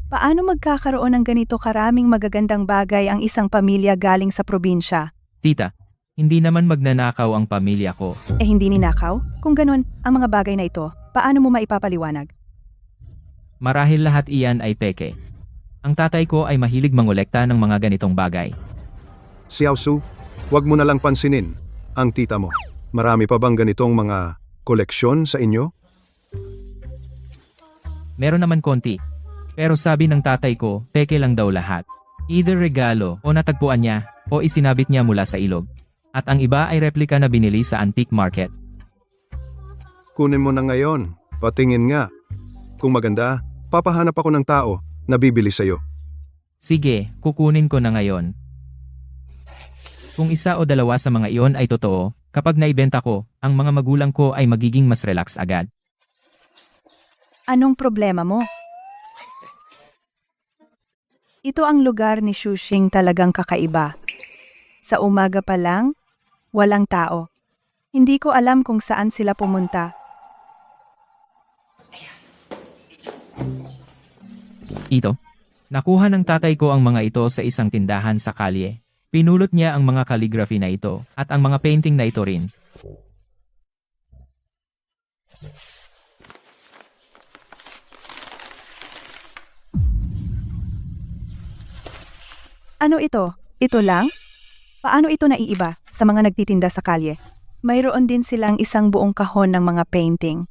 Paano magkakaroon ng ganito karaming magagandang bagay ang isang pamilya galing sa probinsya? Tita, hindi naman magnanakaw ang pamilya ko. Eh hindi ninakaw? Kung ganun, ang mga bagay na ito, paano mo maipapaliwanag? Marahil lahat iyan ay peke. Ang tatay ko ay mahilig mangolekta ng mga ganitong bagay. Xiaosu, wag mo na lang pansinin ang tita mo. Marami pa bang ganitong mga koleksyon sa inyo? Meron naman konti. Pero sabi ng tatay ko, peke lang daw lahat. Either regalo o natagpuan niya o isinabit niya mula sa ilog. At ang iba ay replika na binili sa antique market. Kunin mo na ngayon. Patingin nga. Kung maganda, papahanap ako ng tao na bibili sa'yo. Sige, kukunin ko na ngayon. Kung isa o dalawa sa mga iyon ay totoo, kapag naibenta ko, ang mga magulang ko ay magiging mas relax agad. Anong problema mo? Ito ang lugar ni Shushing talagang kakaiba. Sa umaga pa lang, walang tao. Hindi ko alam kung saan sila pumunta. Ito. Nakuha ng tatay ko ang mga ito sa isang tindahan sa kalye. Pinulot niya ang mga calligraphy na ito at ang mga painting na ito rin. Ano ito? Ito lang? Paano ito naiiba sa mga nagtitinda sa kalye? Mayroon din silang isang buong kahon ng mga painting.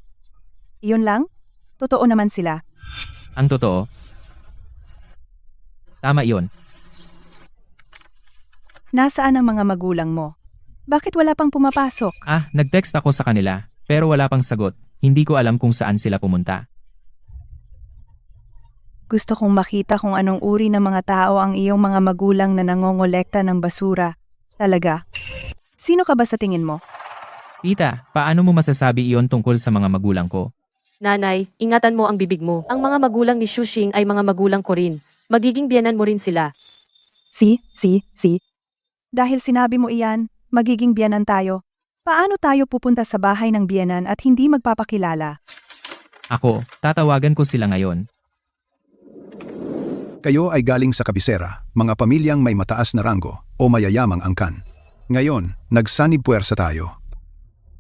Iyon lang? Totoo naman sila. Ang totoo? Tama iyon. Nasaan ang mga magulang mo? Bakit wala pang pumapasok? Nag-text ako sa kanila, pero wala pang sagot. Hindi ko alam kung saan sila pumunta. Gusto kong makita kung anong uri ng mga tao ang iyong mga magulang na nangongolekta ng basura. Talaga. Sino ka ba sa tingin mo? Tita, paano mo masasabi iyon tungkol sa mga magulang ko? Nanay, ingatan mo ang bibig mo. Ang mga magulang ni Shushing ay mga magulang ko rin. Magiging biyenan mo rin sila. Si. Dahil sinabi mo iyan, magiging biyenan tayo. Paano tayo pupunta sa bahay ng biyenan at hindi magpapakilala? Ako, tatawagan ko sila ngayon. Kayo ay galing sa kabisera, mga pamilyang may mataas na ranggo o mayayamang angkan. Ngayon, nagsanib puwersa tayo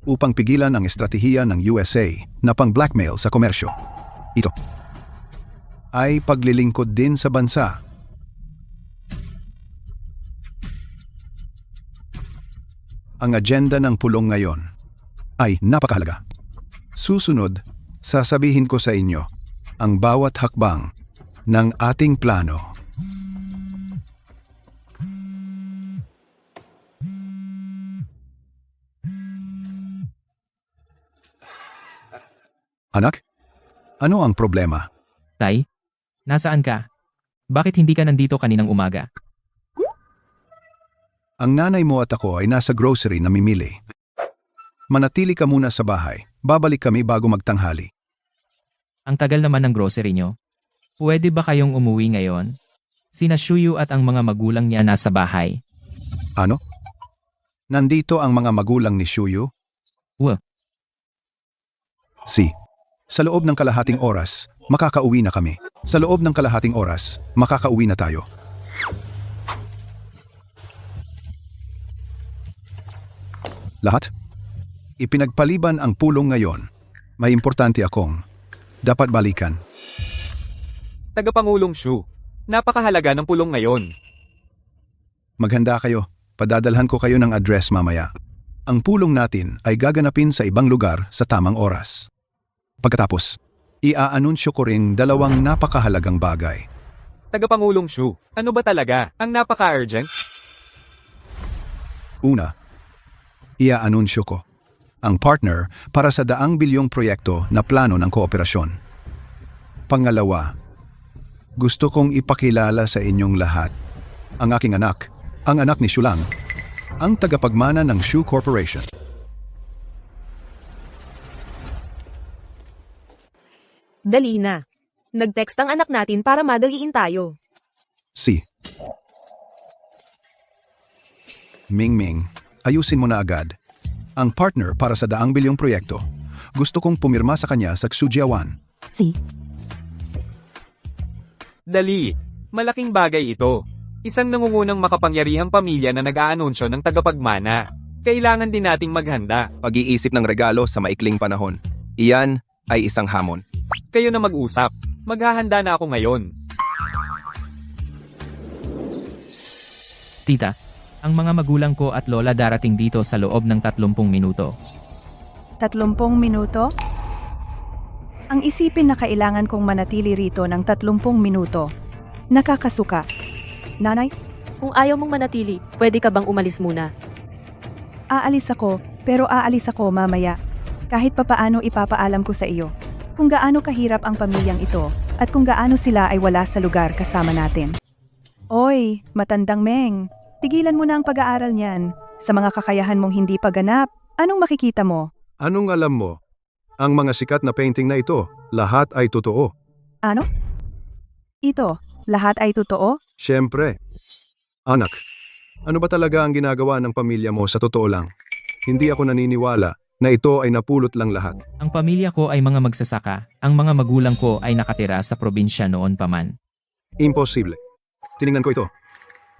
upang pigilan ang estratehiya ng USA na pang-blackmail sa komersyo. Ito ay paglilingkod din sa bansa. Ang agenda ng pulong ngayon ay napakahalaga. Susunod, sasabihin ko sa inyo ang bawat hakbang ng ating plano. Anak, ano ang problema? Tay, nasaan ka? Bakit hindi ka nandito kaninang umaga? Ang nanay mo at ako ay nasa grocery namimili. Manatili ka muna sa bahay. Babalik kami bago magtanghali. Ang tagal naman ng grocery nyo. Pwede ba kayong umuwi ngayon? Sina Shuyu at ang mga magulang niya nasa bahay. Ano? Nandito ang mga magulang ni Shuyu? Si. Sa loob ng kalahating oras, makakauwi na kami. Sa loob ng kalahating oras, makakauwi na tayo. Lahat? Ipinagpaliban ang pulong ngayon. May importante akong dapat balikan. Tagapangulong Shu, napakahalaga ng pulong ngayon. Maghanda kayo. Padadalhan ko kayo ng address mamaya. Ang pulong natin ay gaganapin sa ibang lugar sa tamang oras. Pagkatapos, ia-anunsyo ko ring dalawang napakahalagang bagay. Tagapangulong Shu, ano ba talaga ang napaka-urgent? Una, ia-anunsyo ko ang partner para sa 200 bilyong proyekto na plano ng kooperasyon. Pangalawa, gusto kong ipakilala sa inyong lahat ang aking anak, ang anak ni Shulang, ang tagapagmana ng Shu Corporation. Dali na. Nag-text ang anak natin para madaliin tayo. Si. Ming, ayusin mo na agad. Ang partner para sa daang bilyong proyekto. Gusto kong pumirma sa kanya sa Xujiawan. Si. Dali. Malaking bagay ito. Isang nangungunang makapangyarihang pamilya na nag-aanunsyo ng tagapagmana. Kailangan din nating maghanda. Pag-iisip ng regalo sa maikling panahon. Iyan ay isang hamon. Kayo na mag-usap. Maghahanda na ako ngayon. Tita, ang mga magulang ko at lola darating dito sa loob ng 30 minuto. 30 minuto? Ang isipin na kailangan kong manatili rito ng 30 minuto. Nakakasuka. Nanay, Kung ayaw mong manatili, pwede ka bang umalis muna? aalis ako, pero aalis ako mamaya. Kahit papaano ipapaalam ko sa iyo kung gaano kahirap ang pamilyang ito at kung gaano sila ay wala sa lugar kasama natin. Oy, matandang Meng, tigilan mo na ang pag-aaral niyan. Sa mga kakayahan mong hindi pa ganap, anong makikita mo? Anong alam mo? Ang mga sikat na painting na ito, lahat ay totoo. Ano? Ito, lahat ay totoo? Siyempre. Anak, ano ba talaga ang ginagawa ng pamilya mo sa totoo lang? Hindi ako naniniwala na ito ay napulot lang lahat. Ang pamilya ko ay mga magsasaka, ang mga magulang ko ay nakatira sa probinsya noon pa man. Imposible. Tiningnan ko ito.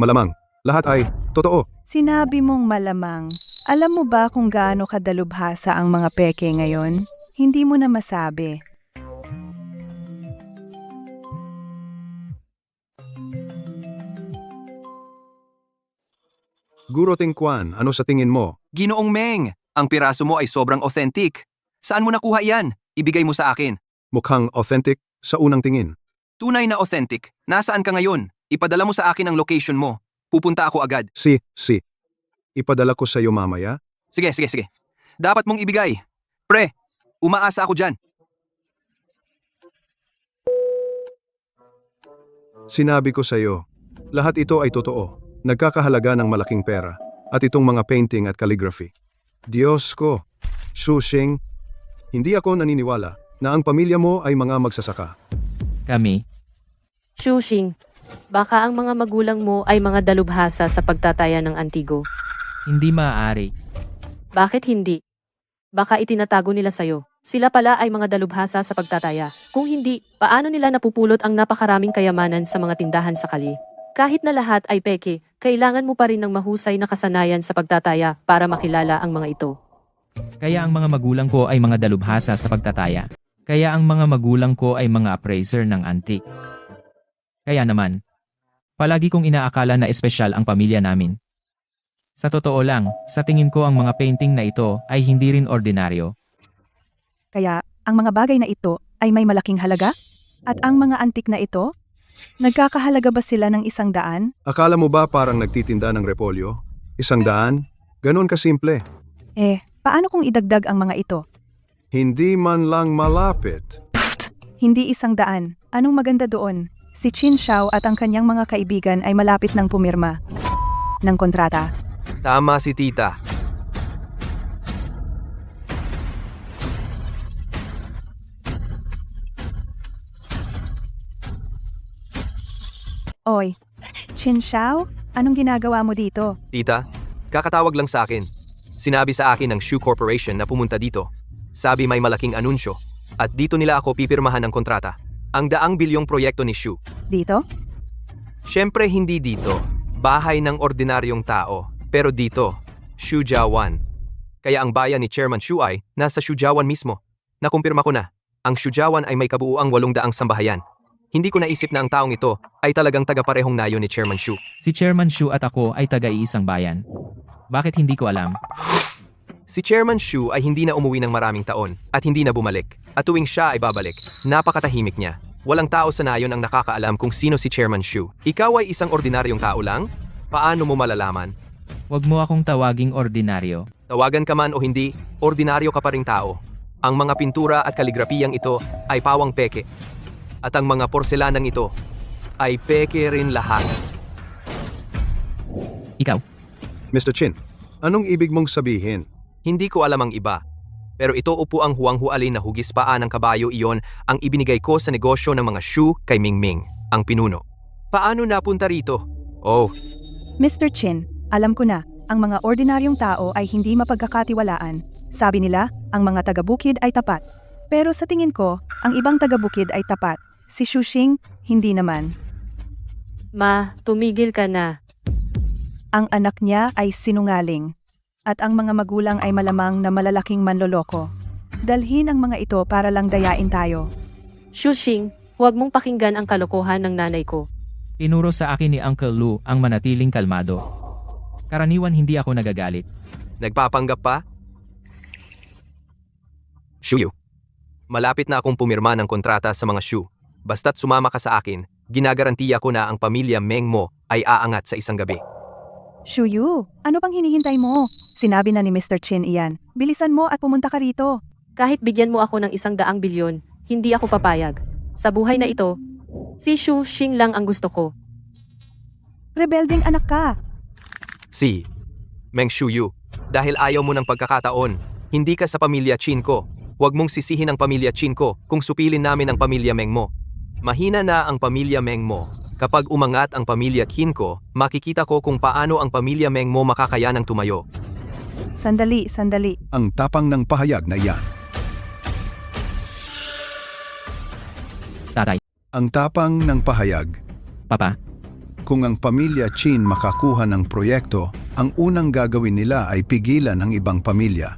Malamang, lahat ay totoo. Sinabi mong malamang. Alam mo ba kung gaano kadalubhasa ang mga peke ngayon? Hindi mo na masabi. Guro Tingquan, ano sa tingin mo? Ginoong Meng, ang piraso mo ay sobrang authentic. Saan mo nakuha yan? Ibigay mo sa akin. Mukhang authentic sa unang tingin. Tunay na authentic. Nasaan ka ngayon? Ipadala mo sa akin ang location mo. Pupunta ako agad. Si. Ipadala ko sa iyo mamaya. Sige. Dapat mong ibigay. Pre, umaasa ako dyan. Sinabi ko sa iyo, lahat ito ay totoo. Nagkakahalaga ng malaking pera. At itong mga painting at calligraphy. Diyos ko, Xuxing, hindi ako naniniwala na ang pamilya mo ay mga magsasaka. Kami, Xuxing, baka ang mga magulang mo ay mga dalubhasa sa pagtataya ng antigo. hindi maaari. Bakit hindi? Baka itinatago nila sa'yo. Sila pala ay mga dalubhasa sa pagtataya. Kung hindi, paano nila napupulot ang napakaraming kayamanan sa mga tindahan sa kali? Kahit na lahat ay peke, kailangan mo pa rin ng mahusay na kasanayan sa pagtataya para makilala ang mga ito. Kaya ang mga magulang ko ay mga dalubhasa sa pagtataya. Kaya ang mga magulang ko ay mga appraiser ng antique. Kaya naman, palagi kong inaakala na espesyal ang pamilya namin. Sa totoo lang, sa tingin ko ang mga painting na ito ay hindi rin ordinaryo. Kaya, ang mga bagay na ito ay may malaking halaga? At ang mga antik na ito? Nagkakahalaga ba sila ng 100? Akala mo ba parang nagtitinda ng repolyo? 100? Ganon kasimple. Paano kung idagdag ang mga ito? Hindi man lang malapit. Hindi 100. Anong maganda doon? Si Qin Xiao at ang kanyang mga kaibigan ay malapit ng pumirma ng kontrata. Tama si tita. Oy, Qin Xiao? Anong ginagawa mo dito? Tita, kakatawag lang sa akin. Sinabi sa akin ng Shoe Corporation na pumunta dito. Sabi may malaking anunsyo. At dito nila ako pipirmahan ng kontrata. Ang 100 bilyong proyekto ni Shoe. Dito? Siyempre hindi dito. Bahay ng ordinaryong tao. Pero dito, Xujiawan. Kaya ang bayan ni Chairman Xu ay nasa Xujiawan mismo. Nakumpirma ko na. Ang Xujiawan ay may kabuuang 800 sambahayan. Hindi ko naisip na ang taong ito ay talagang taga-parehong nayo ni Chairman Xu. Si Chairman Xu at ako ay taga-iisang bayan. Bakit hindi ko alam? Si Chairman Xu ay hindi na umuwi ng maraming taon at hindi na bumalik. At tuwing siya ay babalik, napakatahimik niya. Walang tao sa nayon ang nakakaalam kung sino si Chairman Xu. Ikaw ay isang ordinaryong tao lang? Paano mo malalaman? Huwag mo akong tawaging ordinaryo. Tawagan ka man o hindi, ordinaryo ka pa ring tao. Ang mga pintura at kaligrapiyang ito ay pawang peke. At ang mga porselanang ito ay peke rin lahat. Ikaw, Mr. Chin, anong ibig mong sabihin? Hindi ko alam ang iba. Pero ito upo ang huwang-hualin na hugis paa ng kabayo iyon ang ibinigay ko sa negosyo ng mga shoe kay Mingming, ang pinuno. Paano napunta rito? Oh, Mr. Chin, alam ko na, ang mga ordinaryong tao ay hindi mapagkakatiwalaan. Sabi nila, ang mga taga-bukid ay tapat. Pero sa tingin ko, ang ibang taga-bukid ay tapat. Si Shushing, hindi naman. Ma, tumigil ka na. Ang anak niya ay sinungaling. At ang mga magulang ay malamang na malalaking manloloko. Dalhin ang mga ito para lang dayain tayo. Shushing, huwag mong pakinggan ang kalokohan ng nanay ko. Tinuro sa akin ni Uncle Lu ang manatiling kalmado. Karaniwan hindi ako nagagalit. nagpapanggap pa? Shuyu. Malapit na akong pumirma ng kontrata sa mga shoe. Basta't sumama ka sa akin, ginagarantiya ko na ang pamilya Meng mo ay aangat sa isang gabi. Shuyu, ano pang hinihintay mo? Sinabi na ni Mr. Chin iyan. Bilisan mo at pumunta ka rito. Kahit bigyan mo ako ng 100 bilyon, hindi ako papayag. Sa buhay na ito, si Shu Xing lang ang gusto ko. Rebelding anak ka. Si Meng Shuyu, dahil ayaw mo ng pagkakataon, hindi ka sa pamilya Chin ko. Huwag mong sisihin ang pamilya Chin ko kung supilin namin ang pamilya Meng mo. Mahina na ang pamilya Meng mo. Kapag umangat ang pamilya Qin ko, makikita ko kung paano ang pamilya Meng mo makakayanang tumayo. Sandali. Ang tapang ng pahayag na iyan. Tatay, Ang tapang ng pahayag. Papa, Kung ang pamilya Chin makakuha ng proyekto, ang unang gagawin nila ay pigilan ang ibang pamilya.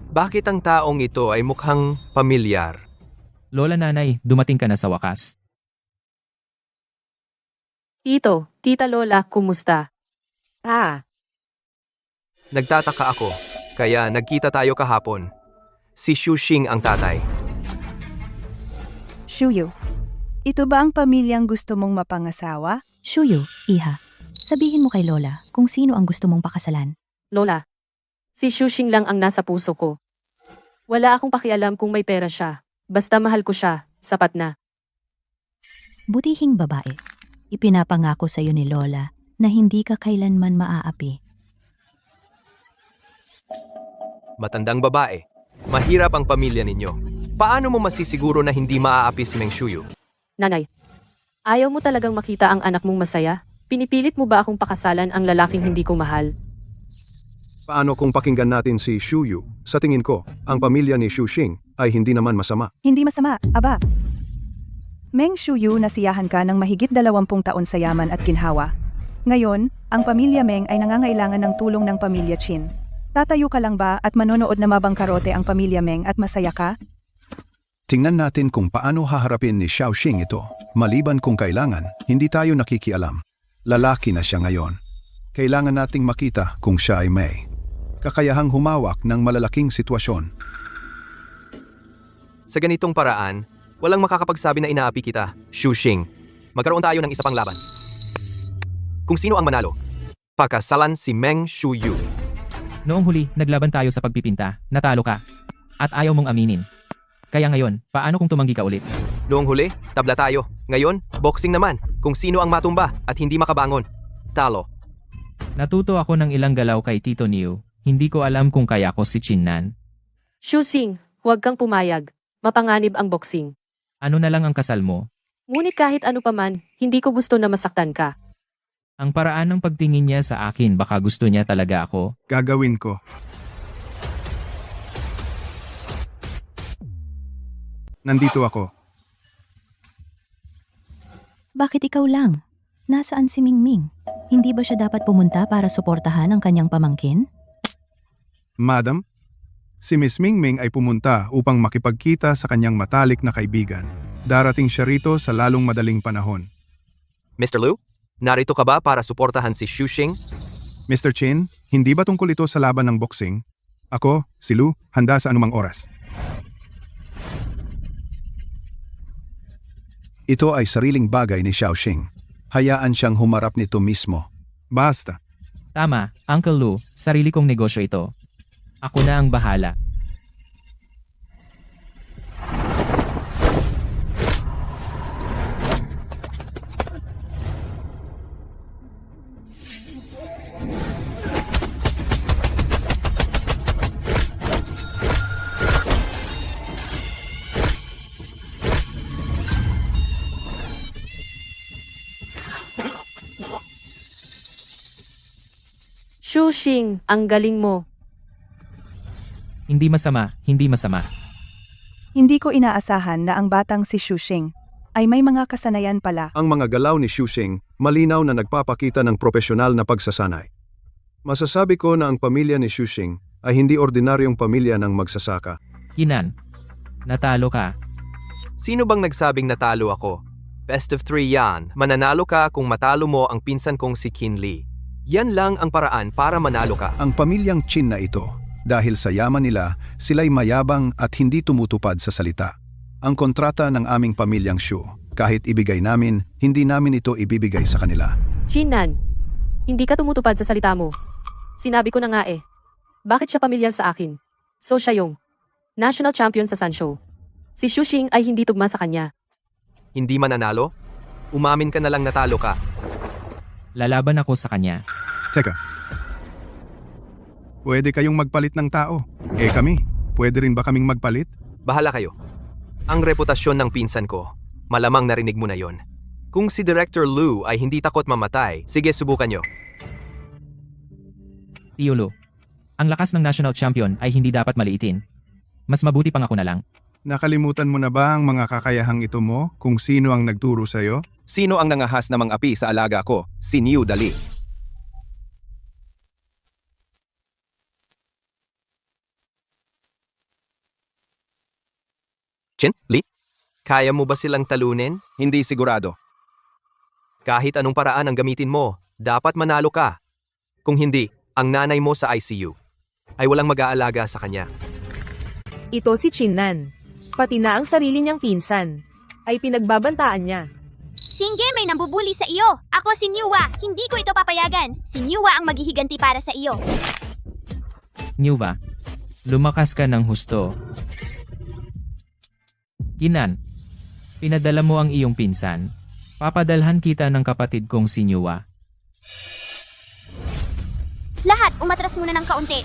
Bakit ang taong ito ay mukhang pamilyar? Lola Nanay, dumating ka na sa wakas. Tito, Tita Lola, kumusta? Nagtataka ako, kaya nagkita tayo kahapon. Si Shu Xing ang tatay. Shuyu, ito ba ang pamilyang gusto mong mapangasawa? Shuyu, iha. Sabihin mo kay Lola kung sino ang gusto mong pakasalan. Lola, si Shu Xing lang ang nasa puso ko. Wala akong pakialam kung may pera siya. Basta mahal ko siya, sapat na. Butihing babae. Ipinapangako sa iyo ni Lola na hindi ka kailanman maaapi. Matandang babae. Mahirap ang pamilya ninyo. Paano mo masisiguro na hindi maaapi si Meng Shuyu? Nanay, ayaw mo talagang makita ang anak mong masaya? Pinipilit mo ba akong pakasalan ang lalaking hindi ko mahal? Paano kung pakinggan natin si Shuyu? Sa tingin ko, ang pamilya ni Shu Xing ay hindi naman masama. Hindi masama, aba. Meng Shuyu, nasiyahan ka ng mahigit 20 taon sa yaman at ginhawa. Ngayon, ang pamilya Meng ay nangangailangan ng tulong ng pamilya Chin. Tatayo ka lang ba at manonood na mabangkarote ang pamilya Meng at masaya ka? Tingnan natin kung paano haharapin ni Xiao Xing ito. Maliban kung kailangan, hindi tayo nakikialam. Lalaki na siya ngayon. Kailangan nating makita kung siya ay may kakayahang humawak ng malalaking sitwasyon. Sa ganitong paraan, walang makakapagsabi na inaapi kita, Shu Xing. Magkaroon tayo ng isa pang laban. Kung sino ang manalo, pakasalan si Meng Shuyu. Noong huli, naglaban tayo sa pagpipinta, natalo ka. At ayaw mong aminin. Kaya ngayon, paano kung tumanggi ka ulit? Noong huli, tabla tayo. Ngayon, boxing naman. Kung sino ang matumba at hindi makabangon. Talo. Natuto ako ng ilang galaw kay Tito Niu. Hindi ko alam kung kaya ko si Chinnan. Shu Xing, huwag kang pumayag. Mapanganib ang boxing. Ano na lang ang kasal mo? Ngunit kahit ano paman, hindi ko gusto na masaktan ka. Ang paraan ng pagtingin niya sa akin baka gusto niya talaga ako. Gagawin ko. Nandito ako. Bakit ikaw lang? Nasaan si Mingming? Hindi ba siya dapat pumunta para suportahan ang kanyang pamangkin? Madam, si Miss Mingming ay pumunta upang makipagkita sa kanyang matalik na kaibigan. Darating siya rito sa lalong madaling panahon. Mr. Liu, narito ka ba para suportahan si Shu Xing? Mr. Chin, hindi ba tungkol ito sa laban ng boxing? Ako, si Lu, handa sa anumang oras. Ito ay sariling bagay ni Xiao Xing. Hayaan siyang humarap nito mismo. Basta. Tama, Uncle Lu, sarili kong negosyo ito. Ako na ang bahala. Shushing, ang galing mo. Hindi masama, hindi masama. Hindi ko inaasahan na ang batang si Shushing ay may mga kasanayan pala. Ang mga galaw ni Shushing, malinaw na nagpapakita ng propesyonal na pagsasanay. Masasabi ko na ang pamilya ni Shushing ay hindi ordinaryong pamilya ng magsasaka. Kinan, natalo ka. Sino bang nagsabing natalo ako? Best of 3 yan. Mananalo ka kung matalo mo ang pinsan kong si Qin Li. Yan lang ang paraan para manalo ka. Ang pamilyang Qin na ito, dahil sa yaman nila, sila'y mayabang at hindi tumutupad sa salita. Ang kontrata ng aming pamilyang Shu, kahit ibigay namin, hindi namin ito ibibigay sa kanila. Chinan, hindi ka tumutupad sa salita mo. Sinabi ko na nga eh. Bakit siya pamilyar sa akin? So siya yung national champion sa Sansho. Si Shushing ay hindi tugma sa kanya. Hindi mananalo? Umamin ka na lang natalo ka. Lalaban ako sa kanya. Teka. Pwede kayong magpalit ng tao. Kami, pwede rin ba kaming magpalit? Bahala kayo. Ang reputasyon ng pinsan ko, malamang narinig mo na yon. Kung si Director Lu ay hindi takot mamatay, sige subukan nyo. Tio Lu, ang lakas ng national champion ay hindi dapat maliitin. Mas mabuti pang ako na lang. Nakalimutan mo na ba ang mga kakayahang ito mo kung sino ang nagturo sa'yo? Sino ang nangahas na mang api sa alaga ko? Si Niu Dali. Qin Li? Kaya mo ba silang talunin? Hindi sigurado. Kahit anong paraan ang gamitin mo, dapat manalo ka. Kung hindi, ang nanay mo sa ICU ay walang mag-aalaga sa kanya. Ito si Chinnan. Pati na ang sarili niyang pinsan ay pinagbabantaan niya. Singge, may nambubuli sa iyo. Ako si Nyuwa. Hindi ko ito papayagan. Si Nyuwa ang maghihiganti para sa iyo. Nyuva, lumakas ka ng husto. Kinan, pinadala mo ang iyong pinsan. Papadalhan kita ng kapatid kong si Nyuwa. Lahat, umatras muna ng kaunti.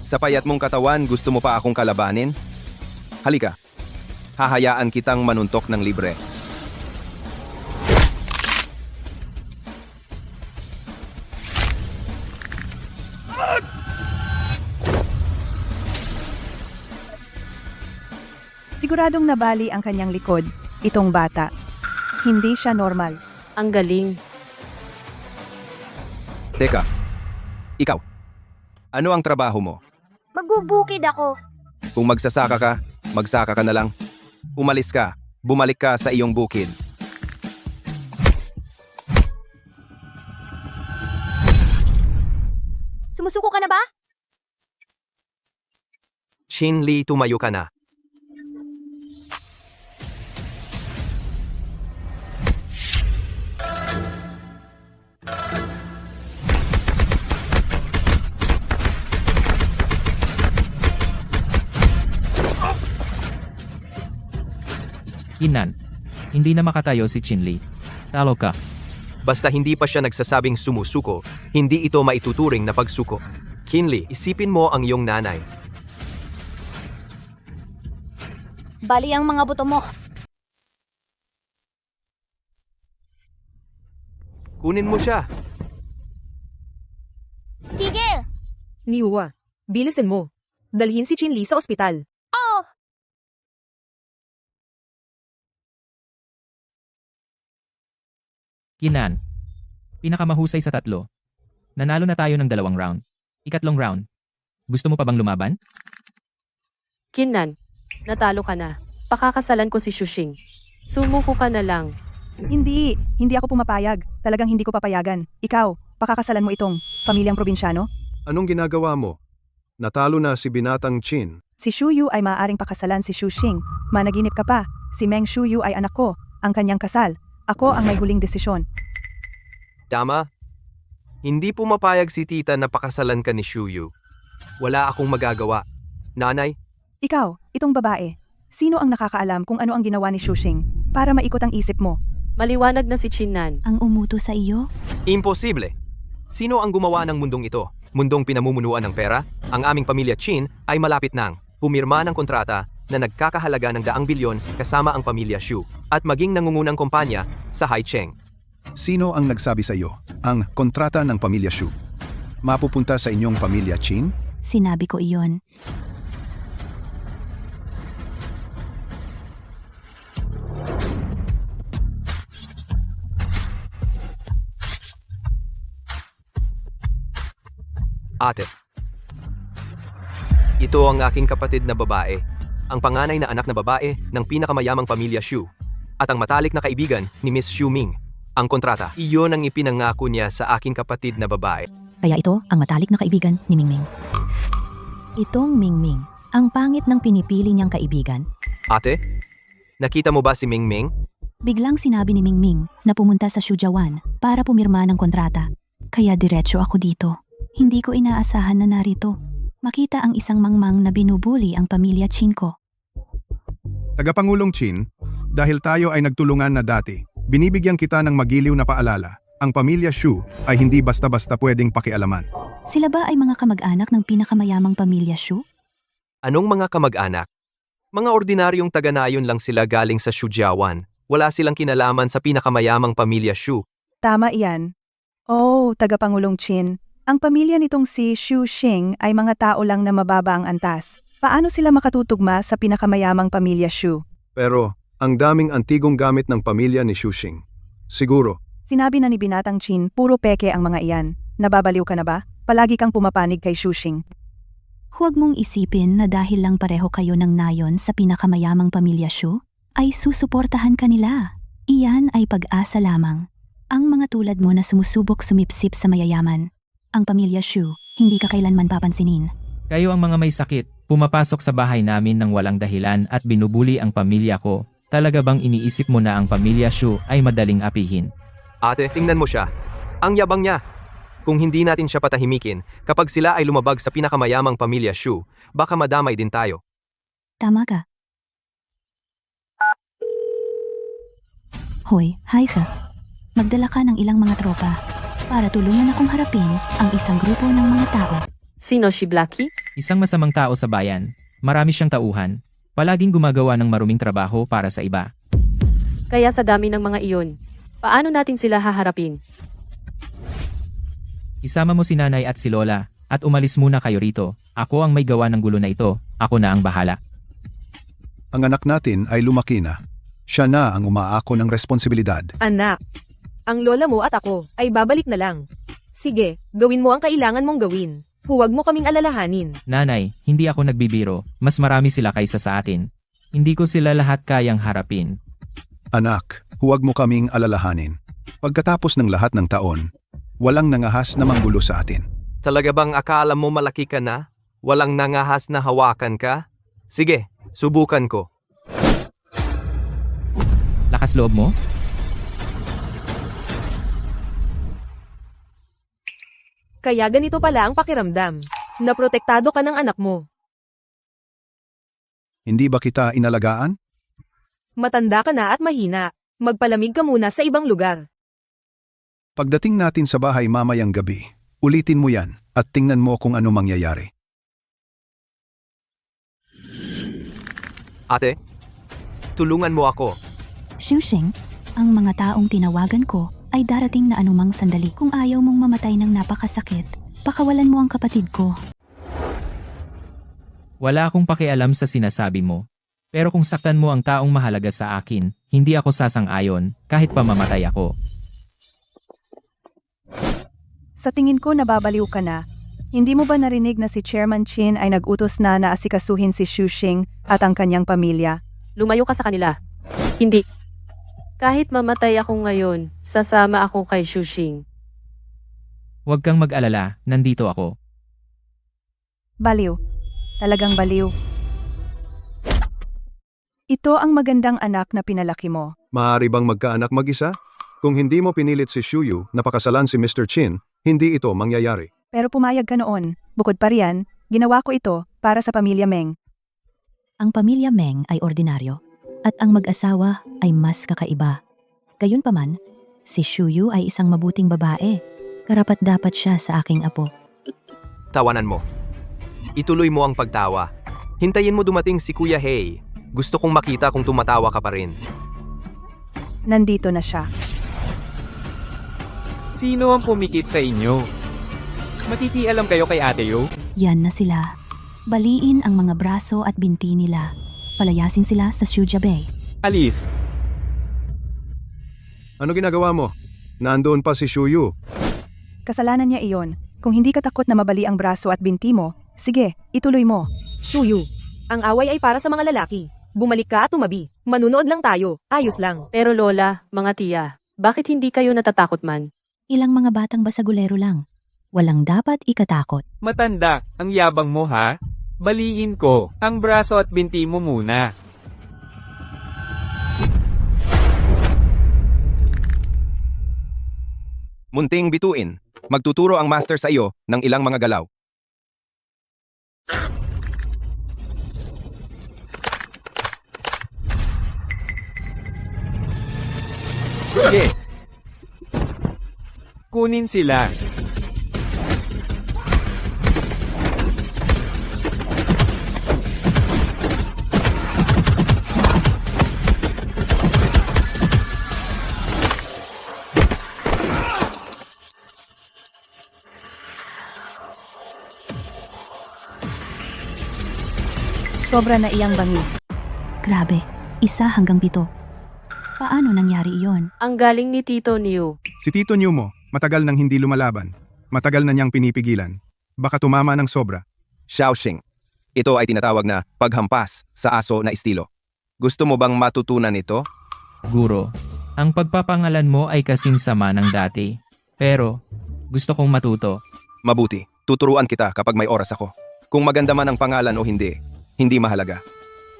Sa payat mong katawan, gusto mo pa akong kalabanin? Halika. Hahayaan kitang manuntok ng libre. Siguradong nabali ang kanyang likod, itong bata. Hindi siya normal. Ang galing. Teka. Ikaw. Ano ang trabaho mo? Magbubukid ako. Kung magsasaka ka na lang. Umalis ka. Bumalik ka sa iyong bukid. Sumusuko ka na ba? Qin Li, tumayo ka na. Kinan, hindi na makatayo si Chinli. Talo ka. Basta hindi pa siya nagsasabing sumusuko, hindi ito maituturing na pagsuko. Qin Li, isipin mo ang iyong nanay. Bali ang mga buto mo. Kunin mo siya. Tigil! Niwa, bilisan mo. Dalhin si Qin Li sa ospital. Oh! Kinan, pinakamahusay sa tatlo. Nanalo na tayo ng 2 round. Ikatlong round. Gusto mo pa bang lumaban? Kinan, natalo ka na. Pakakasalan ko si Shushing. Sumuko ka na lang. Hindi ako pumapayag. Talagang hindi ko papayagan. Ikaw, pakakasalan mo itong pamilyang probinsyano? Anong ginagawa mo? Natalo na si binatang Qin. Si Shuyu ay maaaring pakasalan si Shushing. Managinip ka pa. Si Meng Shuyu ay anak ko. Ang kanyang kasal. Ako ang may huling desisyon. Tama? Hindi pumapayag si tita na pakasalan ka ni Shuyu. Wala akong magagawa. Nanay, Ikaw, itong babae. Sino ang nakakaalam kung ano ang ginawa ni Shushing para maikot ang isip mo? Maliwanag na si Chinnan. Ang umuto sa iyo? imposible. Sino ang gumawa ng mundong ito? Mundong pinamumunuan ng pera? Ang aming pamilya Qin ay malapit nang pumirma ng kontrata na nagkakahalaga ng 100 bilyon kasama ang pamilya Shu at maging nangungunang kumpanya sa Haicheng. Sino ang nagsabi sa iyo? Ang kontrata ng pamilya Shu. Mapupunta sa inyong pamilya Chin? Sinabi ko iyon. Ate. Ito ang aking kapatid na babae, ang panganay na anak na babae ng pinakamayamang pamilya Shu, at ang matalik na kaibigan ni Miss Xu Ming. Ang kontrata, iyon ang ipinangako niya sa aking kapatid na babae. Kaya ito ang matalik na kaibigan ni Mingming. Itong Mingming, ang pangit ng pinipili niyang kaibigan. Ate, nakita mo ba si Ming Ming? Biglang sinabi ni Mingming na pumunta sa Shujiawan para pumirma ng kontrata. Kaya diretso ako dito. Hindi ko inaasahan na narito. Makita ang isang mangmang na binubuli ang pamilya Chin ko. Tagapangulong Chin, dahil tayo ay nagtulungan na dati, binibigyan kita ng magiliw na paalala. Ang pamilya Shu ay hindi basta-basta pwedeng pakialaman. Sila ba ay mga kamag-anak ng pinakamayamang pamilya Shu? Anong mga kamag-anak? Mga ordinaryong taga-nayon lang sila galing sa Shujiawan. Wala silang kinalaman sa pinakamayamang pamilya Shu. Tama iyan. Oh, tagapangulong Chin. Ang pamilya nitong si Xu Xing ay mga tao lang na mababa ang antas. Paano sila makatutugma sa pinakamayamang pamilya Shu? Pero, ang daming antigong gamit ng pamilya ni Xu Xing. Siguro, Sinabi na ni Binatang Chin, puro peke ang mga iyan. Nababaliw ka na ba? Palagi kang pumapanig kay Xu Xing. Huwag mong isipin na dahil lang pareho kayo ng nayon sa pinakamayamang pamilya Shu, ay susuportahan ka nila. Iyan ay pag-asa lamang. Ang mga tulad mo na sumusubok sumipsip sa mayayaman. Ang pamilya Shu, hindi ka kailanman papansinin. Kayo ang mga may sakit, pumapasok sa bahay namin ng walang dahilan at binubuli ang pamilya ko. Talaga bang iniisip mo na ang pamilya Shu ay madaling apihin? Ate, tingnan mo siya. Ang yabang niya. Kung hindi natin siya patahimikin, kapag sila ay lumabag sa pinakamayamang pamilya Shu, baka madamay din tayo. Tama ka. Hoy, hi ka. Magdala ka ng ilang mga tropa para tulungan akong harapin ang isang grupo ng mga tao. Sino si Blackie? Isang masamang tao sa bayan. Marami siyang tauhan. Palaging gumagawa ng maruming trabaho para sa iba. Kaya sa dami ng mga iyon, paano natin sila haharapin? Isama mo si nanay at si lola, at umalis muna kayo rito. Ako ang may gawa ng gulo na ito. Ako na ang bahala. ang anak natin ay lumaki na. Siya na ang umaako ng responsibilidad. Anak, ang lola mo at ako ay babalik na lang. Sige, gawin mo ang kailangan mong gawin. Huwag mo kaming alalahanin. Nanay, hindi ako nagbibiro. Mas marami sila kaysa sa atin. Hindi ko sila lahat kayang harapin. Anak, huwag mo kaming alalahanin. Pagkatapos ng lahat ng taon, walang nangahas na manggulo sa atin. Talaga bang akala mo malaki ka na? Walang nangahas na hawakan ka? Sige, subukan ko. Lakas loob mo? Kaya ganito pala ang pakiramdam. Naprotektado ka ng anak mo. Hindi ba kita inalagaan? Matanda ka na at mahina. Magpalamig ka muna sa ibang lugar. Pagdating natin sa bahay mamayang gabi, ulitin mo yan at tingnan mo kung ano mangyayari. Ate, tulungan mo ako. Xuxing, ang mga taong tinawagan ko ay darating na anumang sandali. Kung ayaw mong mamatay ng napakasakit, pakawalan mo ang kapatid ko. Wala akong pakialam sa sinasabi mo. Pero kung saktan mo ang taong mahalaga sa akin, hindi ako sasang-ayon, kahit pa mamatay ako. Sa tingin ko nababaliw ka na. Hindi mo ba narinig na si Chairman Chin ay nag-utos na asikasuhin si Xuxing at ang kanyang pamilya? Lumayo ka sa kanila. Hindi. Kahit mamatay ako ngayon, sasama ako kay Xuxing. Huwag kang mag-alala, nandito ako. Baliw. Talagang baliw. Ito ang magandang anak na pinalaki mo. Maaari bang magkaanak mag-isa? Kung hindi mo pinilit si Shuyu na pakasalan si Mr. Chin, hindi ito mangyayari. Pero pumayag ka noon. Bukod pa riyan, ginawa ko ito para sa pamilya Meng. Ang pamilya Meng ay ordinaryo at ang mag-asawa ay mas kakaiba. Gayunpaman, si Shuyu ay isang mabuting babae. Karapat-dapat siya sa aking apo. Tawanan mo. Ituloy mo ang pagtawa. Hintayin mo dumating si Kuya Hei. Gusto kong makita kung tumatawa ka pa rin. Nandito na siya. Sino ang pumikit sa inyo? Makikialam kayo kay Ate Yo? Yan na sila. Baliin ang mga braso at binti nila. Palayasin sila sa Shuja Bay. Alis, Ano ginagawa mo? Nandoon pa si Shuyu. Kasalanan niya iyon. Kung hindi ka takot na mabali ang braso at binti mo, sige, ituloy mo. Shuyu, ang away ay para sa mga lalaki. Bumalik ka at tumabi. Manunood lang tayo. Ayos lang. Pero lola, mga tiya, bakit hindi kayo natatakot man? Ilang mga batang basagulero lang. Walang dapat ikatakot. matanda, ang yabang mo ha? Baliin ko, ang braso at binti mo muna. Munting bituin. Magtuturo ang master sa iyo ng ilang mga galaw. Sige. Kunin sila. Sobra na iyang bangis. Grabe, 1 hanggang 7. Paano nangyari iyon? Ang galing ni Tito Niu. Si Tito Newmo, matagal nang hindi lumalaban. Matagal na niyang pinipigilan. Baka tumama ng sobra. Shaoxing. Ito ay tinatawag na paghampas sa aso na estilo. Gusto mo bang matutunan ito? Guro, ang pagpapangalan mo ay kasing sama ng dati. Pero, gusto kong matuto. Mabuti, tuturuan kita kapag may oras ako. Kung maganda man ang pangalan o hindi, hindi mahalaga.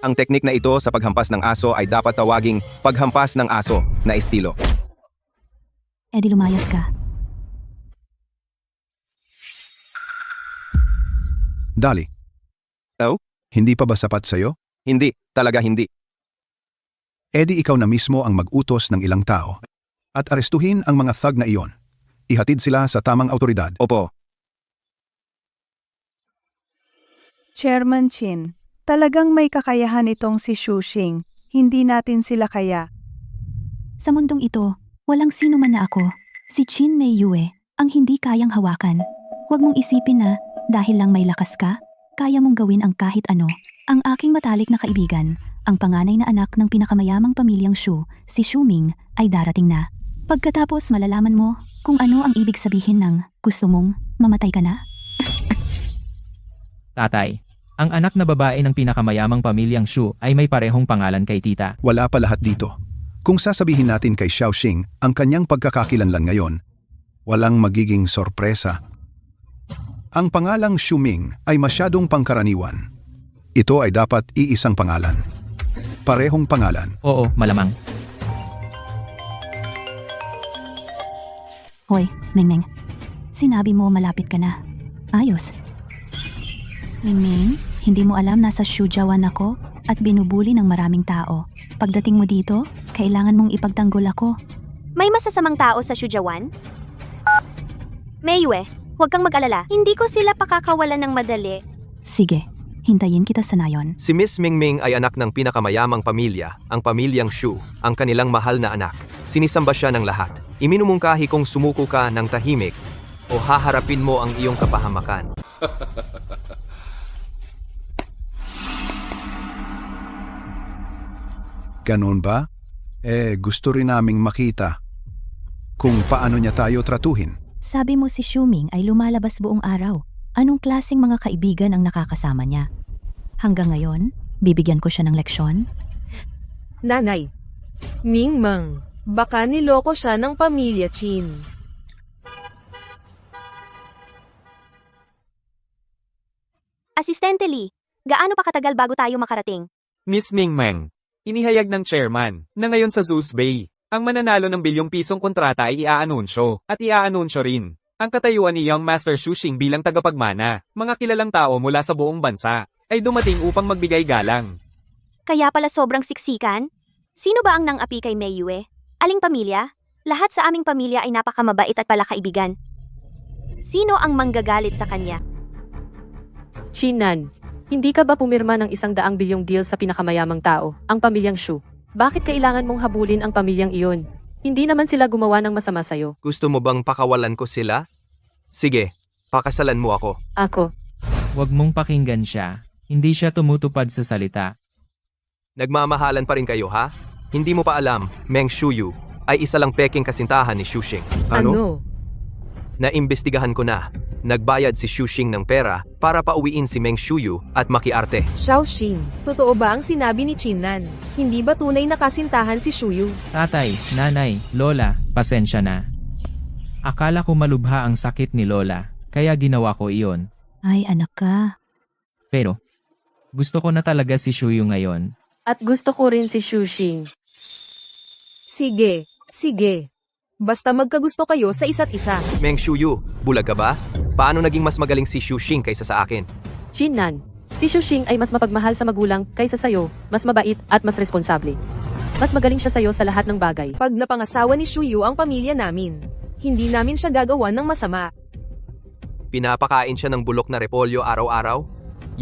Ang teknik na ito sa paghampas ng aso ay dapat tawaging paghampas ng aso na estilo. E di lumayas ka. Dali. Oh? Hindi pa ba sapat sa'yo? Hindi, talaga hindi. Edi ikaw na mismo ang mag-utos ng ilang tao. At arestuhin ang mga thug na iyon. Ihatid sila sa tamang autoridad. Opo, Chairman Chin, talagang may kakayahan itong si Shushing. Hindi natin sila kaya. Sa mundong ito, walang sino man na ako. Si Chin Mei Yue, ang hindi kayang hawakan. Huwag mong isipin na, dahil lang may lakas ka, kaya mong gawin ang kahit ano. Ang aking matalik na kaibigan, ang panganay na anak ng pinakamayamang pamilyang Shu, si Shu Ming, ay darating na. Pagkatapos malalaman mo kung ano ang ibig sabihin ng gusto mong mamatay ka na. Tatay, ang anak na babae ng pinakamayamang pamilyang Shu ay may parehong pangalan kay tita. Wala pa lahat dito. Kung sasabihin natin kay Xiaoxing ang kanyang pagkakakilanlan ngayon, walang magiging sorpresa. Ang pangalang Shuming ay masyadong pangkaraniwan. Ito ay dapat iisang pangalan. Parehong pangalan. Oo, malamang. Hoy, Mengmeng. Sinabi mo malapit ka na. Ayos. Mingming, hindi mo alam nasa Shujawan ako at binubuli ng maraming tao. Pagdating mo dito, kailangan mong ipagtanggol ako. May masasamang tao sa Shujawan? Meiyue, huwag kang mag-alala. Hindi ko sila pakakawalan ng madali. Sige, hintayin kita sa nayon. Si Miss Mingming ay anak ng pinakamayamang pamilya, ang pamilyang Shu, ang kanilang mahal na anak. Sinisamba siya ng lahat. Iminumungkahi kung sumuko ka ng tahimik o haharapin mo ang iyong kapahamakan. Ganon ba? Gusto rin naming makita kung paano niya tayo tratuhin. Sabi mo si Shuming ay lumalabas buong araw. Anong klaseng mga kaibigan ang nakakasama niya? Hanggang ngayon, bibigyan ko siya ng leksyon. Nanay. Mingmeng, baka niloko siya ng pamilya Chin. Asistente Lee, gaano pa katagal bago tayo makarating? Miss Mingmeng, inihayag ng chairman na ngayon sa Zeus Bay, ang mananalo ng ₱1 kontrata ay iaanunsyo at iaanunsyo rin ang katayuan ni Young Master Shushing bilang tagapagmana. Mga kilalang tao mula sa buong bansa ay dumating upang magbigay galang. Kaya pala sobrang siksikan? Sino ba ang nang-api kay Meiyue? Aling pamilya? Lahat sa aming pamilya ay napakamabait at palakaibigan. Sino ang manggagalit sa kanya? Chinan, hindi ka ba pumirma ng 100 bilyong deal sa pinakamayamang tao, ang pamilyang Shu? Bakit kailangan mong habulin ang pamilyang iyon? Hindi naman sila gumawa ng masama sa'yo. Gusto mo bang pakawalan ko sila? Sige, pakasalan mo ako. Ako. Huwag mong pakinggan siya. Hindi siya tumutupad sa salita. Nagmamahalan pa rin kayo, ha? Hindi mo pa alam, Meng Shuyu ay isa lang peking kasintahan ni Shuxing. Ano? Naimbestigahan ko na. Nagbayad si Shuxing ng pera para pauwiin si Meng Shuyu at makiarte. Xiaoxing, totoo ba ang sinabi ni Chinnan? Hindi ba tunay na kasintahan si Shuyu? Tatay, nanay, lola, pasensya na. Akala ko malubha ang sakit ni lola, kaya ginawa ko iyon. Ay, anak ka. Pero, gusto ko na talaga si Shuyu ngayon. At gusto ko rin si Shuxing. Sige, sige. Basta magkagusto kayo sa isa't isa. Meng Shuyu, bulag ka ba? Paano naging mas magaling si Shuxing kaysa sa akin? Chinnan, si Shuxing ay mas mapagmahal sa magulang kaysa sa'yo, mas mabait at mas responsable. Mas magaling siya sa'yo sa lahat ng bagay. Pag napangasawa ni Shuyu ang pamilya namin, hindi namin siya gagawan ng masama. Pinapakain siya ng bulok na repolyo araw-araw?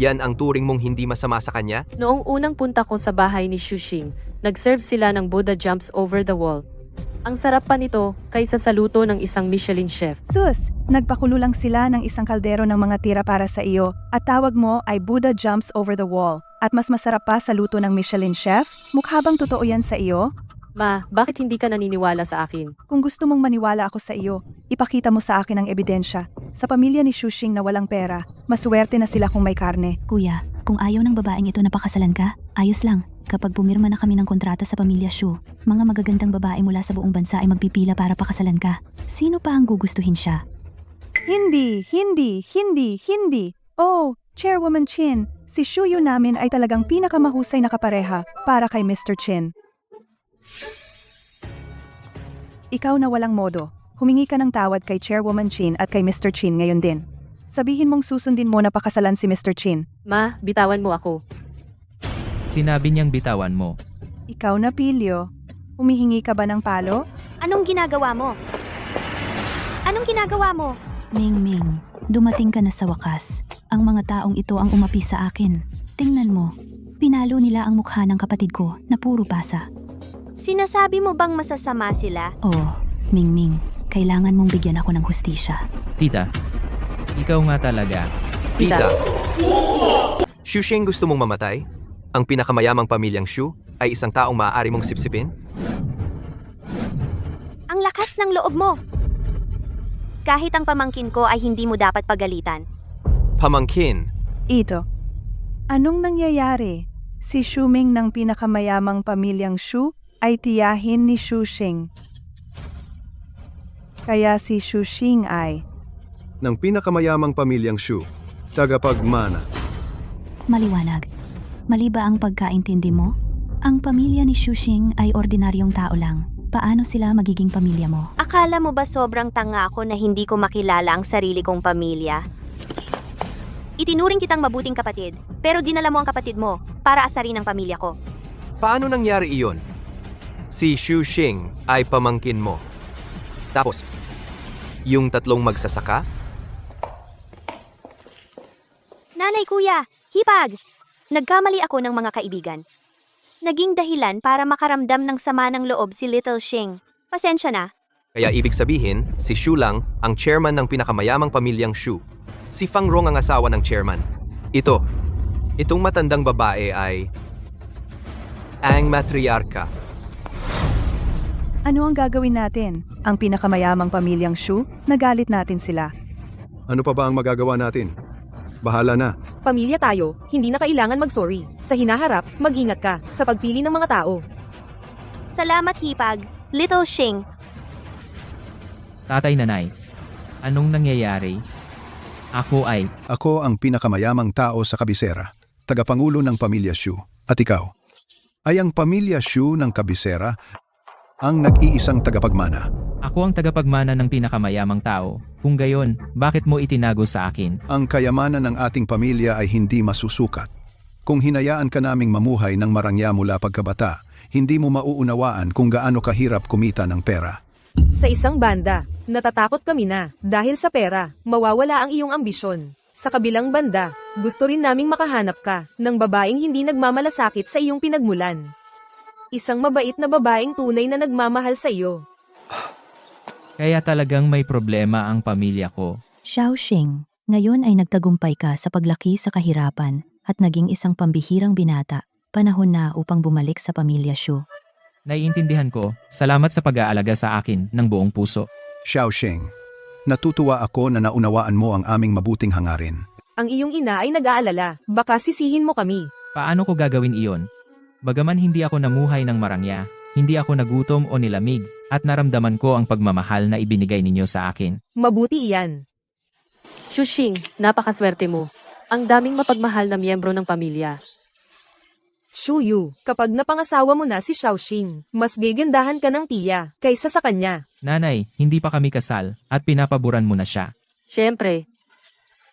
Yan ang turing mong hindi masama sa kanya? Noong unang punta ko sa bahay ni Shuxing, nag-serve sila ng Buddha jumps over the wall. Ang sarap pa nito kaysa sa luto ng isang Michelin chef. Sus, nagpakulo lang sila ng isang kaldero ng mga tira para sa iyo at tawag mo ay Buddha jumps over the wall. At mas masarap pa sa luto ng Michelin chef? Mukha bang totoo yan sa iyo? Ma, bakit hindi ka naniniwala sa akin? Kung gusto mong maniwala ako sa iyo, ipakita mo sa akin ang ebidensya. Sa pamilya ni Shuxing na walang pera, maswerte na sila kung may karne. Kuya, kung ayaw ng babaeng ito na pakasalan ka, ayos lang. Kapag pumirma na kami ng kontrata sa pamilya Shu, mga magagandang babae mula sa buong bansa ay magpipila para pakasalan ka. Sino pa ang gugustuhin siya? Hindi. Oh, Chairwoman Chin, si Shuyu namin ay talagang pinakamahusay na kapareha para kay Mr. Chin. Ikaw na walang modo, humingi ka ng tawad kay Chairwoman Chin at kay Mr. Chin ngayon din. Sabihin mong susundin mo na pakasalan si Mr. Chin. Ma, bitawan mo ako. Sinabi niyang bitawan mo. Ikaw na, Pilyo. Humihingi ka ba ng palo? Anong ginagawa mo? Anong ginagawa mo? Ming, dumating ka na sa wakas. Ang mga taong ito ang umapi sa akin. Tingnan mo, pinalo nila ang mukha ng kapatid ko na puro pasa. Sinasabi mo bang masasama sila? Oh, Ming, kailangan mong bigyan ako ng hustisya. Tita, ikaw nga talaga. Tita. Shuxing, gusto mong mamatay? Ang pinakamayamang pamilyang Shu ay isang taong maaari mong sipsipin? Ang lakas ng loob mo! Kahit ang pamangkin ko ay hindi mo dapat pagalitan. Pamangkin. Ito. Anong nangyayari? Si Shuming ng pinakamayamang pamilyang Shu ay tiyahin ni Shuxing. Kaya si Shuxing ay... Ng pinakamayamang pamilyang Shu, tagapagmana. Maliwanag. Mali ba ang pagkaintindi mo? Ang pamilya ni Shuxing ay ordinaryong tao lang. Paano sila magiging pamilya mo? Akala mo ba sobrang tanga ako na hindi ko makilala ang sarili kong pamilya? Itinuring kitang mabuting kapatid, pero dinala mo ang kapatid mo para asarin ang pamilya ko. Paano nangyari iyon? Si Shuxing ay pamangkin mo. Tapos, yung tatlong magsasaka? Nanay, kuya, hipag! Nagkamali ako ng mga kaibigan. Naging dahilan para makaramdam ng sama ng loob si Little Xing. Pasensya na. Kaya ibig sabihin, si Shu lang ang chairman ng pinakamayamang pamilyang Shu. Si Fang Rong ang asawa ng chairman. Itong matandang babae ay... ang matriarka. Ano ang gagawin natin? Ang pinakamayamang pamilyang Shu? Nagalit natin sila. Ano pa ba ang magagawa natin? Bahala na. Pamilya tayo, hindi na kailangan mag-sorry. Sa hinaharap, mag-ingat ka sa pagpili ng mga tao. Salamat, hipag. Little Xing. Tatay, nanay, anong nangyayari? Ako ang pinakamayamang tao sa kabisera, tagapangulo ng pamilya Shu. At ikaw? Ay ang pamilya Shu ng kabisera ang nag-iisang tagapagmana. Ako ang tagapagmana ng pinakamayamang tao. Kung gayon, bakit mo itinago sa akin? Ang kayamanan ng ating pamilya ay hindi masusukat. Kung hinayaan ka naming mamuhay ng marangya mula pagkabata, hindi mo mauunawaan kung gaano kahirap kumita ng pera. Sa isang banda, natatakot kami na, dahil sa pera, mawawala ang iyong ambisyon. Sa kabilang banda, gusto rin naming makahanap ka ng babaeng hindi nagmamalasakit sa iyong pinagmulan. Isang mabait na babaeng tunay na nagmamahal sa iyo. Kaya talagang may problema ang pamilya ko. Xiaoxing, ngayon ay nagtagumpay ka sa paglaki sa kahirapan at naging isang pambihirang binata. Panahon na upang bumalik sa pamilya Shu. Naiintindihan ko, salamat sa pag-aalaga sa akin ng buong puso. Xiaoxing, natutuwa ako na naunawaan mo ang aming mabuting hangarin. Ang iyong ina ay nag-aalala. Baka sisihin mo kami. Paano ko gagawin iyon? Bagaman hindi ako namuhay ng marangya, hindi ako nagutom o nilamig, at naramdaman ko ang pagmamahal na ibinigay ninyo sa akin. Mabuti iyan. Shushing, napakaswerte mo. Ang daming mapagmahal na miyembro ng pamilya. Shuyu, kapag napangasawa mo na si Xiaoxing, mas gigandahan ka ng tiya kaysa sa kanya. Nanay, hindi pa kami kasal, at pinapaboran mo na siya. Siyempre,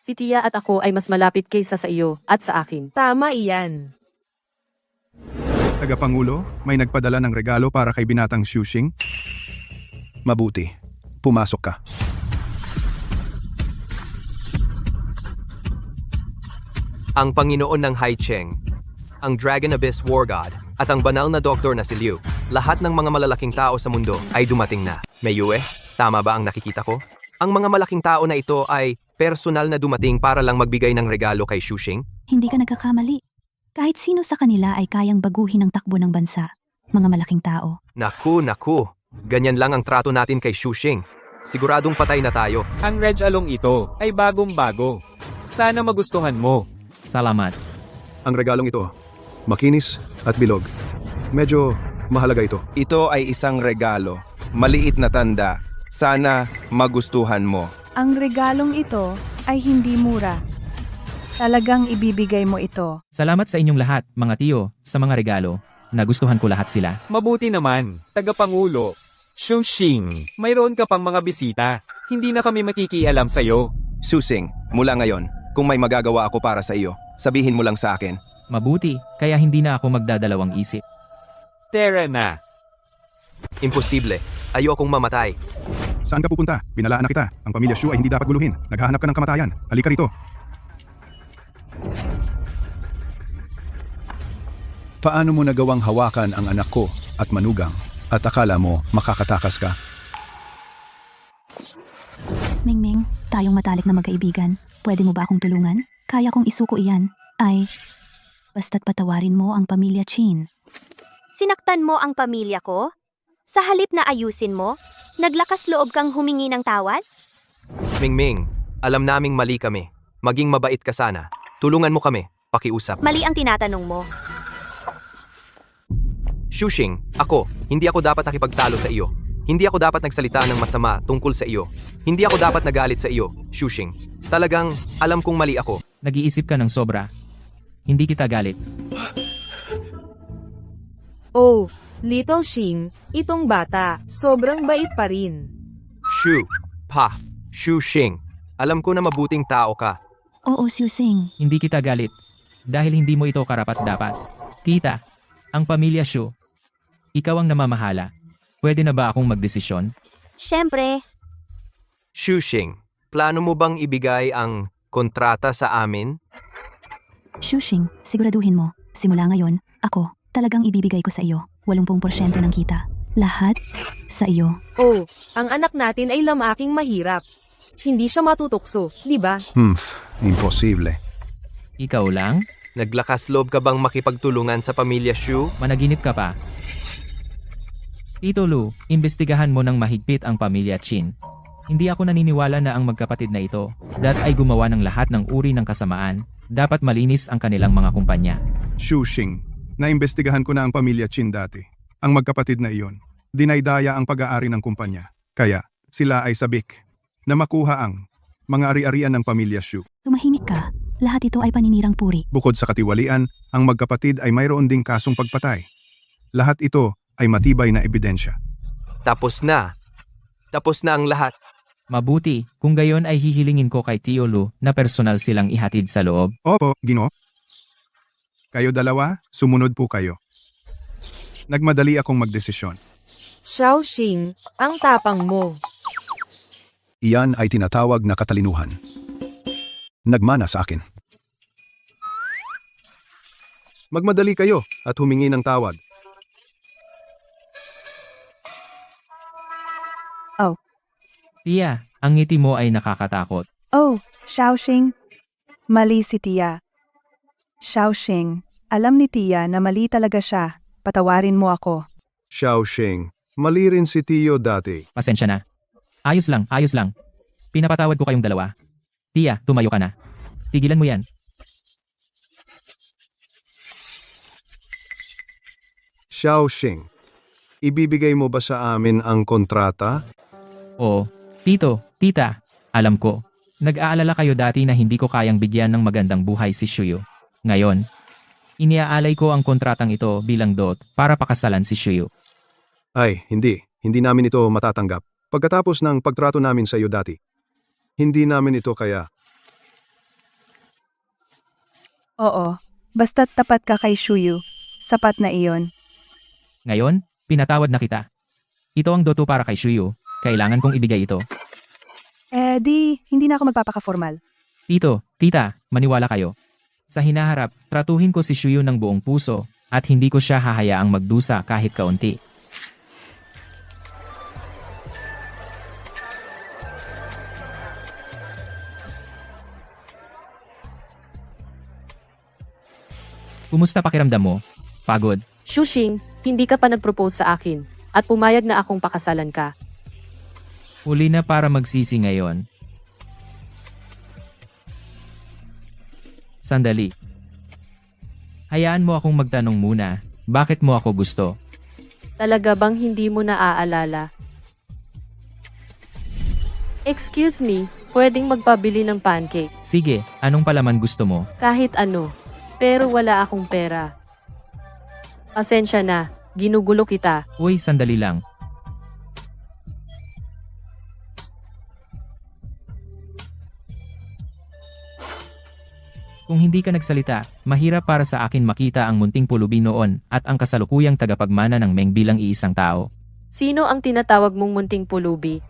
si Tia at ako ay mas malapit kaysa sa iyo at sa akin. Tama iyan. Tagapangulo, may nagpadala ng regalo para kay binatang Xuxing. Mabuti. Pumasok ka. Ang Panginoon ng Haicheng, ang Dragon Abyss War God, at ang banal na doktor na si Liu, lahat ng mga malalaking tao sa mundo ay dumating na. Meiyue, tama ba ang nakikita ko? Ang mga malaking tao na ito ay personal na dumating para lang magbigay ng regalo kay Xuxing? Hindi ka nagkakamali. Kahit sino sa kanila ay kayang baguhin ang takbo ng bansa. Mga malaking tao. Naku. Ganyan lang ang trato natin kay Xuxing. Siguradong patay na tayo. Ang Reg Along ito ay bagong-bago. Sana magustuhan mo. Salamat. Ang regalong ito, makinis at bilog. Medyo mahalaga ito. Ito ay isang regalo. Maliit na tanda. Sana magustuhan mo. Ang regalong ito ay hindi mura. Talagang ibibigay mo ito. Salamat sa inyong lahat, mga tiyo, sa mga regalo. Nagustuhan ko lahat sila. Mabuti naman, Tagapangulo. Xuxing, mayroon ka pang mga bisita. Hindi na kami makikialam sa'yo. Susing, mula ngayon, kung may magagawa ako para sa iyo, sabihin mo lang sa akin. Mabuti, kaya hindi na ako magdadalawang isip. Tara na. Imposible. Ayokong mamatay. Saan ka pupunta? Binalaan na kita. Ang pamilya Xu ay hindi dapat guluhin. Naghahanap ka ng kamatayan. Halika rito. Paano mo nagawang hawakan ang anak ko at manugang at akala mo makakatakas ka? Mingming, tayong matalik na magkaibigan. Pwede mo ba akong tulungan? Kaya kong isuko iyan. Basta't patawarin mo ang pamilya Chin. Sinaktan mo ang pamilya ko? Sa halip na ayusin mo, naglakas loob kang humingi ng tawad? Mingming, alam naming mali kami. Maging mabait ka sana. Tulungan mo kami. Pakiusap. Mali ang tinatanong mo. Xuxing, hindi ako dapat nakipagtalo sa iyo. Hindi ako dapat nagsalita ng masama tungkol sa iyo. Hindi ako dapat nagalit sa iyo, Xuxing. Talagang, alam kong mali ako. Nag-iisip ka ng sobra. Hindi kita galit. Oh, Little Xing, itong bata, sobrang bait pa rin. Xuxing. Alam ko na mabuting tao ka. Oo, Susing. Hindi kita galit. Dahil hindi mo ito karapat-dapat. Tita, ang pamilya Shu. Ikaw ang namamahala. Pwede na ba akong magdesisyon? Siyempre, Xuxing, plano mo bang ibigay ang kontrata sa amin? Xuxing, siguraduhin mo. Simula ngayon, ako, talagang ibibigay ko sa iyo. 80% ng kita. Lahat sa iyo. Oh, ang anak natin ay lamaking mahirap. Hindi siya matutukso, di ba? Imposible. Ikaw lang? Naglakas loob ka bang makipagtulungan sa pamilya Shu? Managinip ka pa. Tito Lu, imbestigahan mo ng mahigpit ang pamilya Chin. Hindi ako naniniwala na ang magkapatid na ito, ay gumawa ng lahat ng uri ng kasamaan. Dapat malinis ang kanilang mga kumpanya. Xuxing, naimbestigahan ko na ang pamilya Chin dati. Ang magkapatid na iyon. Dinaydaya ang pag-aari ng kumpanya. Kaya, sila ay sabik na makuha ang mga ari-arian ng pamilya Shu. Tumahimik ka. Lahat ito ay paninirang puri. Bukod sa katiwalian, ang magkapatid ay mayroon ding kasong pagpatay. Lahat ito ay matibay na ebidensya. Tapos na. Tapos na ang lahat. Mabuti, kung gayon ay hihilingin ko kay Tio Lu na personal silang ihatid sa loob. Opo, Gino. Kayo dalawa, sumunod po kayo. Nagmadali akong magdesisyon. Xiaoxing, ang tapang mo. Iyan ay tinatawag na katalinuhan. Nagmana sa akin. Magmadali kayo at humingi ng tawad. Tia, ang ngiti mo ay nakakatakot. Oh, Xiaoxing. Mali si Tia. Xiaoxing, alam ni Tia na mali talaga siya. Patawarin mo ako. Xiaoxing, mali rin si Tio dati. Pasensya na. Ayos lang, ayos lang. Pinapatawad ko kayong dalawa. Tia, tumayo ka na. Tigilan mo yan. Xiaoxing, ibibigay mo ba sa amin ang kontrata? Oo. Tito, tita, alam ko. Nag-aalala kayo dati na hindi ko kayang bigyan ng magandang buhay si Shuyu. Ngayon, iniaalay ko ang kontratang ito bilang dot para pakasalan si Shuyu. Ay, hindi. Hindi namin ito matatanggap. Pagkatapos ng pagtrato namin sa iyo dati. Hindi namin ito kaya. Oo, basta't tapat ka kay Shuyu. Sapat na iyon. Ngayon, pinatawad na kita. Ito ang doto para kay Shuyu. Kailangan kong ibigay ito. Hindi na ako magpapaka-formal. Tito, tita, maniwala kayo. Sa hinaharap, tratuhin ko si Shuyu ng buong puso at hindi ko siya hahayaang magdusa kahit kaunti. Kumusta pakiramdam mo? Pagod? Shushing, hindi ka pa nag-propose sa akin at pumayag na akong pakasalan ka. Huli na para magsisi ngayon. Sandali. Hayaan mo akong magtanong muna, bakit mo ako gusto? Talaga bang hindi mo naaalala? Excuse me, pwedeng magpabili ng pancake. Sige, anong palaman gusto mo? Kahit ano. Pero wala akong pera. Pasensya na, ginugulo kita. Uy, sandali lang. Kung hindi ka nagsalita, mahirap para sa akin makita ang munting pulubi noon at ang kasalukuyang tagapagmana ng Meng bilang iisang tao. Sino ang tinatawag mong munting pulubi?